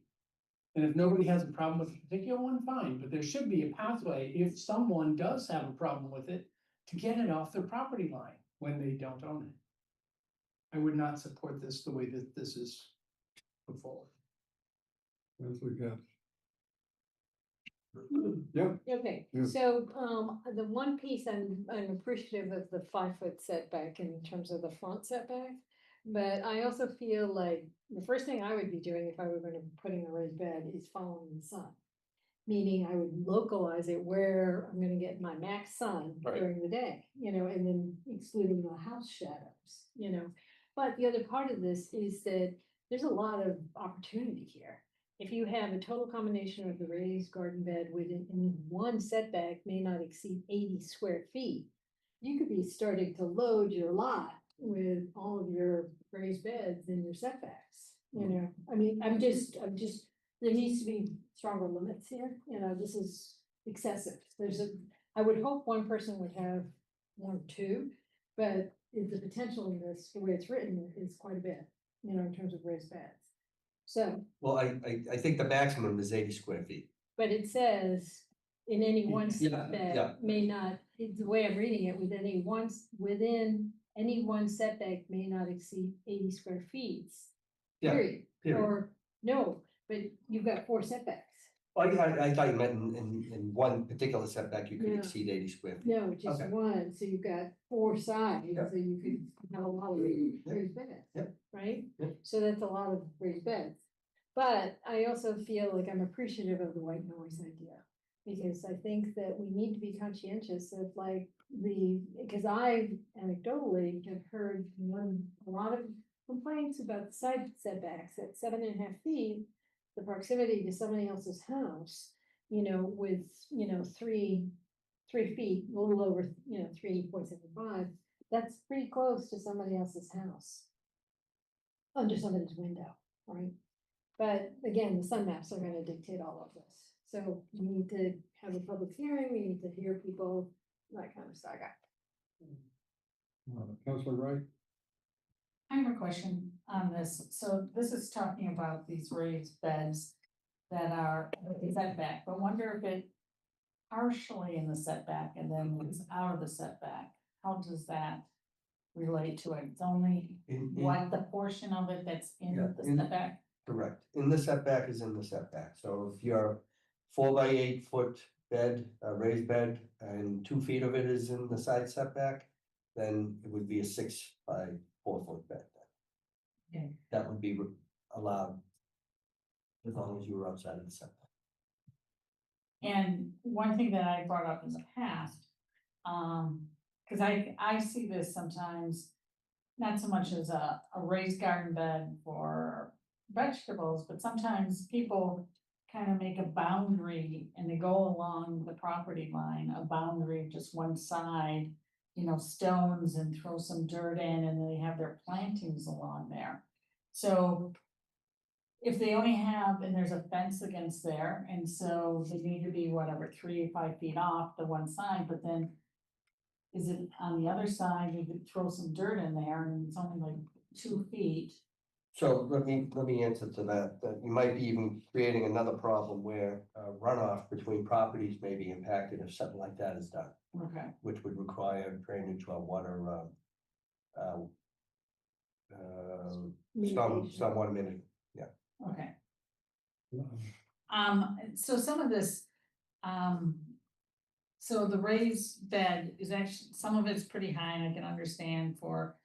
And if nobody has a problem with a particular one, fine, but there should be a pathway if someone does have a problem with it to get it off their property line when they don't own it. I would not support this the way that this is put forward. Counselor Guest. Yep. Okay, Yeah. so, the one piece I'm appreciative of the 5-foot setback in terms of the front setback. But I also feel like the first thing I would be doing if I were gonna be putting a raised bed is following the sun. Meaning I would localize it where I'm gonna get my max sun Right. during the day, and then excluding the house shadows. But the other part of this is that there's a lot of opportunity here. If you have a total combination of the raised garden bed within one setback may not exceed 80 square feet, you could be starting to load your lot with all of your raised beds in your setbacks. I mean, I'm just, there needs to be stronger limits here, this is excessive. I would hope one person would have 1 or 2, but is the potential in this, the way it's written, is quite a bit, you know, in terms of raised beds. So, Well, I think the maximum is 80 square feet. but it says in any one Yeah, yeah. setback may not, it's the way I'm reading it, within any one setback may not exceed 80 square feet. Yeah, Period. period. Or, no, but you've got 4 setbacks. Oh, I thought you meant in one particular setback, you could No. exceed 80 square feet. No, just Okay. one, so you've got 4 sides, Yeah. so you could have a lot of raised beds, Yep. right? Yep. So that's a lot of raised beds. But I also feel like I'm appreciative of the white noise idea. Because I think that we need to be conscientious of like because I anecdotally have heard a lot of complaints about the side setbacks at 7.5 feet. The proximity to somebody else's house, you know, with, you know, 3 feet, a little over, you know, 3.75, that's pretty close to somebody else's house. Under somebody's window, right? But again, the sun maps are gonna dictate all of this. So we need to have a public hearing, we need to hear people, that kind of saga. Councilor Wright? I have a question on this. So this is talking about these raised beds that are setback, but wonder if it partially in the setback and then it's out of the setback. How does that relate to it? It's only what the portion of it that's in Yeah, the in- setback? Correct. In the setback is in the setback. So if you're 4 by 8 foot bed, raised bed, and 2 feet of it is in the side setback, then it would be a 6 by 4 foot bed. Okay. That would be allowed as long as you were outside of the setback. And one thing that I brought up in the past, cause I see this sometimes, not so much as a raised garden bed for vegetables, but sometimes people kind of make a boundary and they go along the property line, a boundary, just one side, you know, stones and throw some dirt in and they have their plantings along there. So if they only have, and there's a fence against there, and so they need to be whatever, 3 or 5 feet off the one side, but then is it on the other side, you could throw some dirt in there and it's only like 2 feet. So let me answer to that you might be even creating another problem where runoff between properties may be impacted if something like that is done, Okay, which would require drainage or water, stormwater management. okay. So some of this, so the raised bed is actually, some of it's pretty high and I can understand for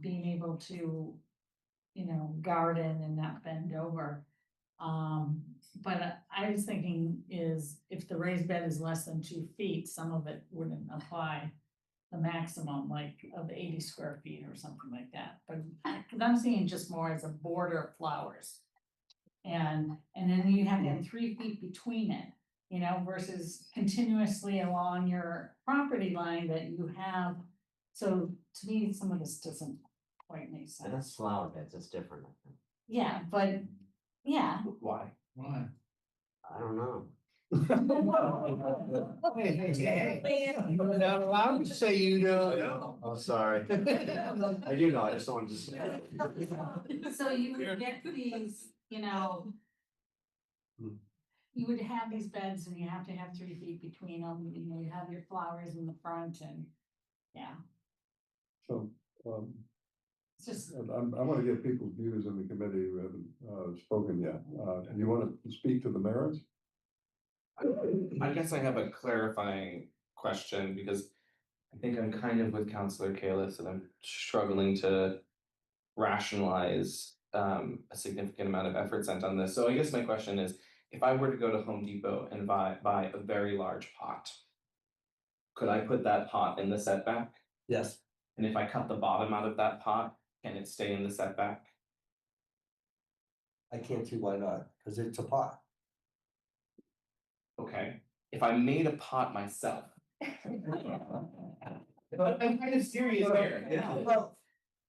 being able to, you know, garden and not bend over. But I was thinking is if the raised bed is less than 2 feet, some of it wouldn't apply the maximum like of 80 square feet or something like that. But cause I'm seeing just more as a border of flowers. And then you have to have 3 feet between it, you know, versus continuously along your property line that you have. So to me, some of this doesn't quite make And that's sense. flower beds, that's different, I think. Yeah, but, yeah. Why? Why? I don't know. You're not allowed to say you don't know. Oh, sorry. I do know, I just don't want to say. So you would get these, you know. You would have these beds and you have to have 3 feet between them, you know, you have your flowers in the front and, yeah, So, it's just. I want to get people's views in the committee who haven't spoken yet. You want to speak to the merits? I guess I have a clarifying question because I think I'm kind of with Counselor Kalis and I'm struggling to rationalize a significant amount of effort spent on this. So I guess my question is, if I were to go to Home Depot and buy a very large pot, could I put that pot in the setback? Yes. And if I cut the bottom out of that pot, can it stay in the setback? I can't see why not, because it's a pot. Okay, if I made a pot myself. But I'm kind of serious here. Well,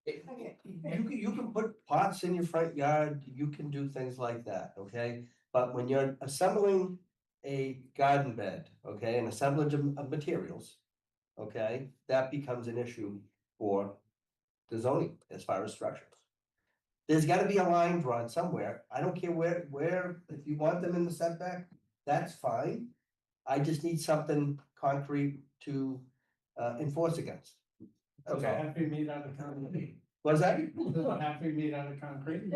you can put pots in your front yard, you can do things like that, okay? But when you're assembling a garden bed, okay, an assemblage of materials, okay, that becomes an issue for the zoning as far as structures. There's gotta be a line drawn somewhere. I don't care where, if you want them in the setback, that's fine. I just need something concrete to enforce against. Okay. Okay, Have we made out of concrete? what's that? Have we made out of concrete?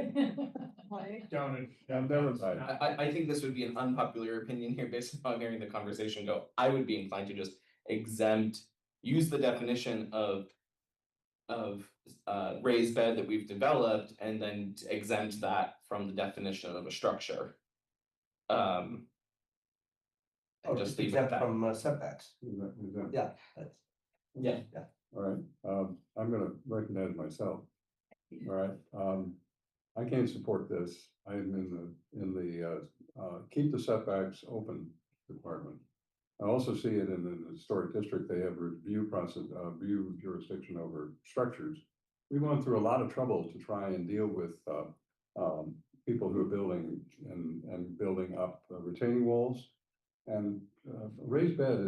Don't it? I've never tried. I think this would be an unpopular opinion here based upon hearing the conversation go. I would be inclined to just use the definition of raised bed that we've developed and then to exempt that from the definition of a structure. And just leave it at Exempt that. from setbacks. Yeah, that's, Yeah. All right, I'm gonna recognize myself. All right, I can't support this. I'm in the keep the setbacks open department. I also see it in the historic district, they have review process, review jurisdiction over structures. We've gone through a lot of trouble to try and deal with people who are building and building up retaining walls. And raised bed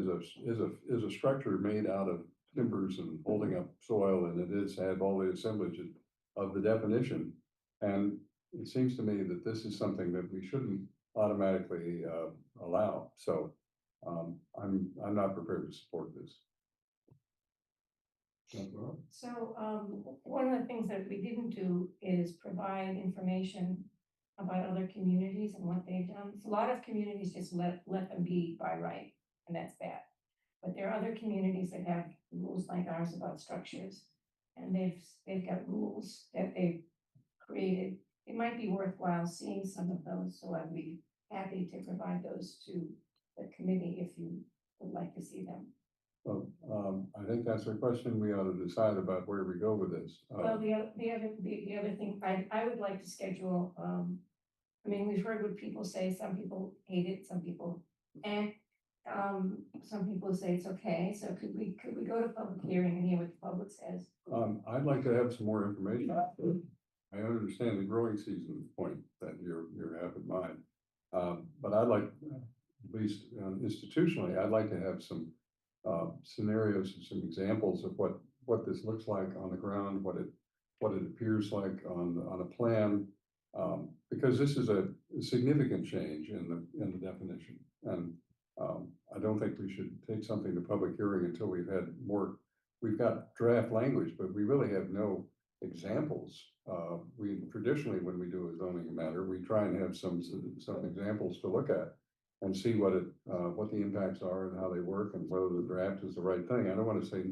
is a structure made out of timbers and holding up soil, and it is have all the assemblages of the definition. And it seems to me that this is something that we shouldn't automatically allow. So I'm not prepared to support this. So, one of the things that we didn't do is provide information about other communities and what they've done. A lot of communities just let them be by right, and that's bad. But there are other communities that have rules like ours about structures, and they've got rules that they've created. It might be worthwhile seeing some of those, so I'd be happy to provide those to the committee if you would like to see them. Well, I think that's a question we ought to decide about where we go with this. Well, the other thing, I would like to schedule, I mean, we've heard what people say, some people hate it, some people, and some people say it's okay, so could we go to public hearing and hear what the public says? I'd like to have some more information. I understand the growing season point that you have in mind. But I'd like, at least institutionally, I'd like to have some scenarios and some examples of what this looks like on the ground, what it appears like on a plan. Because this is a significant change in the definition. And I don't think we should take something to public hearing until we've got draft language, but we really have no examples. We traditionally, when we do a zoning matter, we try and have some examples to look at and see what the impacts are and how they work and whether the draft is the right thing. I don't want to say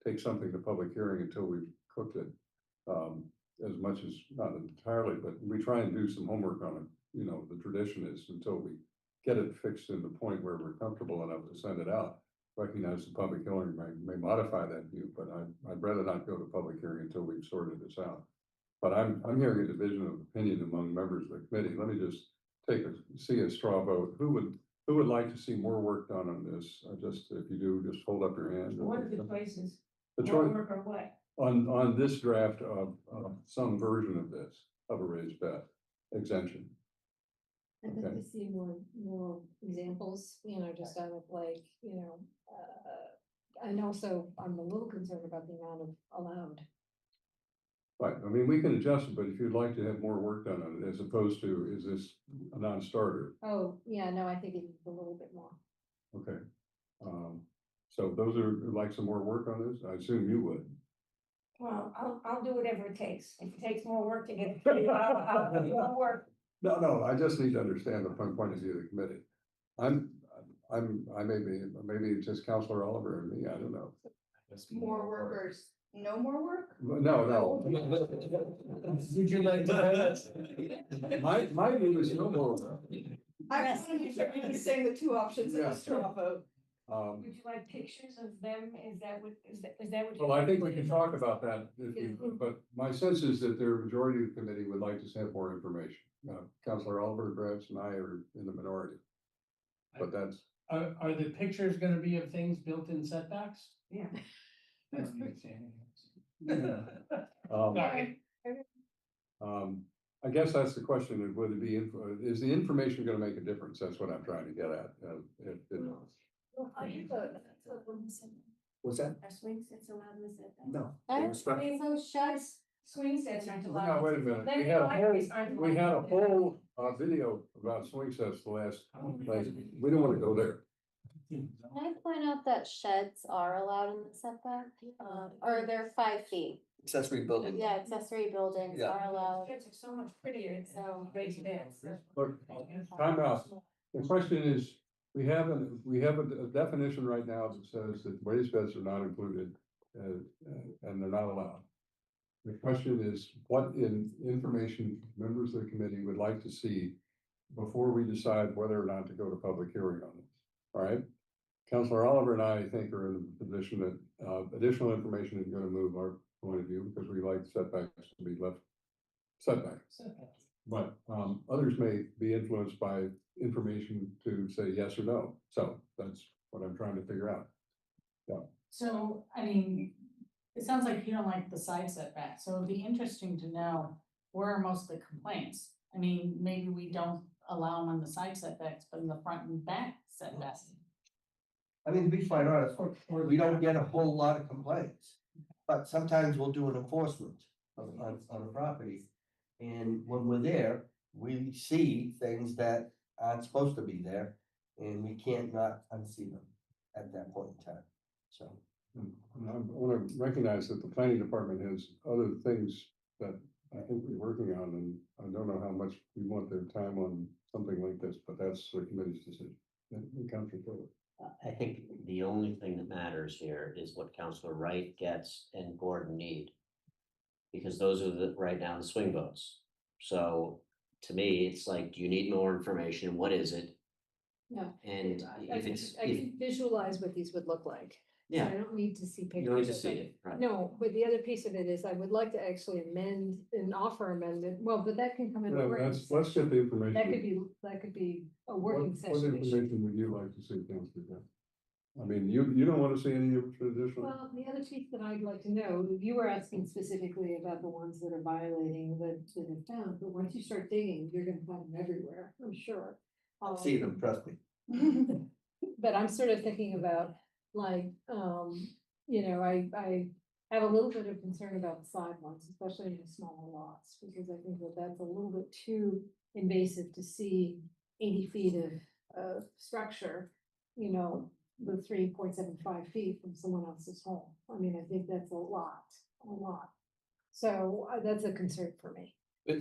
take something to public hearing until we've cooked it. As much as, not entirely, but we try and do some homework on it. You know, the tradition is until we get it fixed in the point where we're comfortable enough to send it out. Recognize the public hearing may modify that view, but I'd rather not go to public hearing until we've sorted this out. But I'm hearing a division of opinion among members of the committee. Let me just see a straw vote. Who would like to see more work done on this? Just if you do, just hold up your hand. What are the choices? The More choice work or what? on this draft of some version of this, of a raised bed exemption. I'd like to see more examples, just out of like, and also I'm a little concerned about the amount of allowed. Right, I mean, we can adjust it, but if you'd like to have more work done on it, as opposed to, is this a non-starter? Oh, yeah, no, I think it needs a little bit more. Okay. So those are like some more work on this? I assume you would. Well, I'll do whatever it takes. If it takes more work to get it through, I'll do more work. No, I just need to understand the point of view of the committee. Maybe it's just Counselor Oliver and me, I don't know. More workers, no more work? No. Would you like to? My view is no more. I was saying the two options in Yeah. a straw vote. Would you like pictures of them? Is that what? Well, I think we can talk about that, but my sense is that the majority of the committee would like to have more information. Counselor Oliver, perhaps, and I are in the minority. But that's. Are the pictures gonna be of things built in setbacks? Yeah. I guess that's the question, of would it be, is the information gonna make a difference? That's what I'm trying to get at. Was that? Are swing sets allowed in the setback? No. I It was struck- think those sheds, Swing sets aren't Now, allowed. wait a minute, Then we had a libraries aren't whole, we had a allowed. whole, video about swing sets the last, we don't wanna go there. can I point out that sheds are allowed in the setback, or they're 5 feet? Accessory building. Yeah, accessory buildings Yeah. are allowed, Kids are so much prettier, so raised beds. Look, time out. The question is, we have a definition right now that says that raised beds are not included, and they're not allowed. The question is, what information members of the committee would like to see before we decide whether or not to go to public hearing on this, all right? Councilor Oliver and I think are in the position that, additional information is gonna move our point of view, because we like setbacks to be left setbacks. But, others may be influenced by information to say yes or no, so that's what I'm trying to figure out. So, I mean, it sounds like you don't like the side setback, so it'd be interesting to know where are most of the complaints? I mean, maybe we don't allow them on the side setbacks, but in the front and back setbacks. I mean, to be quite honest, we don't get a whole lot of complaints. But sometimes we'll do an enforcement on a property. And when we're there, we see things that aren't supposed to be there. And we can't not unsee them at that point in time, so. And I want to recognize that the planning department has other things that I think we're working on, and I don't know how much we want their time on something like this, but that's the committee's decision. Councilor Fuller. I think the only thing that matters here is what Counselor Wright gets and Gordon need. Because those are right now the swing votes. So to me, it's like, do you need more information? What is it? No. And I if can- it's, I can visualize what these would look like. So yeah, I don't need to see pictures. you don't need to of see them. it, right? No, but the other piece of it is I would like to actually amend and offer amendment, well, but that can come in. a Yeah, working let's get the information. That could be a working What session issue. information would you like to see, Councilor Jeff? I mean, you don't want to see any traditional. Well, the other piece that I'd like to know, you were asking specifically about the ones that are violating the town, but once you start digging, you're gonna find them everywhere, I'm sure. See them, trust me. But I'm sort of thinking about like, you know, I have a little bit of concern about the side ones, especially in the smaller lots, because I think that that's a little bit too invasive to see 80 feet of structure, you know, with 3.75 feet from someone else's home. I mean, I think that's a lot. So that's a concern for me. I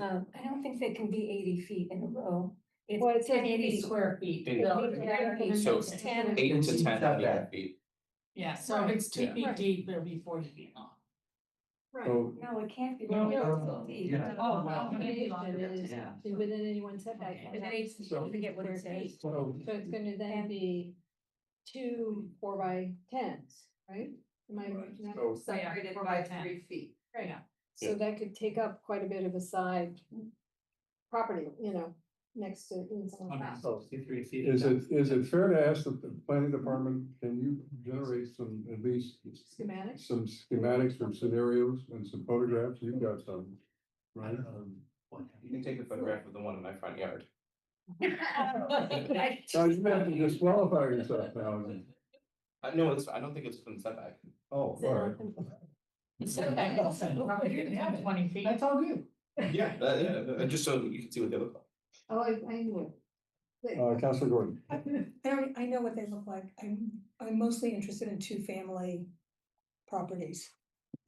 don't think they can be 80 feet in a row. Well, it says 80 feet. square feet. In- So It's 10. 8 to 10 Setback. linear feet. Yeah, so if it's 2 Yeah. feet Right. deep, it'll be 40 feet long. Right. So, No, it can't be. No, No, yeah. Oh, wow. Is Yeah. within any setback. And then it's, I forget what it says. so So it's gonna then be 2 4x10s, right? Am I right? So- Separated by 3 feet. Right, Yeah. so that could take up quite a bit of a side property, you know, next to. in someone's house. So 3 feet. is it fair to ask that the planning department, can you generate some, at least Schematics? some schematics, some scenarios and some photographs? You've got some, right? You can take a photograph of the one in my front yard. So you have to disqualify yourself now. No, I don't think it's from setback. Oh, all right. Setback also, probably didn't have 20 feet. That's all good. Yeah, just so you can see what they look like. Oh, I knew. Councilor Gordon. I know what they look like. I'm mostly interested in 2-family properties.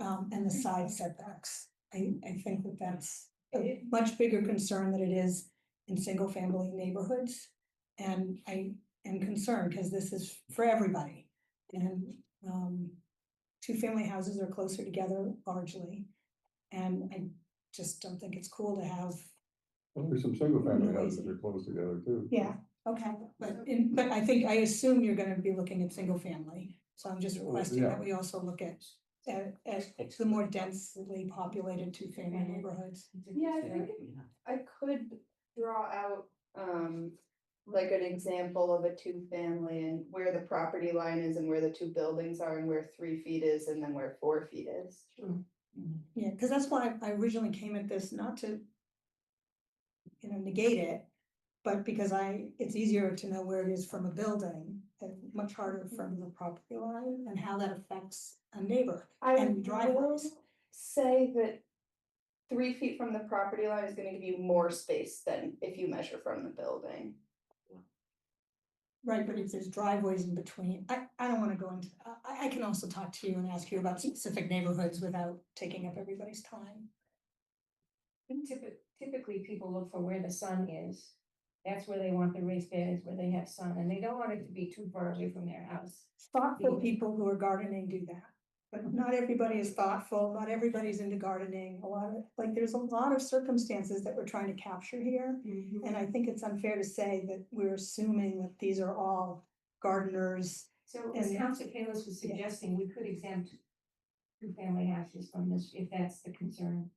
And the side setbacks. I think that that's a much bigger concern than it is in single-family neighborhoods. And I am concerned because this is for everybody. And 2-family houses are closer together largely. And I just don't think it's cool to have. Well, there's some single family houses that are close together too. Yeah, okay, but I assume you're gonna be looking at single family, so I'm just requesting that we also look at the more densely populated 2-family neighborhoods. Yeah, I think I could draw out, like an example of a 2-family and where the property line is and where the 2 buildings are and where 3 feet is and then where 4 feet is. Yeah, because that's why I originally came at this, not to negate it, But because it's easier to know where it is from a building and much harder from the property line and how that affects a neighbor I and will driveways. say that 3 feet from the property line is gonna give you more space than if you measure from the building. Right, but if there's driveways in between, I don't wanna go into, I can also talk to you and ask you about specific neighborhoods without taking up everybody's time. Typically, people look for where the sun is. That's where they want the raised beds, where they have sun, and they don't want it to be too far away from their house. Thoughtful people who are gardening do that, but not everybody is thoughtful, not everybody's into gardening, there's a lot of circumstances that we're trying to capture here. And I think it's unfair to say that we're assuming that these are all gardeners. So as And- Council Kalis was suggesting, we could exempt two-family houses from this, if that's the concern.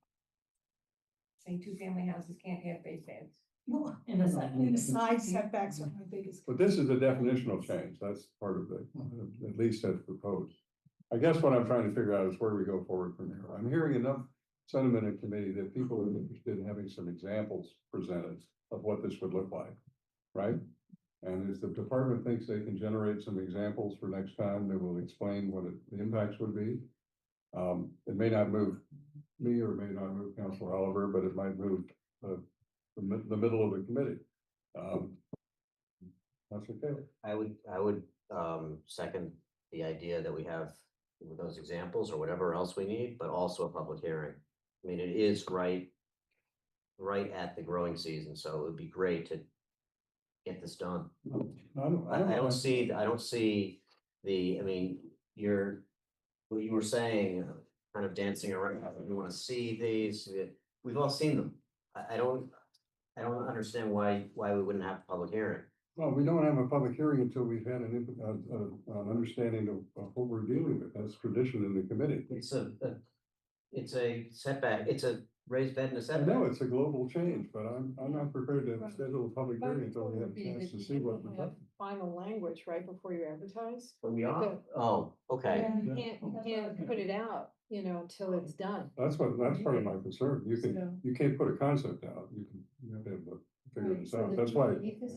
Say two-family houses can't have raised beds. Well, In the side. the side setbacks are my biggest. But this is a definitional change, that's part of it, at least as proposed. I guess what I'm trying to figure out is where we go forward from here. I'm hearing enough sentiment in committee that people are interested in having some examples presented of what this would look like, right? And as the department thinks they can generate some examples for next time, they will explain what the impacts would be. It may not move me or may not move Councilor Oliver, but it might move the middle of the committee. That's okay. I would second the idea that we have those examples or whatever else we need, but also a public hearing. I mean, it is right at the growing season, so it would be great to get this done. I don't see I mean, what you were saying, kind of dancing around, we wanna see these, we've all seen them. I don't understand why we wouldn't have a public hearing. Well, we don't have a public hearing until we've had an understanding of what we're dealing with. That's tradition in the committee. It's a setback, it's a raised bed and a I setback. know it's a global change, but I'm not prepared to schedule a public hearing until we have a Would be chance that to you see what. have we're talking. Final language right before you advertise. But we are, oh, okay. You can't put it out, until it's done. That's part of my concern. You can't put a concept out. You have to figure this out. That's why. You could,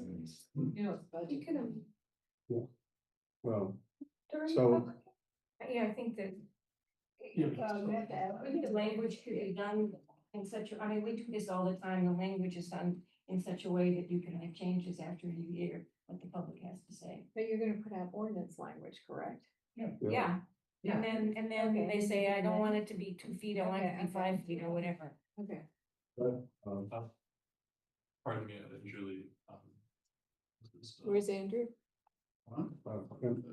Well, during So- the public- yeah, I think that. I think the language could be done in such, I mean, we do this all the time, the language is done in such a way that you can make changes after you hear what the public has to say. But you're gonna put out ordinance language, correct? Yeah, and then Okay. they say, I don't want it to be 2 feet, I want it to be 5 feet or whatever. Okay. Pardon me, Julie. Where's Andrew?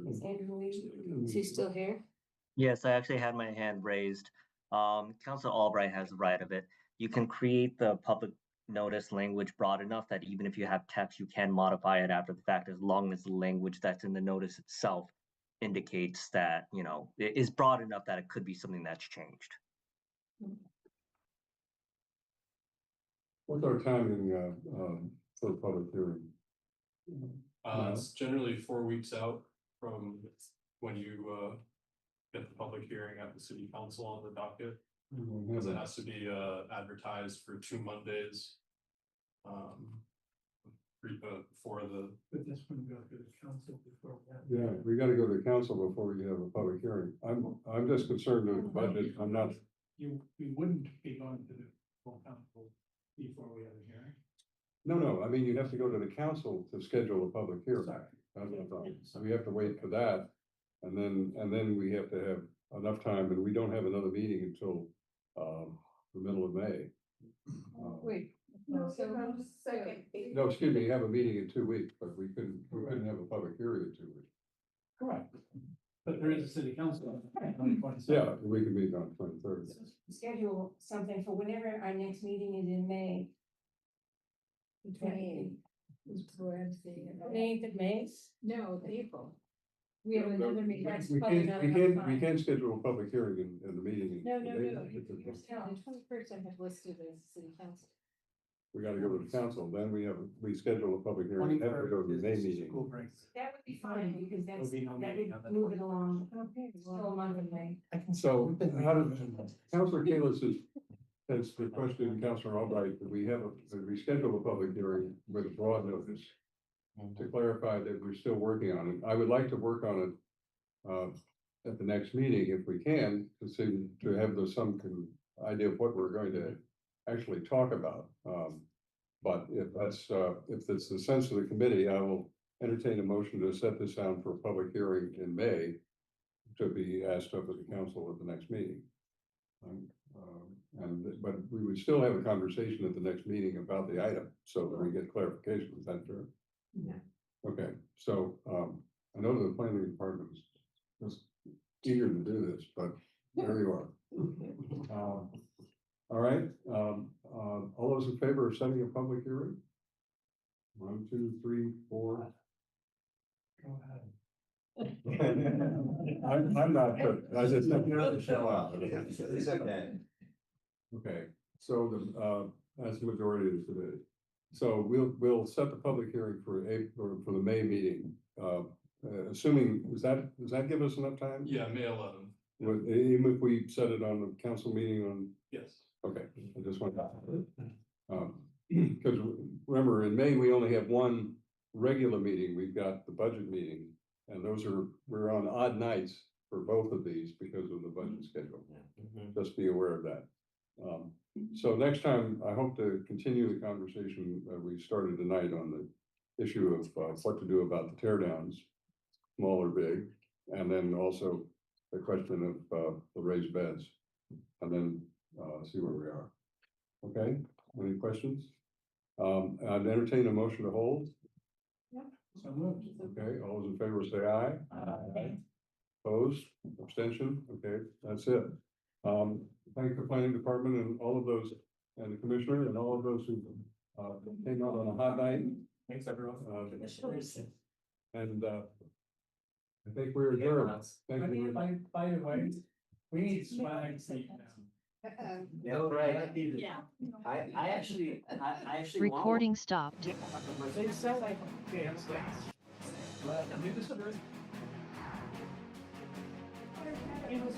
Is Andrew Lee? Is he still here? Yes, I actually had my hand raised. Council Albright has the right of it. You can create the public notice language broad enough that even if you have text, you can modify it after the fact, as long as the language that's in the notice itself indicates that, it is broad enough that it could be something that's changed. What's our timing for the public hearing? It's generally 4 weeks out from when you get the public hearing at the city council on the docket. Because it has to be advertised for 2 Mondays. For the. But this one go to the council before that. Yeah, we gotta go to the council before we can have a public hearing. I'm just concerned with the budget. I'm not. We wouldn't be going to the full council before we have a hearing. No, I mean, you have to go to the council to schedule a public hearing. That's the problem. So we have to wait for that. And then we have to have enough time, and we don't have another meeting until the middle of May. Wait. No, So second. No, excuse me, you have a meeting in 2 weeks, but we couldn't have a public hearing in 2 weeks. Correct. But there is a city council. Yeah, we can meet on 23rd. Schedule something for whenever our next meeting is in May. 28th. Is where I'm seeing it. 28th of May? No, April. We have another meeting. That's We probably can't, not we enough can't, time. we can't schedule a public hearing in the meeting. No. in May. The 21st I have listed as city council. We gotta go to the council, then we schedule a public hearing, have to go to the May meeting. That would be fine, because There'll be no that meeting on the would move it along. Okay. Still a month away. So, how did, Councilor Kalis is As the question, Councilor Albright, that we schedule a public hearing with a broad notice to clarify that we're still working on it. I would like to work on it at the next meeting if we can, to have some idea of what we're going to actually talk about. But if it's the sense of the committee, I will entertain a motion to set this down for a public hearing in May to be asked of the council at the next meeting. But we would still have a conversation at the next meeting about the item, so that we get clarification. Is that fair? Yeah. Okay, so, I know the planning department is eager to do this, but there you are. All right, all those in favor of setting a public hearing? 1, 2, 3, 4. Go ahead. I'm not, but I just. Show up. It's okay. Okay, so that's the majority of today. So we'll set the public hearing for April, for the May meeting. Assuming, does that give us enough time? Yeah, May 11th. Even if we set it on the council meeting on, Yes. okay, I just want to. Because remember, in May, we only have one regular meeting. We've got the budget meeting. And we're on odd nights for both of these because of the budget schedule. Just be aware of that. So next time, I hope to continue the conversation that we started tonight on the issue of what to do about the tear downs, small or big, and then also the question of the raised beds, and then see where we are. Okay, any questions? I'd entertain a motion to hold. So moved. Okay, all those in favor say aye. Aye. Opposed, abstention, okay, that's it. Thank the planning department and all of those, and the commissioner and all of those who came out on a hot night. Thanks, everyone. And I think we're adjourned. Thank you. By the way, we need swag seat now. Yeah, right. Yeah. I actually want Recording stopped. They sell like dance class. It was